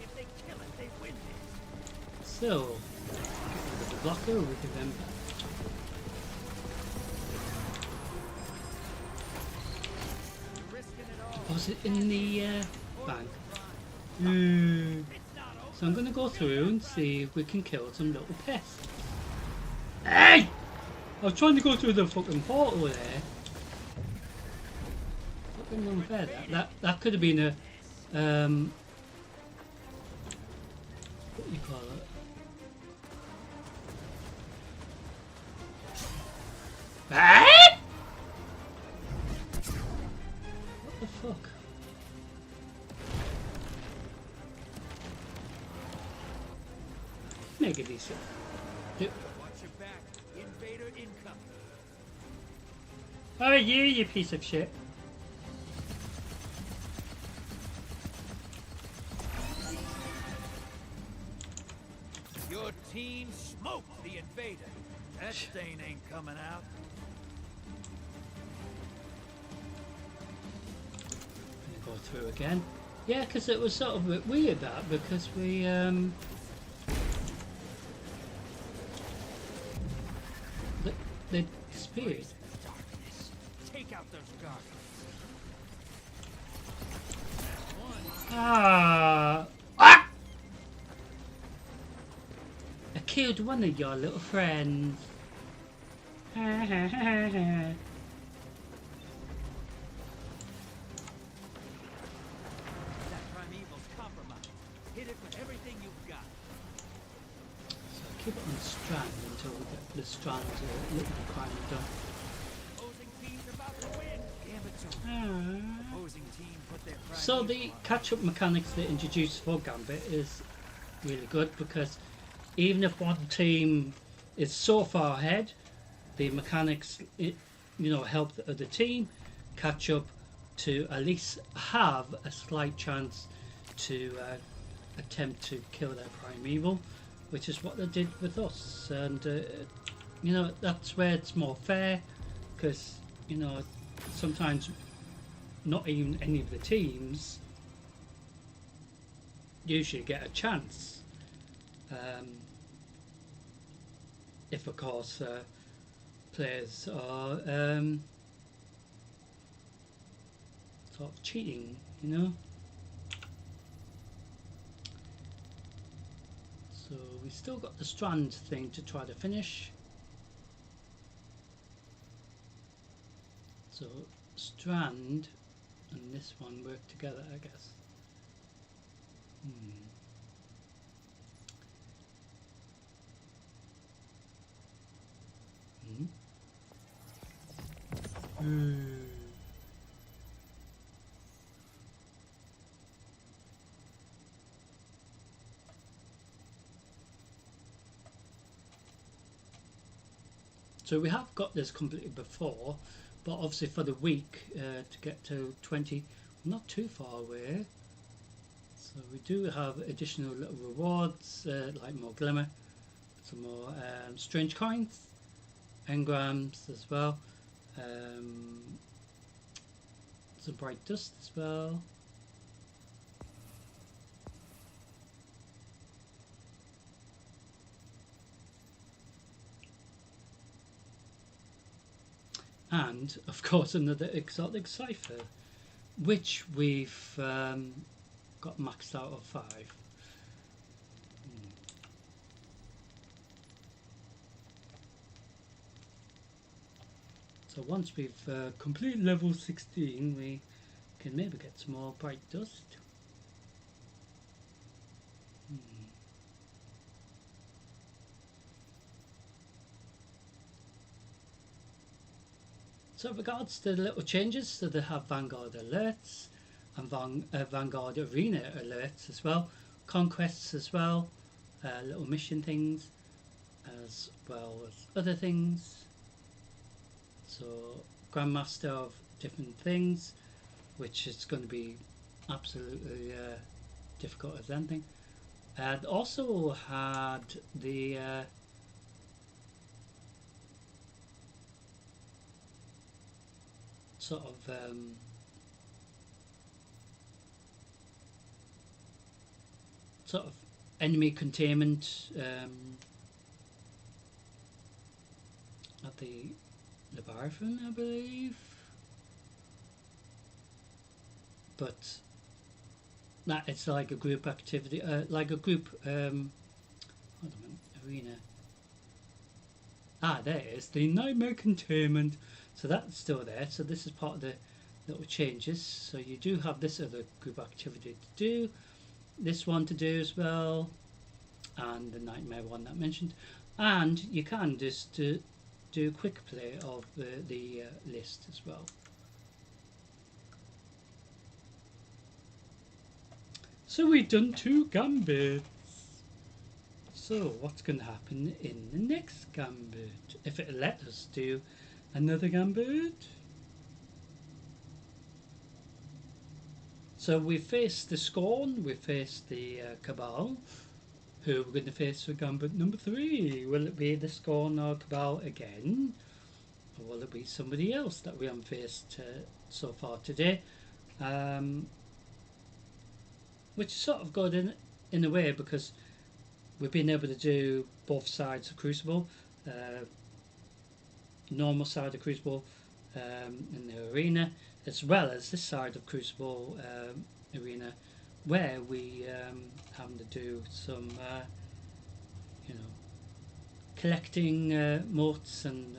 If they kill it, they win this. So, with the blocker, we can then. You're risking it all. Was it in the bank? It's not over. So I'm gonna go through and see if we can kill some little pests. Hey! I was trying to go through the fucking portal there. Fucking unfair. That could have been a what do you call it? Hey! What the fuck? Mega decent. Watch your back. Invader incoming. Oh, you piece of shit. Your team smoked the invader. That stain ain't coming out. Go through again. Yeah, because it was sort of a bit weird that because we they disappeared. Darkness. Take out those guards. Ah! I killed one of your little friends. That primeval's compromised. Hit it with everything you've got. So keep it on strand until we get the strand a little bit kind of done. Opposing team's about to win. Damn it, Tony. Ah. Opposing team put their So the primeval on. catch-up mechanics they introduced for Gambit is really good because even if one team is so far ahead, the mechanics help the other team catch up to at least have a slight chance to attempt to kill their primeval, which is what they did with us. And that's where it's more fair because sometimes not even any of the teams usually get a chance. If of course players are sort of cheating, So we still got the strand thing to try to finish. So strand and this one work together, I guess. So we have got this completed before, but obviously for the week to get to 20, not too far away. So we do have additional little rewards like more glimmer. some more strange coins, engrams as well, some bright dust as well. And of course another exotic cipher, which we've got maxed out of 5. So once we've completed level 16, we can maybe get some more bright dust. So with regards to the little changes, so they have Vanguard alerts and Vanguard Arena alerts as well, conquests as well, little mission things, as well as other things. So Grandmaster of different things, which is going to be absolutely difficult as anything. And also had the sort of enemy containment at the Leviathan, I believe, but that it's like a group activity, like a group hold on a minute, arena. There it is, the nightmare containment. So that's still there. So this is part of the little changes. So you do have this other group activity to do, this one to do as well, and the nightmare one that I mentioned. And you can just do quick play of the list as well. So we've done 2 gambits. So what's going to happen in the next gambit? If it let us do another gambit. So we faced the Scorn, we faced the Cabal. Who we're going to face for gambit number 3? Will it be the Scorn or Cabal again? Or will it be somebody else that we haven't faced so far today? Which is sort of good in a way, because we've been able to do both sides of Crucible. Normal side of Crucible in the arena, as well as this side of Crucible arena, where we having to do some collecting motes and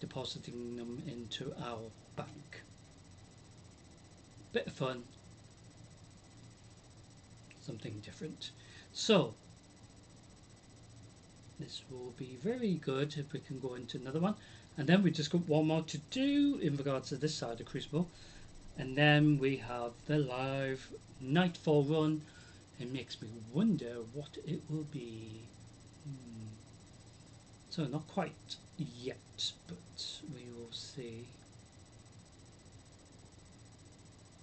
depositing them into our bank. Bit of fun, something different. So this will be very good if we can go into another one, and then we just got one more to do in regards to this side of Crucible, and then we have the live Nightfall run. It makes me wonder what it will be. So not quite yet, but we will see.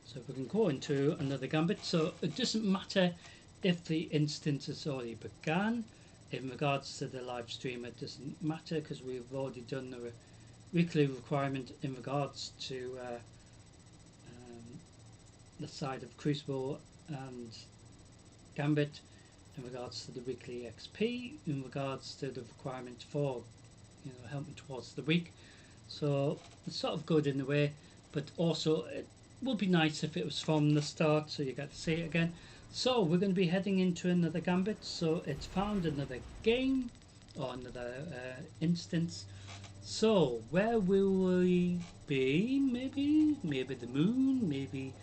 So we can go into another gambit. So it doesn't matter if the instance has already begun. In regards to the live stream, it doesn't matter because we've already done the weekly requirement in regards to the side of Crucible and Gambit, in regards to the weekly XP, in regards to the requirement for helping towards the week. So it's sort of good in a way, but also it would be nice if it was from the start so you get to see it again. So we're going to be heading into another gambit. So it's found another game or another instance. So where will we be? Maybe the moon, maybe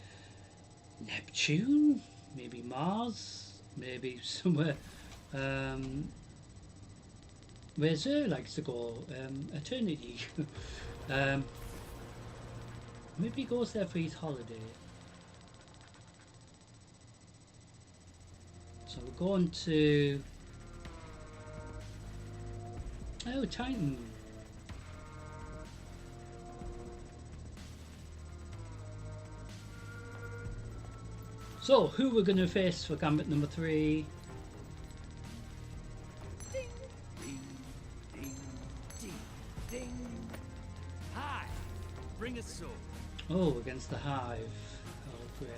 Neptune, maybe Mars, maybe somewhere where Zer likes to go, Eternity. Maybe he goes there for his holiday. So we're going to Titan. So who we're going to face for gambit number 3? against the Hive. Oh, great.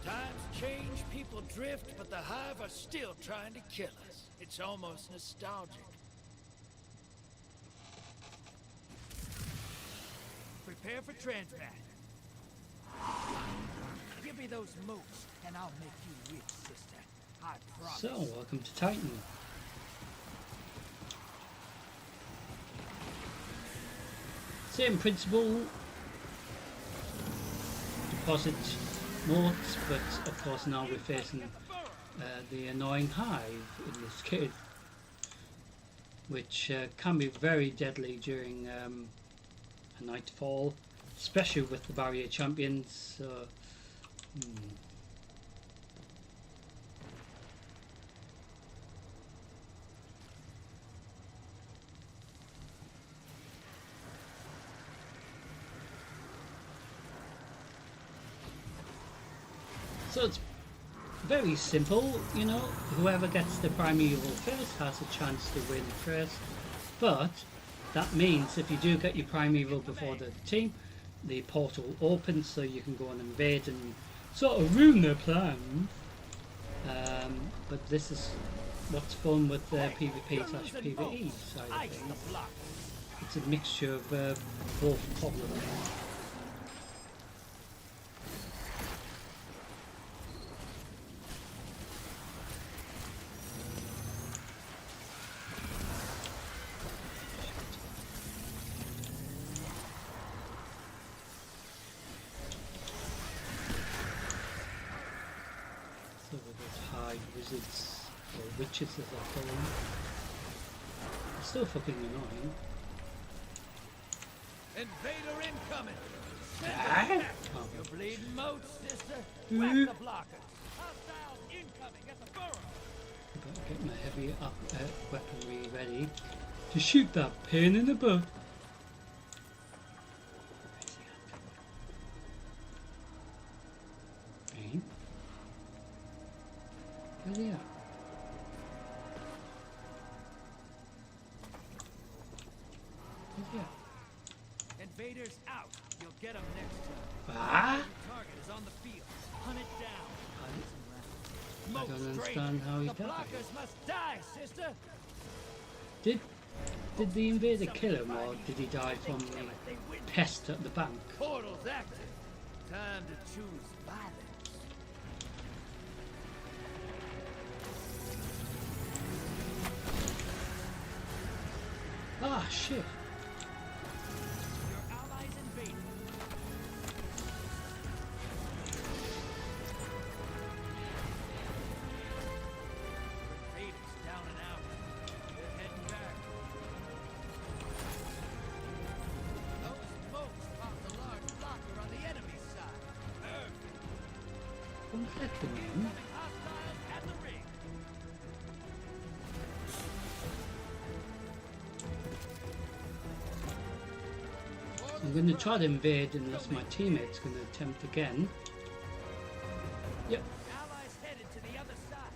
Times change, people drift, but the Hive are still trying to kill us. It's almost nostalgic. Prepare for transmat. Give me those moats, and I'll make you rich, sister. I promise. So, welcome to Titan. Same principle. Deposit moats, but of course now we're facing the annoying Hive in this case, which can be very deadly during a nightfall, especially with the barrier champions. So, So it's very simple, you know, whoever gets the primeval first has a chance to win first, but that means if you do get your primeval before the team, the portal opens so you can go and invade and sort of ruin their plan. But this is what's fun with the PvP/PvE side of things. It's a mixture of both problems. Wizards, or witches as I call them. It's still fucking annoying. Invader incoming! Ah? Oh. You're bleeding moats, sister. Whack the blockers. Hostiles incoming at the burrow. Better get my heavy weaponry ready to shoot that pain in the butt. Yeah. Invaders out. You'll get them next time. Ah? Your target is on the field. Hunt it down. I don't understand how he The died. blockers must die, sister. Did the invader kill him, or did he die from the pest at the bank? Portal's active. Time to choose violence. Ah, shit. Your allies invaded. Invaders down and out. They're heading back. Those moats popped a large blocker on the enemy side. Don't let them in. Hostiles at the ring. I'm going to try to invade unless my teammate's going to attempt again. Yep. Allies headed to the other side.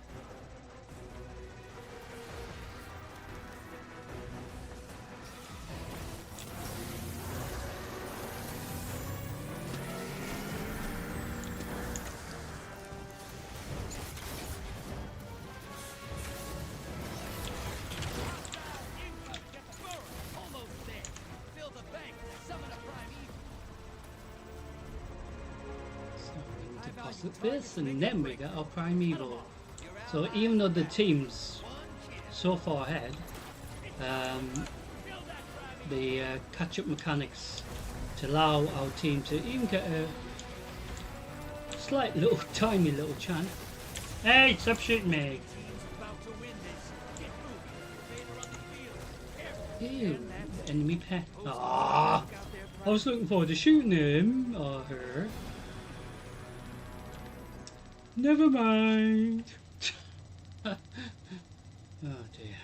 Almost there. Fill the bank. Summon a primeval. So we need to deposit this and then we get our primeval. So even though the team's so far ahead, the catch-up mechanics to allow our team to even get a slight little tiny little chance. Hey, stop shooting me! About to win this. Get moving. Invader on the field. Careful. Ew, enemy pet. Ah, I was looking forward to shooting him or her. Never mind. Oh dear.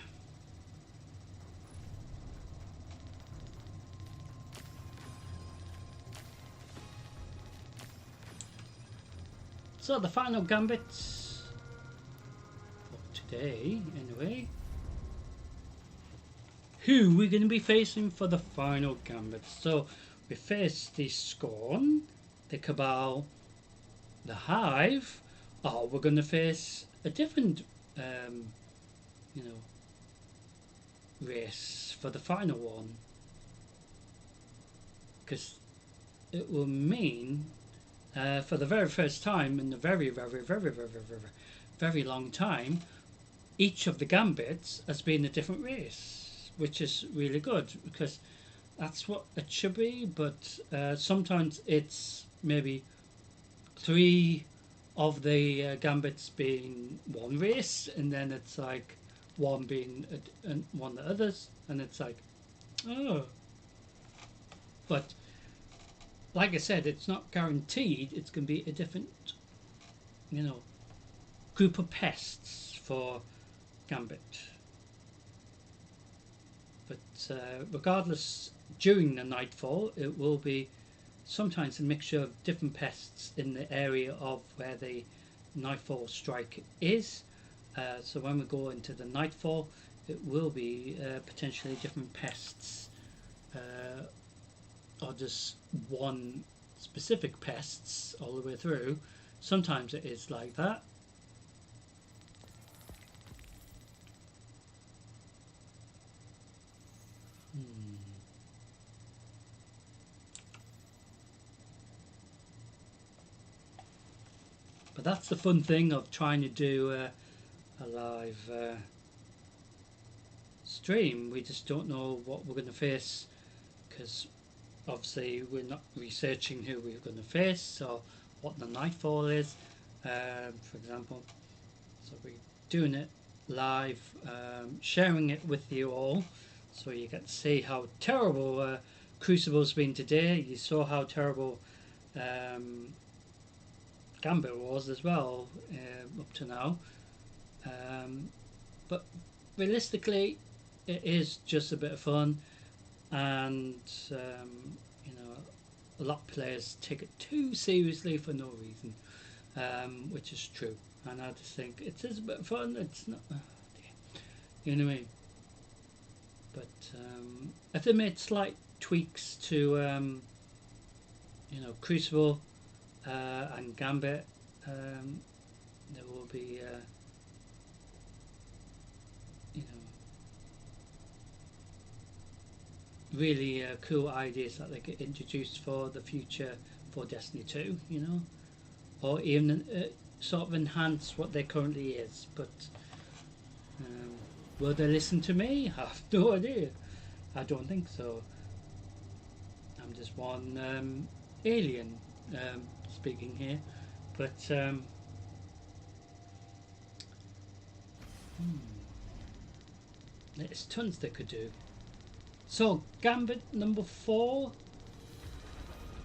So the final gambits for today, anyway. Who we're going to be facing for the final gambit? So we face the Scorn, the Cabal, the Hive, or we're going to face a different, you know, race for the final one. Because it will mean, for the very first time in a very, very, very, very, very, very, very long time, each of the Gambits has been a different race, which is really good because that's what it should be. But sometimes it's maybe 3 of the Gambits being one race, and then it's like one being one of the others, and it's like, oh. But like I said, it's not guaranteed it's going to be a different, you know, group of pests for Gambit. But regardless, during the Nightfall, it will be sometimes a mixture of different pests in the area of where the Nightfall strike is. So when we go into the Nightfall, it will be potentially different pests, or just one specific pests all the way through. Sometimes it is like that. But that's the fun thing of trying to do a live stream. We just don't know what we're going to face, because obviously we're not researching who we're going to face or what the Nightfall is, for example. So we're doing it live, sharing it with you all, so you get to see how terrible Crucible's been today. You saw how terrible Gambit was as well, up to now. But realistically, it is just a bit of fun, and you know, a lot of players take it too seriously for no reason, which is true. And I just think it is a bit of fun. It's not, you know what I mean. But if they made slight tweaks to, you know, Crucible and Gambit, there will be, you know, really cool ideas that they get introduced for the future for Destiny 2, you know, or even sort of enhance what there currently is. But will they listen to me? I have no idea. I don't think so. I'm just one alien speaking here, but there's tons they could do. So Gambit number 4,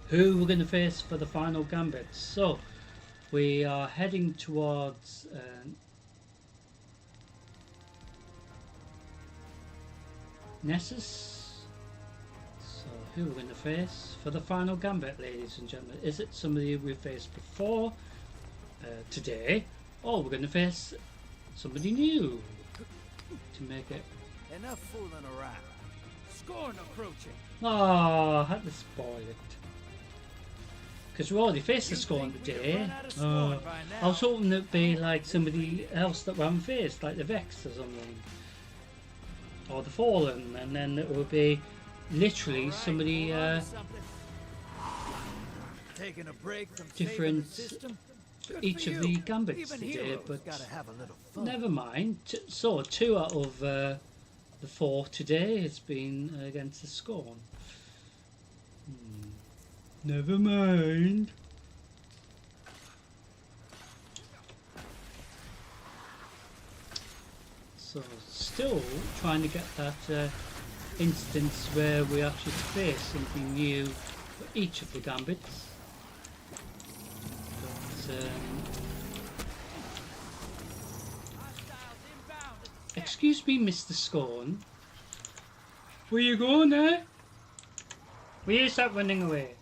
who we're going to face for the final Gambit. So we are heading towards Nessus. So who we're going to face for the final Gambit, ladies and gentlemen? Is it somebody we faced before today, or we're going to face somebody new to make it? Enough fooling around. Scorn approaching. Oh, I had to spoil it. Because we already faced the Scorn today. I was hoping it'd be like somebody else that we haven't faced, like the Vex or something. Or the Fallen, and then it would be literally somebody taking a break from different each of the Gambits Even today, but gotta have a little fun. never mind. So 2 out of the 4 today has been against the Scorn. Never mind. So still trying to get that instance where we actually face something new for each of the Gambits. But, excuse me, Mr. Scorn. Where you going there? Will you stop running away?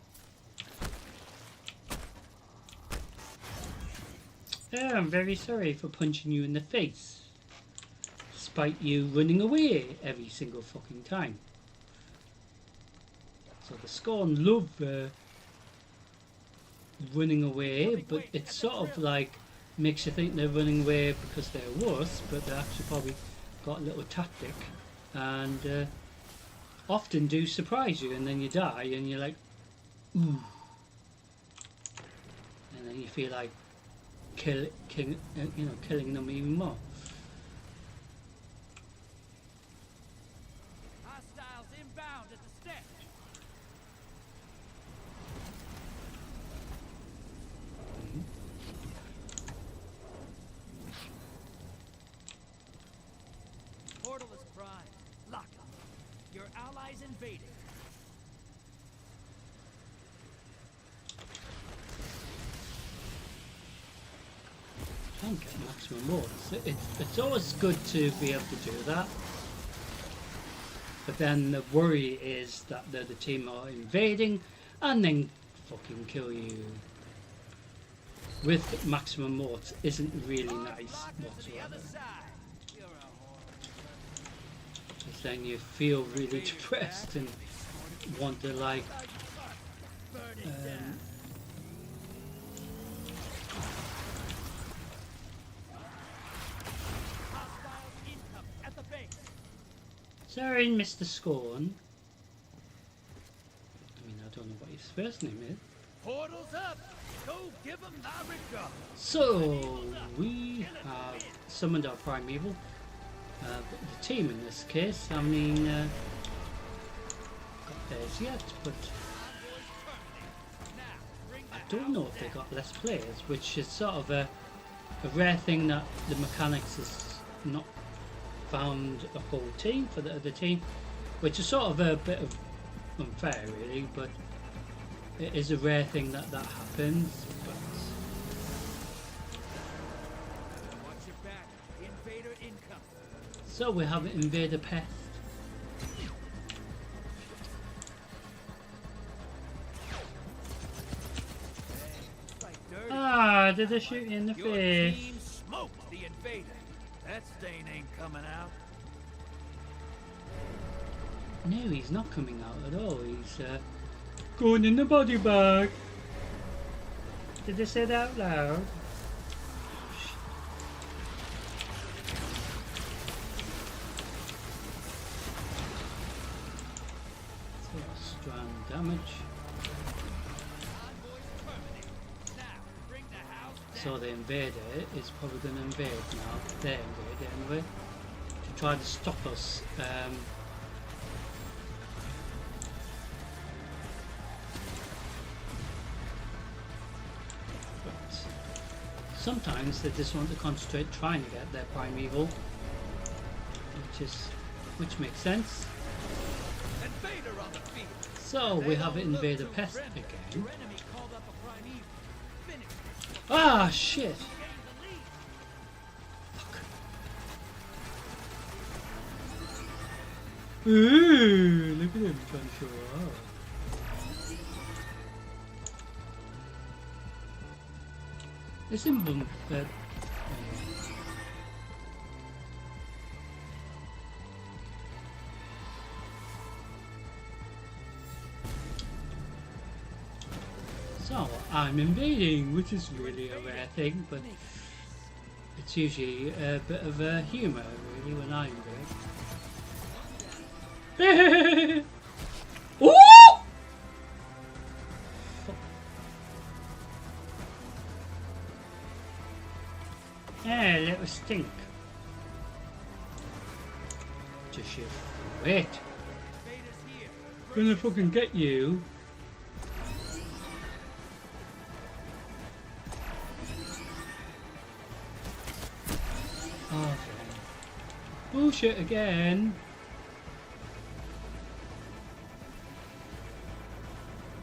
Yeah, I'm very sorry for punching you in the face, despite you running away every single fucking time. So the Scorn love running away, but it's sort of like makes you think they're running away because they're worse, but they actually probably got a little tactic, and often do surprise you, and then you die, and you're like, ooh, and then you feel like killing them even more. Hostiles inbound at the steps. Portal is primed. Lock them. Your allies invading. Can't get maximum wards. It's always good to be able to do that, but then the worry is that the team are invading and then fucking kill you with maximum wards isn't really nice whatsoever. Because then you feel really depressed and want to like sorry, Mr. Scorn. I mean, I don't know what his first name is. Portals up. Go give him my regard. So we have summoned our primeval. But the team in this case, I mean, got theirs yet, but I don't know if they got less players, which is sort of a rare thing that the mechanics has not found a whole team for the other team, which is sort of a bit of unfair really, but it is a rare thing that happens. But Watch your back. Invader income. so we have Invader Pest. Ah, did they shoot you in the Your face? team smoked the invader. That stain ain't coming out. No, he's not coming out at all. He's going in the body bag. Did they say that out loud? So, strand damage. So the invader is probably going to invade now. They invade anyway to try to stop us. But sometimes they just want to concentrate trying to get their primeval, which makes sense. Invader on the field. So we have Invader Pest Your again. enemy called up a primeval. Finish. Ah, shit! Fuck. Ooh, look at him trying to show off. It's in boom, but so I'm invading, which is really a rare thing, but it's usually a bit of a humour really when I invade. Ooh! Yeah, little stink. Just you wait. Gonna fucking get you. Oh, bullshit again.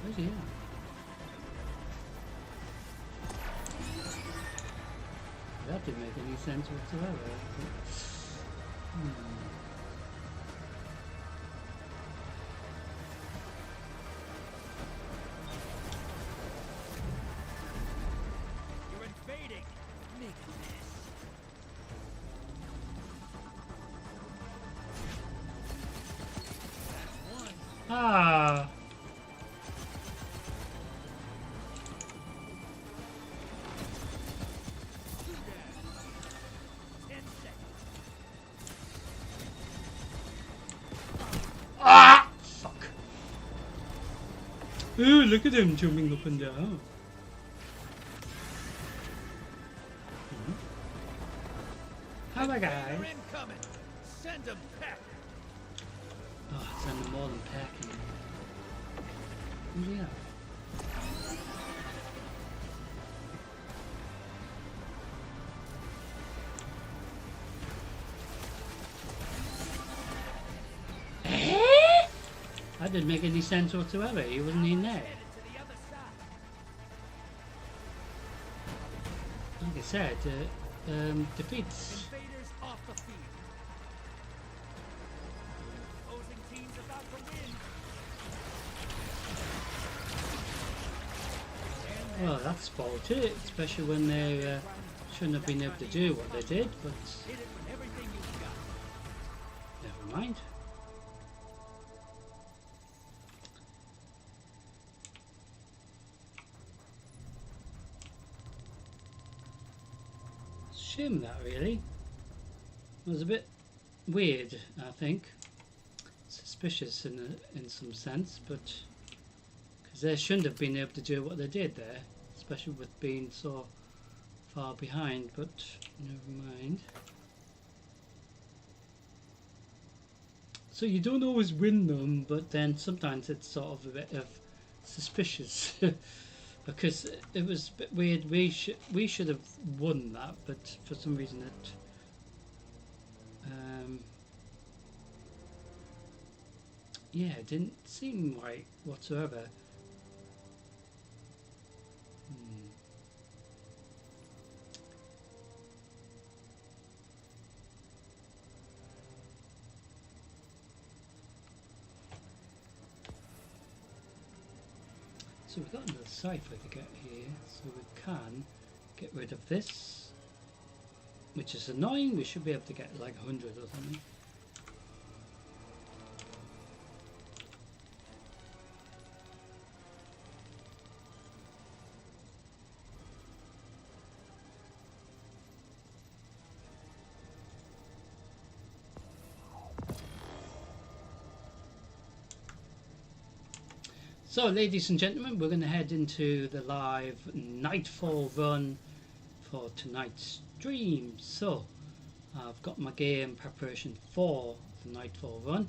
Where's he at? That didn't make any sense whatsoever. You're invading. Make a mess. That's one. Ah. Ooh, look at him jumping up and down. Hi guys. They're incoming. Send them packing. Oh, send them all and packing. Yeah. That didn't make any sense whatsoever. He wasn't in there. Like I said, defeats. Invaders off the field. Opposing teams about to win. Well, that's faulty, especially when they shouldn't have been able to do what they did, but Hit it with everything you've got. never mind. Shame that really. It was a bit weird, I think. Suspicious in some sense, but because they shouldn't have been able to do what they did there, especially with being so far behind, but never mind. So you don't always win them, but then sometimes it's sort of a bit of suspicious. Because it was a bit weird. We should have won that, but for some reason it yeah, it didn't seem right whatsoever. So we've got another cipher to get here, so we can get rid of this, which is annoying. We should be able to get like 100 or something. So, ladies and gentlemen, we're going to head into the live Nightfall run for tonight's stream. So, I've got my game preparation for the Nightfall run.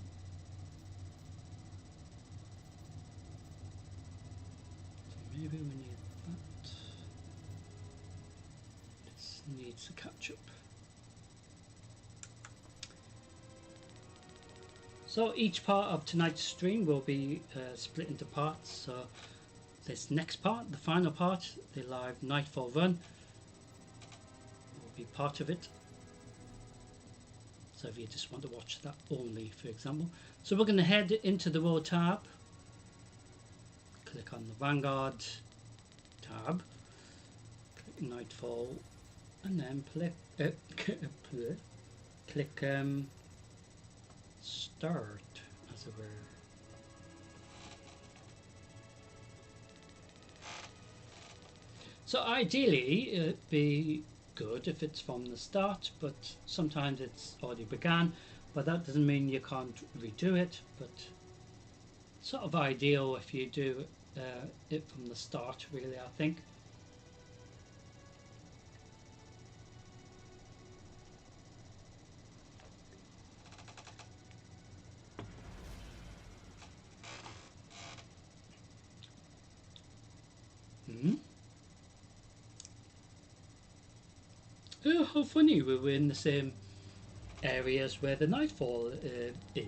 So maybe we need that. This needs to catch up. So each part of tonight's stream will be split into parts. So this next part, the final part, the live Nightfall run, will be part of it. So if you just want to watch that only, for example. So we're going to head into the World tab. Click on the Vanguard tab. Click Nightfall, and then click start, as it were. So ideally it'd be good if it's from the start, but sometimes it's already began, but that doesn't mean you can't redo it. But sort of ideal if you do it from the start, really, I think. Oh, how funny, we were in the same areas where the Nightfall is.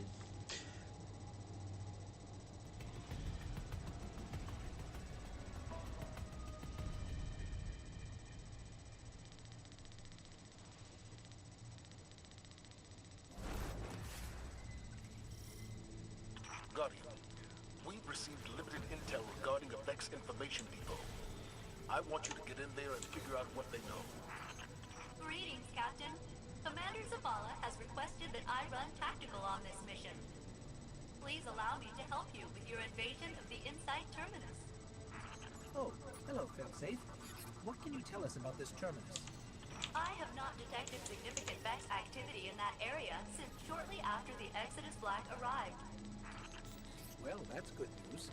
Guardian, we've received limited intel regarding a Vex information depot. I want you to get in there and figure out what they know. Greetings, Captain. Commander Zavala has requested that I run tactical on this mission. Please allow me to help you with your invasion of the Inside Terminus. Oh, hello, Failsafe. What can you tell us about this terminus? I have not detected significant Vex activity in that area since shortly after the Exodus Black arrived. Well, that's good news.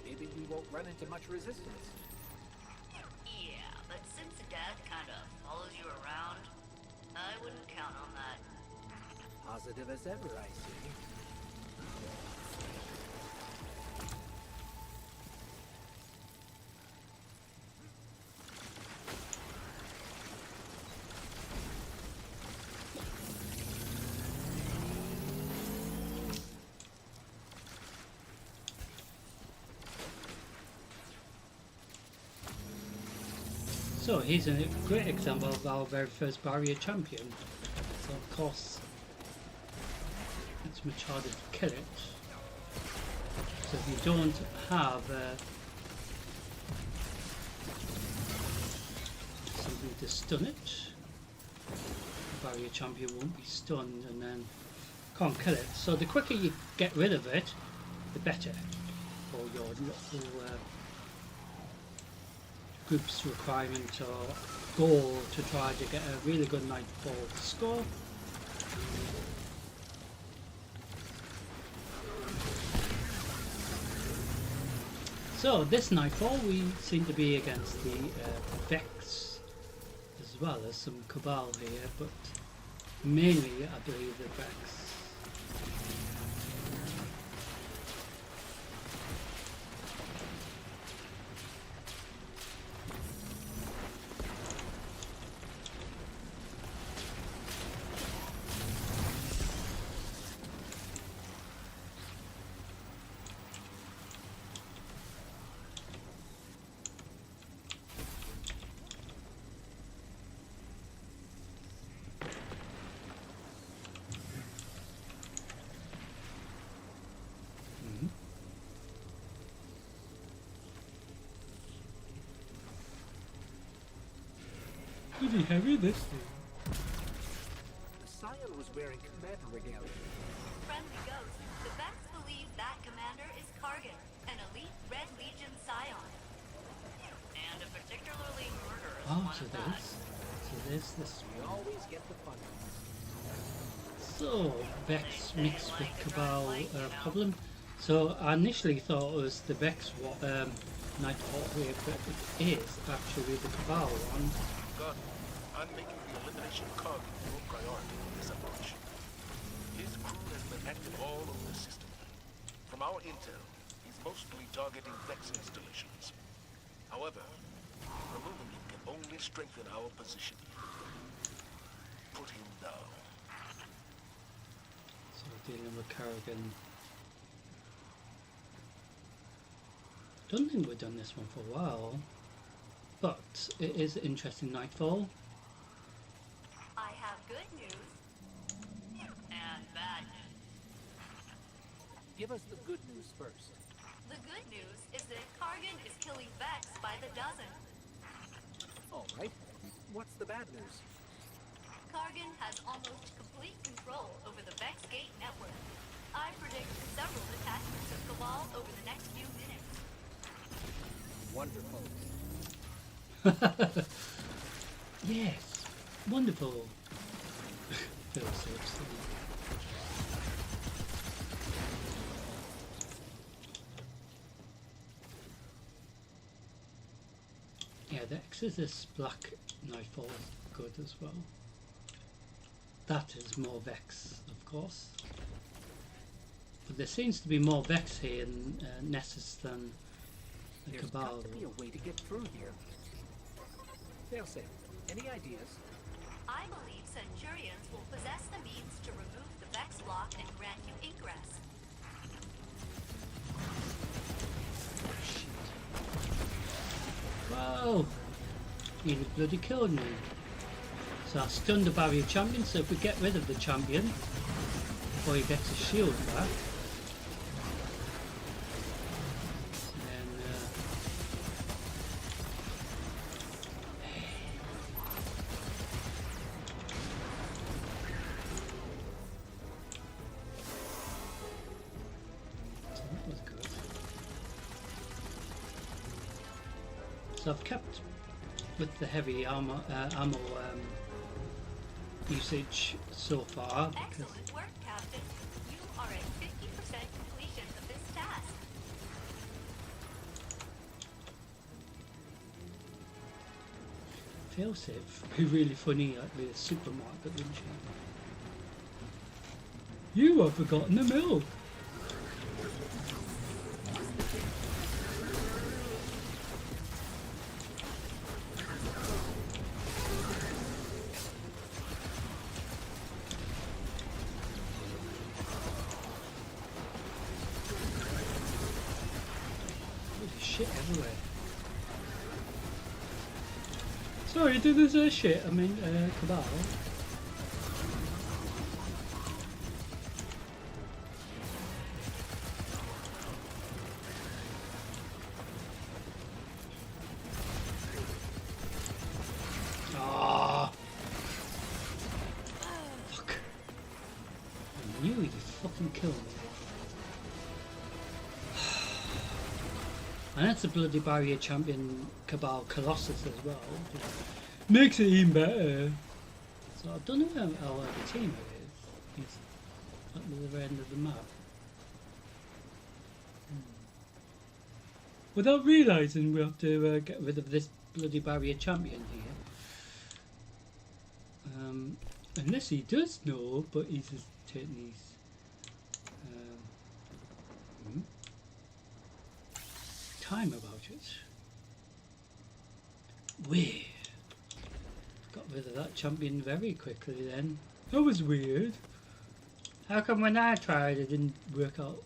Maybe we won't run into much resistance. Yeah, but since death kind of follows you around, I wouldn't count on that. Positive as ever, I see. So he's a great example of our very first barrier champion. So of course it's much harder to kill it. So if you don't have something to stun it, the barrier champion won't be stunned and then can't kill it. So the quicker you get rid of it, the better for your little group's requirement or goal to try to get a really good nightfall score. So this nightfall we seem to be against the Vex as well as some Cabal here, but mainly I believe the Vex. Pretty heavy this thing. The Scion was wearing commander regalia. Friendly Ghost, the Vex believe that commander is Kargan, an elite Red Legion Scion. And a particularly murderous Oh, one so at that. there's this We always get the fun. So Vex mixed with Cabal problem. So I initially thought it was the Vex Nightfall here, but it is actually the Cabal one. God, I'm making the elimination of Kargan your priority in this operation. His crew has been active all over the system. From our intel, he's mostly targeting Vex installations. However, removing him can only strengthen our position. Put him down. So dealing with Kerrigan. Don't think we've done this one for a while, but it is interesting nightfall. I have good news and bad news. Give us the good news first. The good news is that Kargan is killing Vex by the dozen. All right. What's the bad news? Kargan has almost complete control over the Vex Gate network. I predict several detachments of Cabal over the next few minutes. Wonderful. Yes, wonderful. Feels so silly. Yeah, the Exodus Black Nightfall is good as well. That is more Vex, of course. But there seems to be more Vex here in Nessus than the There's Cabal. got to be a way to get through here. Failsafe, any ideas? I believe Centurions will possess the means to remove the Vex block and grant you ingress. Wow! He bloody killed me. So I stunned the barrier champion, so if we get rid of the champion before he gets his shield back, then so that was good. So I've kept with the heavy ammo usage so far because Excellent work, Captain. You are at 50% completion of this task. Failsafe would be really funny at the supermarket, wouldn't she? You have forgotten the milk. Shit everywhere. Sorry, did this shit? I mean, Cabal. Ah, fuck! I knew he'd fucking kill me. And that's a bloody barrier champion Cabal Colossus as well. Makes it even better. So I don't know how the team is. He's at the other end of the map. Without realising we have to get rid of this bloody barrier champion here. Unless he does know, but he's just taking these. Time about it. Weird. Got rid of that champion very quickly then. That was weird. How come when I tried it didn't work out?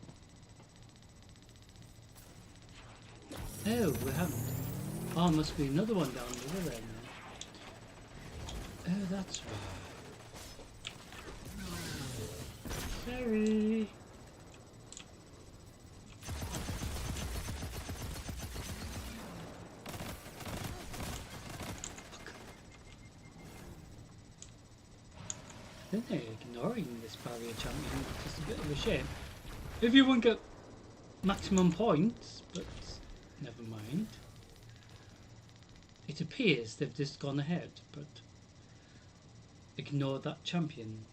Oh, we haven't. Oh, must be another one down the other end then. Oh, that's right. Sorry. I think they're ignoring this barrier champion, which is a bit of a shame. If you won't get maximum points, but never mind. It appears they've just gone ahead, but ignore that champion.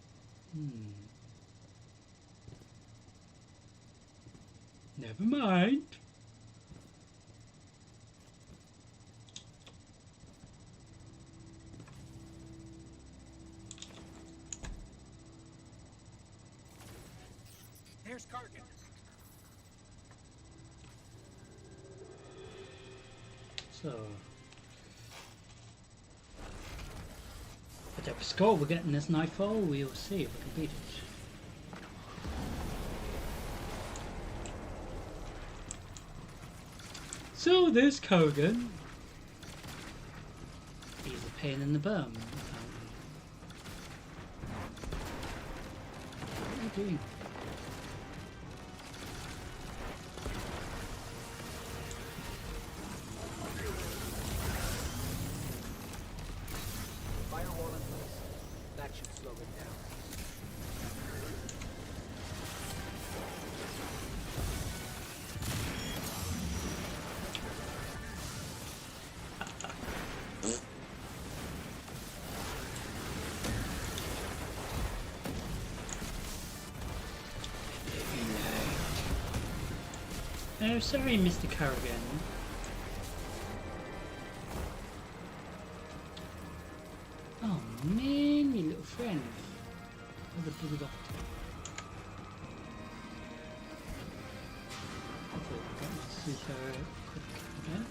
Never mind. Here's Kargan. So, whatever score we're getting this nightfall, we'll see if we can beat it. So this Kogan, he's a pain in the bum. What are you doing? Firewall in place. That should slow it down. Oh, sorry, Mr. Carrigan. Oh man, you little friend. Where the bloody doctor? Hopefully I got my super quick again.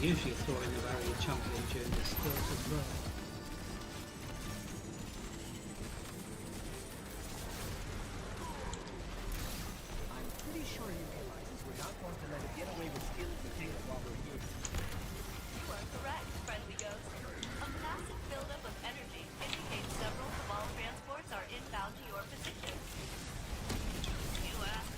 Usually throwing the barrier champion during this sport as well. I'm pretty sure he realizes we're not going to let him get away with stealing the data while we're here. You are correct, friendly ghost. A massive buildup of energy indicates several Cabal transports are inbound to your position. You asked.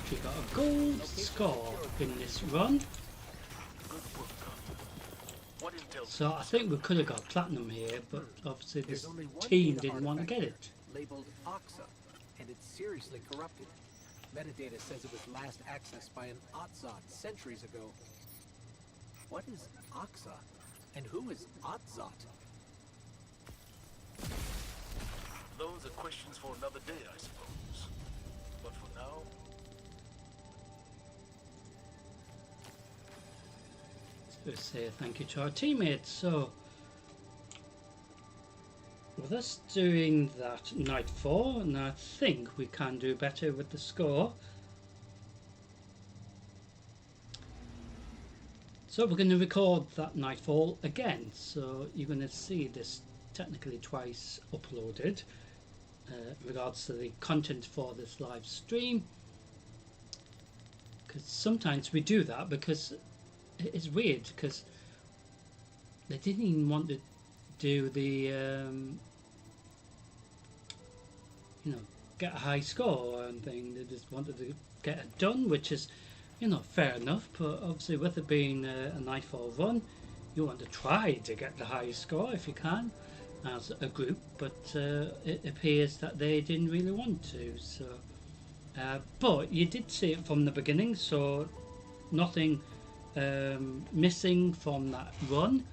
actually got a gold score in this run. Good work, Doctor. What intel? So I think we could have got platinum here, but obviously this There's only one team data didn't want to artifact get here, it. labeled Oxa, and it's seriously corrupted. Metadata says it was last accessed by an Otzot centuries ago. What is Oxa? And who is Otzot? Those are questions for another day, I suppose. But for now, Let's say thank you to our teammates. So with us doing that night 4, and I think we can do better with the score. So we're going to record that nightfall again, so you're going to see this technically twice uploaded in regards to the content for this live stream, because sometimes we do that because it's weird, because they didn't even want to do the you know, get a high score or anything. They just wanted to get it done, which is, you know, fair enough, but obviously with it being a nightfall run, you want to try to get the highest score if you can as a group, but it appears that they didn't really want to. So but you did see it from the beginning, so nothing missing from that run.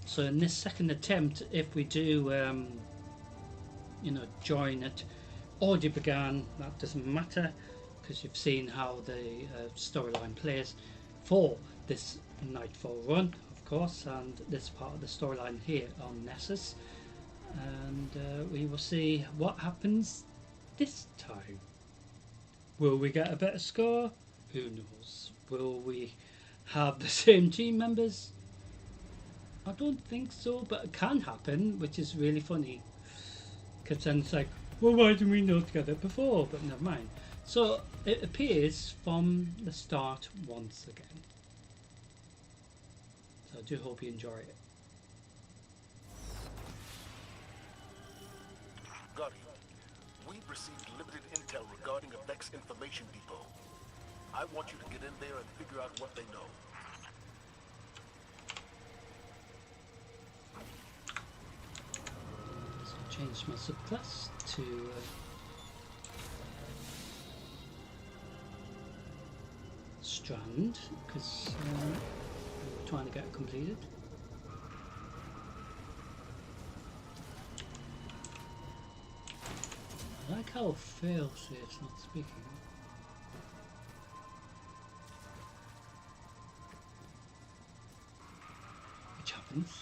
So in this second attempt, if we do you know, join it already began, that doesn't matter, because you've seen how the storyline plays for this nightfall run, of course, and this part of the storyline here on Nessus, and we will see what happens this time. Will we get a better score? Who knows? Will we have the same team members? I don't think so, but it can happen, which is really funny, because then it's like, well, why did we not get it before? But never mind. So it appears from the start once again. So I do hope you enjoy it. Guardian, we've received limited intel regarding a Vex information depot. I want you to get in there and figure out what they know. So I changed my subclass to Strand, because we're trying to get it completed. I like how failsafe's not speaking. Which happens.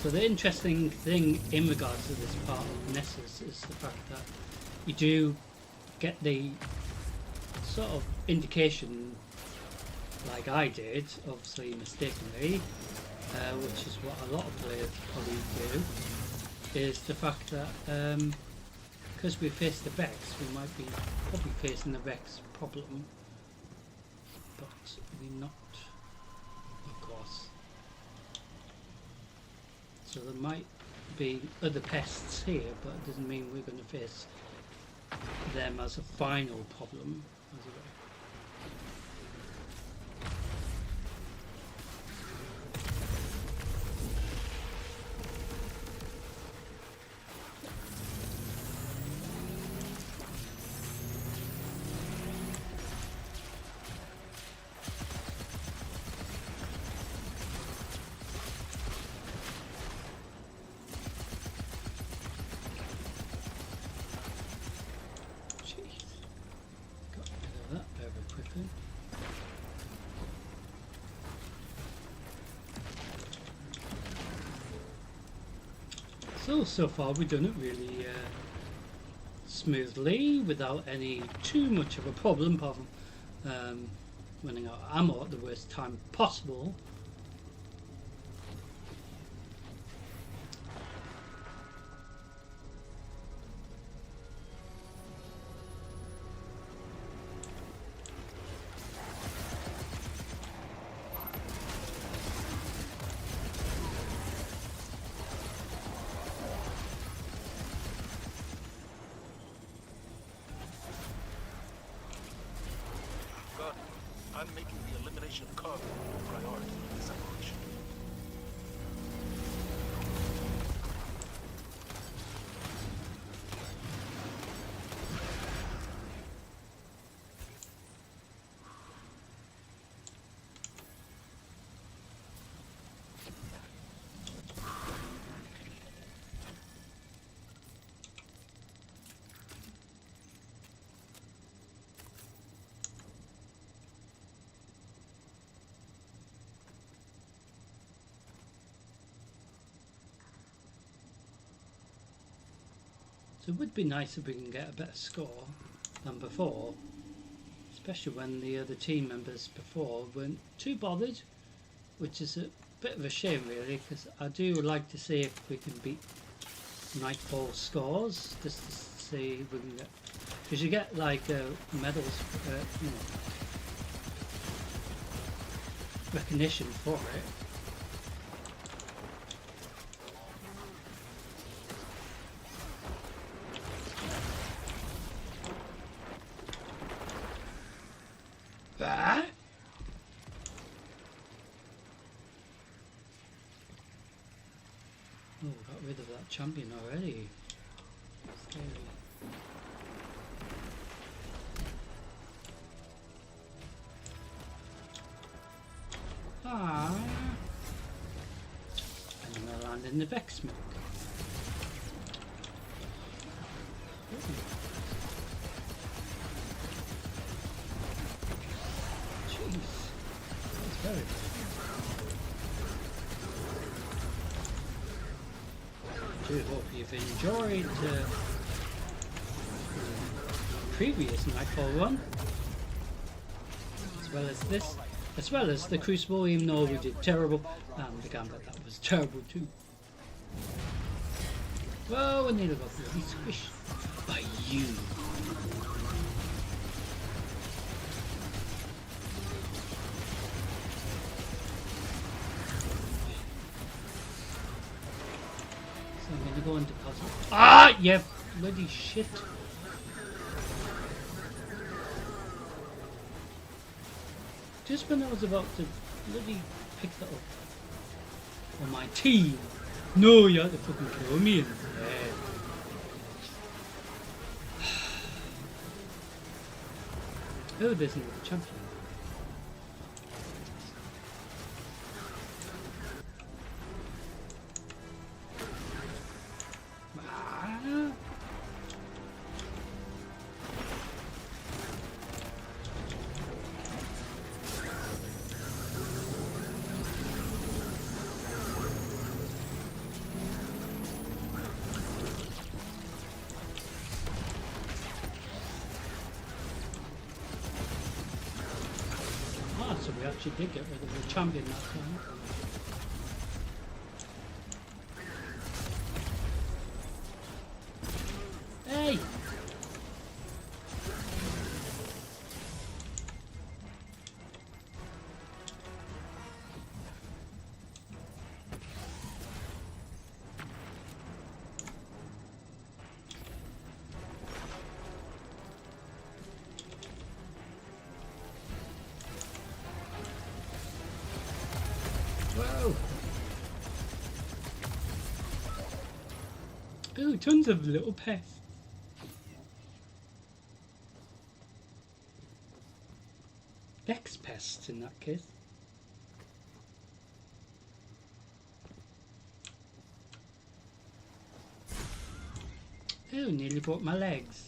So the interesting thing in regards to this part of Nessus is the fact that you do get the sort of indication, like I did, obviously mistakenly, which is what a lot of players probably do, is the fact that because we face the Vex, we might be probably facing the Vex problem, but we're not, of course. So there might be other pests here, but it doesn't mean we're going to face them as a final problem, as it were. So far we've done it really smoothly, without any too much of a problem, apart from running out of ammo at the worst time possible. elimination cog low priority in this operation. So it would be nice if we can get a better score than before, especially when the other team members before weren't too bothered, which is a bit of a shame really, because I do like to see if we can beat Nightfall scores, just to see if we can get, because you get like medals, you know, recognition for it. Ah! Oh, got rid of that champion already. Scary. Ah! And then I land in the Vex milk. Jeez, that's very good. I do hope you've enjoyed the previous Nightfall one, as well as this, as well as the Crucible, even though we did terrible, and the Gambit, that was terrible too. Well, we nearly got bloody squished by you. So I'm gonna go into puzzle. Ah, yeah, bloody shit. Just when I was about to bloody pick that up on my team. No, you had to fucking kill me instead. Who isn't the champion? Ah. So we actually did get rid of the champion that time. Hey! Whoa! Ooh, tons of little pests. Vex pests in that case. Ooh, nearly broke my legs.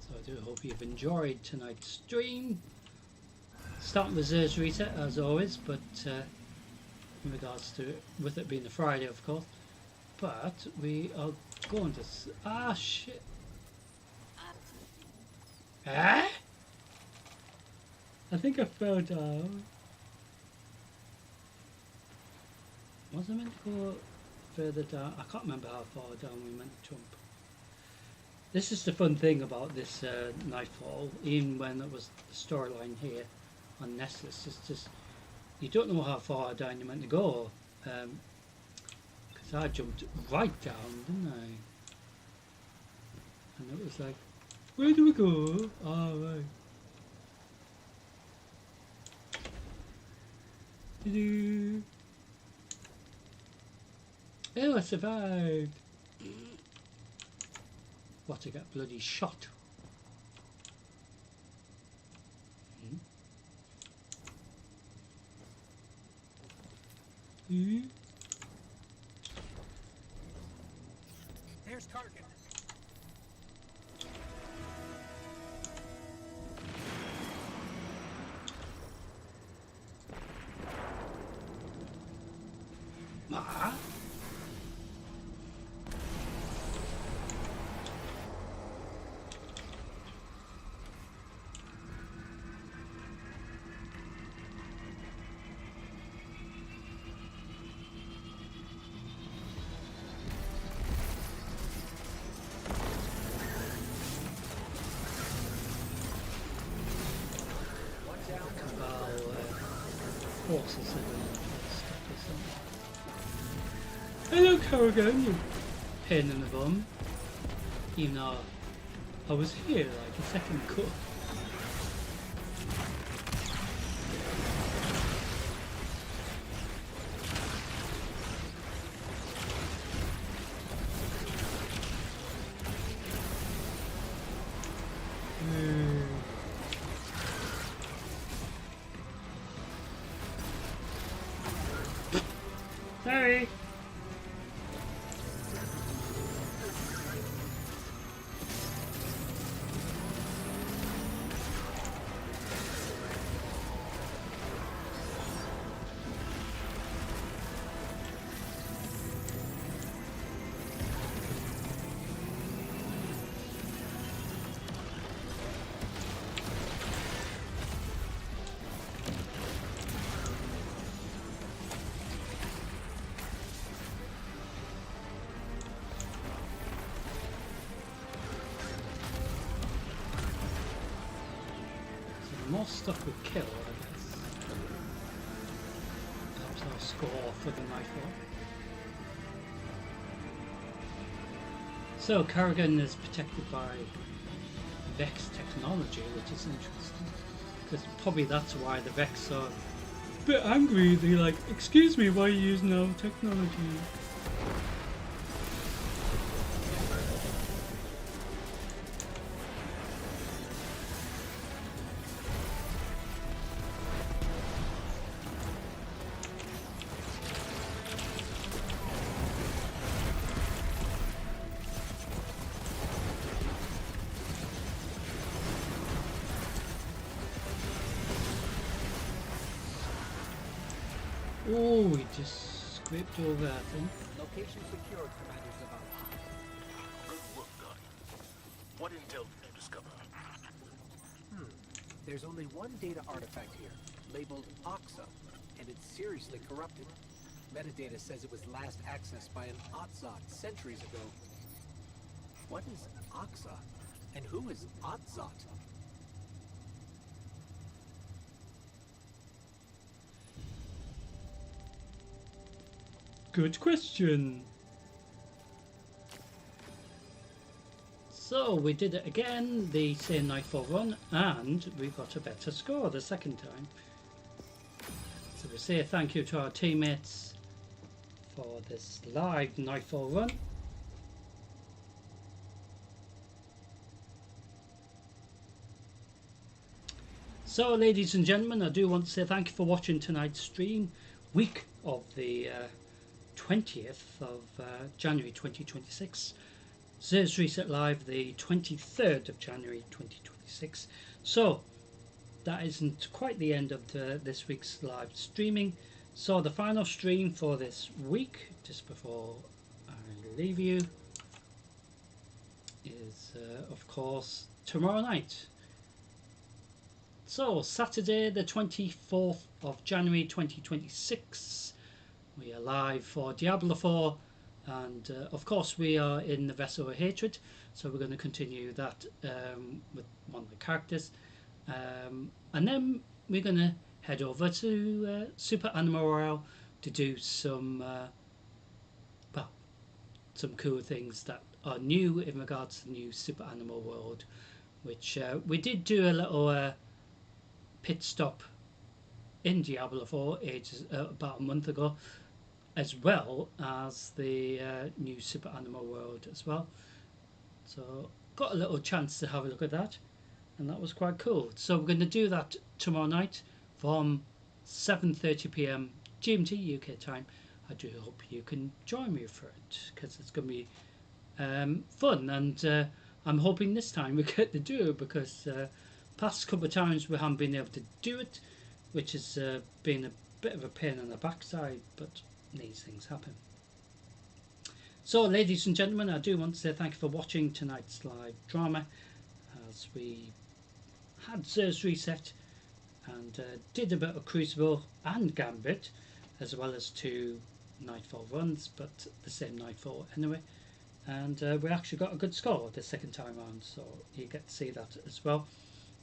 I do hope you've enjoyed tonight's stream. Starting with Zer's reset as always, but in regards to with it being a Friday, of course. But we are going to shit. Ah! I think I fell down. Was I meant to go further down? I can't remember how far down we meant to jump. This is the fun thing about this Nightfall, even when it was the storyline here on Nessus, it's just you don't know how far down you're meant to go, because I jumped right down, didn't I? And it was like, where do we go? Oh, right. Doo-doo. Oh, I survived. What, I got bloody shot. There's Kargan. Ah. Horses are going to stop us. Hello, Kargan, you pain in the bum. Even though I was here like a second ago. Sorry. More stuff would kill, I guess. Perhaps I'll score for the nightfall. So Kargan is protected by Vex technology, which is interesting. Because probably that's why the Vex are a bit angry. They're like, excuse me, why are you using our technology? Oh, we just scraped over, I think. Location secured, Commander Zavala. Good work done. What intel did you discover? There's only one data artifact here, labeled Oxa, and it's seriously corrupted. Metadata says it was last accessed by an Otzot centuries ago. What is Oxa? And who is Otzot? Good question. So we did it again, the same nightfall run, and we got a better score the second time. So we say thank you to our teammates for this live nightfall run. So ladies and gentlemen, I do want to say thank you for watching tonight's stream, week of the 20th of January 2026. Zers Reset Live the 23rd of January 2026. So that isn't quite the end of this week's live streaming. So the final stream for this week, just before I leave you, is of course tomorrow night. So Saturday the 24th of January 2026. We are live for Diablo 4, and of course we are in the Vessel of Hatred, so we're going to continue that with one of the characters, and then we're going to head over to Super Animal Royale to do some well, some cool things that are new in regards to the new Super Animal World, which we did do a little pit stop in Diablo 4 ages about a month ago, as well as the new Super Animal World as well. So got a little chance to have a look at that, and that was quite cool. So we're going to do that tomorrow night from 7:30 p.m. GMT UK time. I do hope you can join me for it, because it's going to be fun, and I'm hoping this time we get to do it, because past couple of times we haven't been able to do it, which has been a bit of a pain in the backside, but these things happen. So, ladies and gentlemen, I do want to say thank you for watching tonight's live drama, as we had Zer's Reset and did a bit of Crucible and Gambit, as well as 2 Nightfall runs, but the same Nightfall anyway. And we actually got a good score the second time around, so you get to see that as well.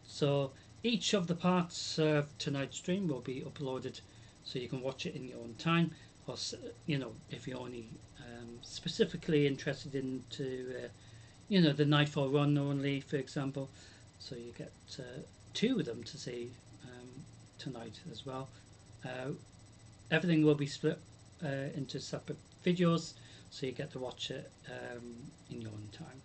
So each of the parts of tonight's stream will be uploaded, so you can watch it in your own time, or if you're only specifically interested in the Nightfall run only, for example. So you get 2 of them to see tonight as well. Everything will be split into separate videos, so you get to watch it in your own time.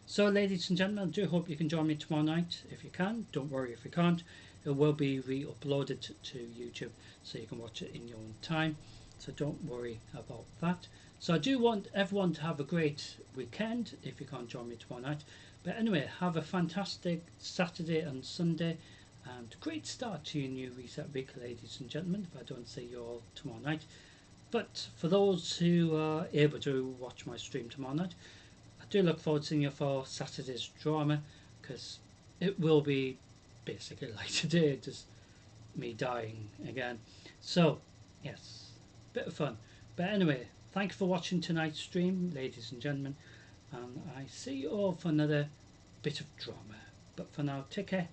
So, ladies and gentlemen, I do hope you can join me tomorrow night if you can. Don't worry if you can't. It will be re-uploaded to YouTube, so you can watch it in your own time. So don't worry about that. So I do want everyone to have a great weekend if you can't join me tomorrow night. But anyway, have a fantastic Saturday and Sunday, and great start to your new Reset week, ladies and gentlemen, if I don't see you all tomorrow night. But for those who are able to watch my stream tomorrow night, I do look forward to seeing you for Saturday's drama, because it will be basically like today, just me dying again. So, yes, bit of fun. But anyway, thank you for watching tonight's stream, ladies and gentlemen, and I see you all for another bit of drama. But for now, take care.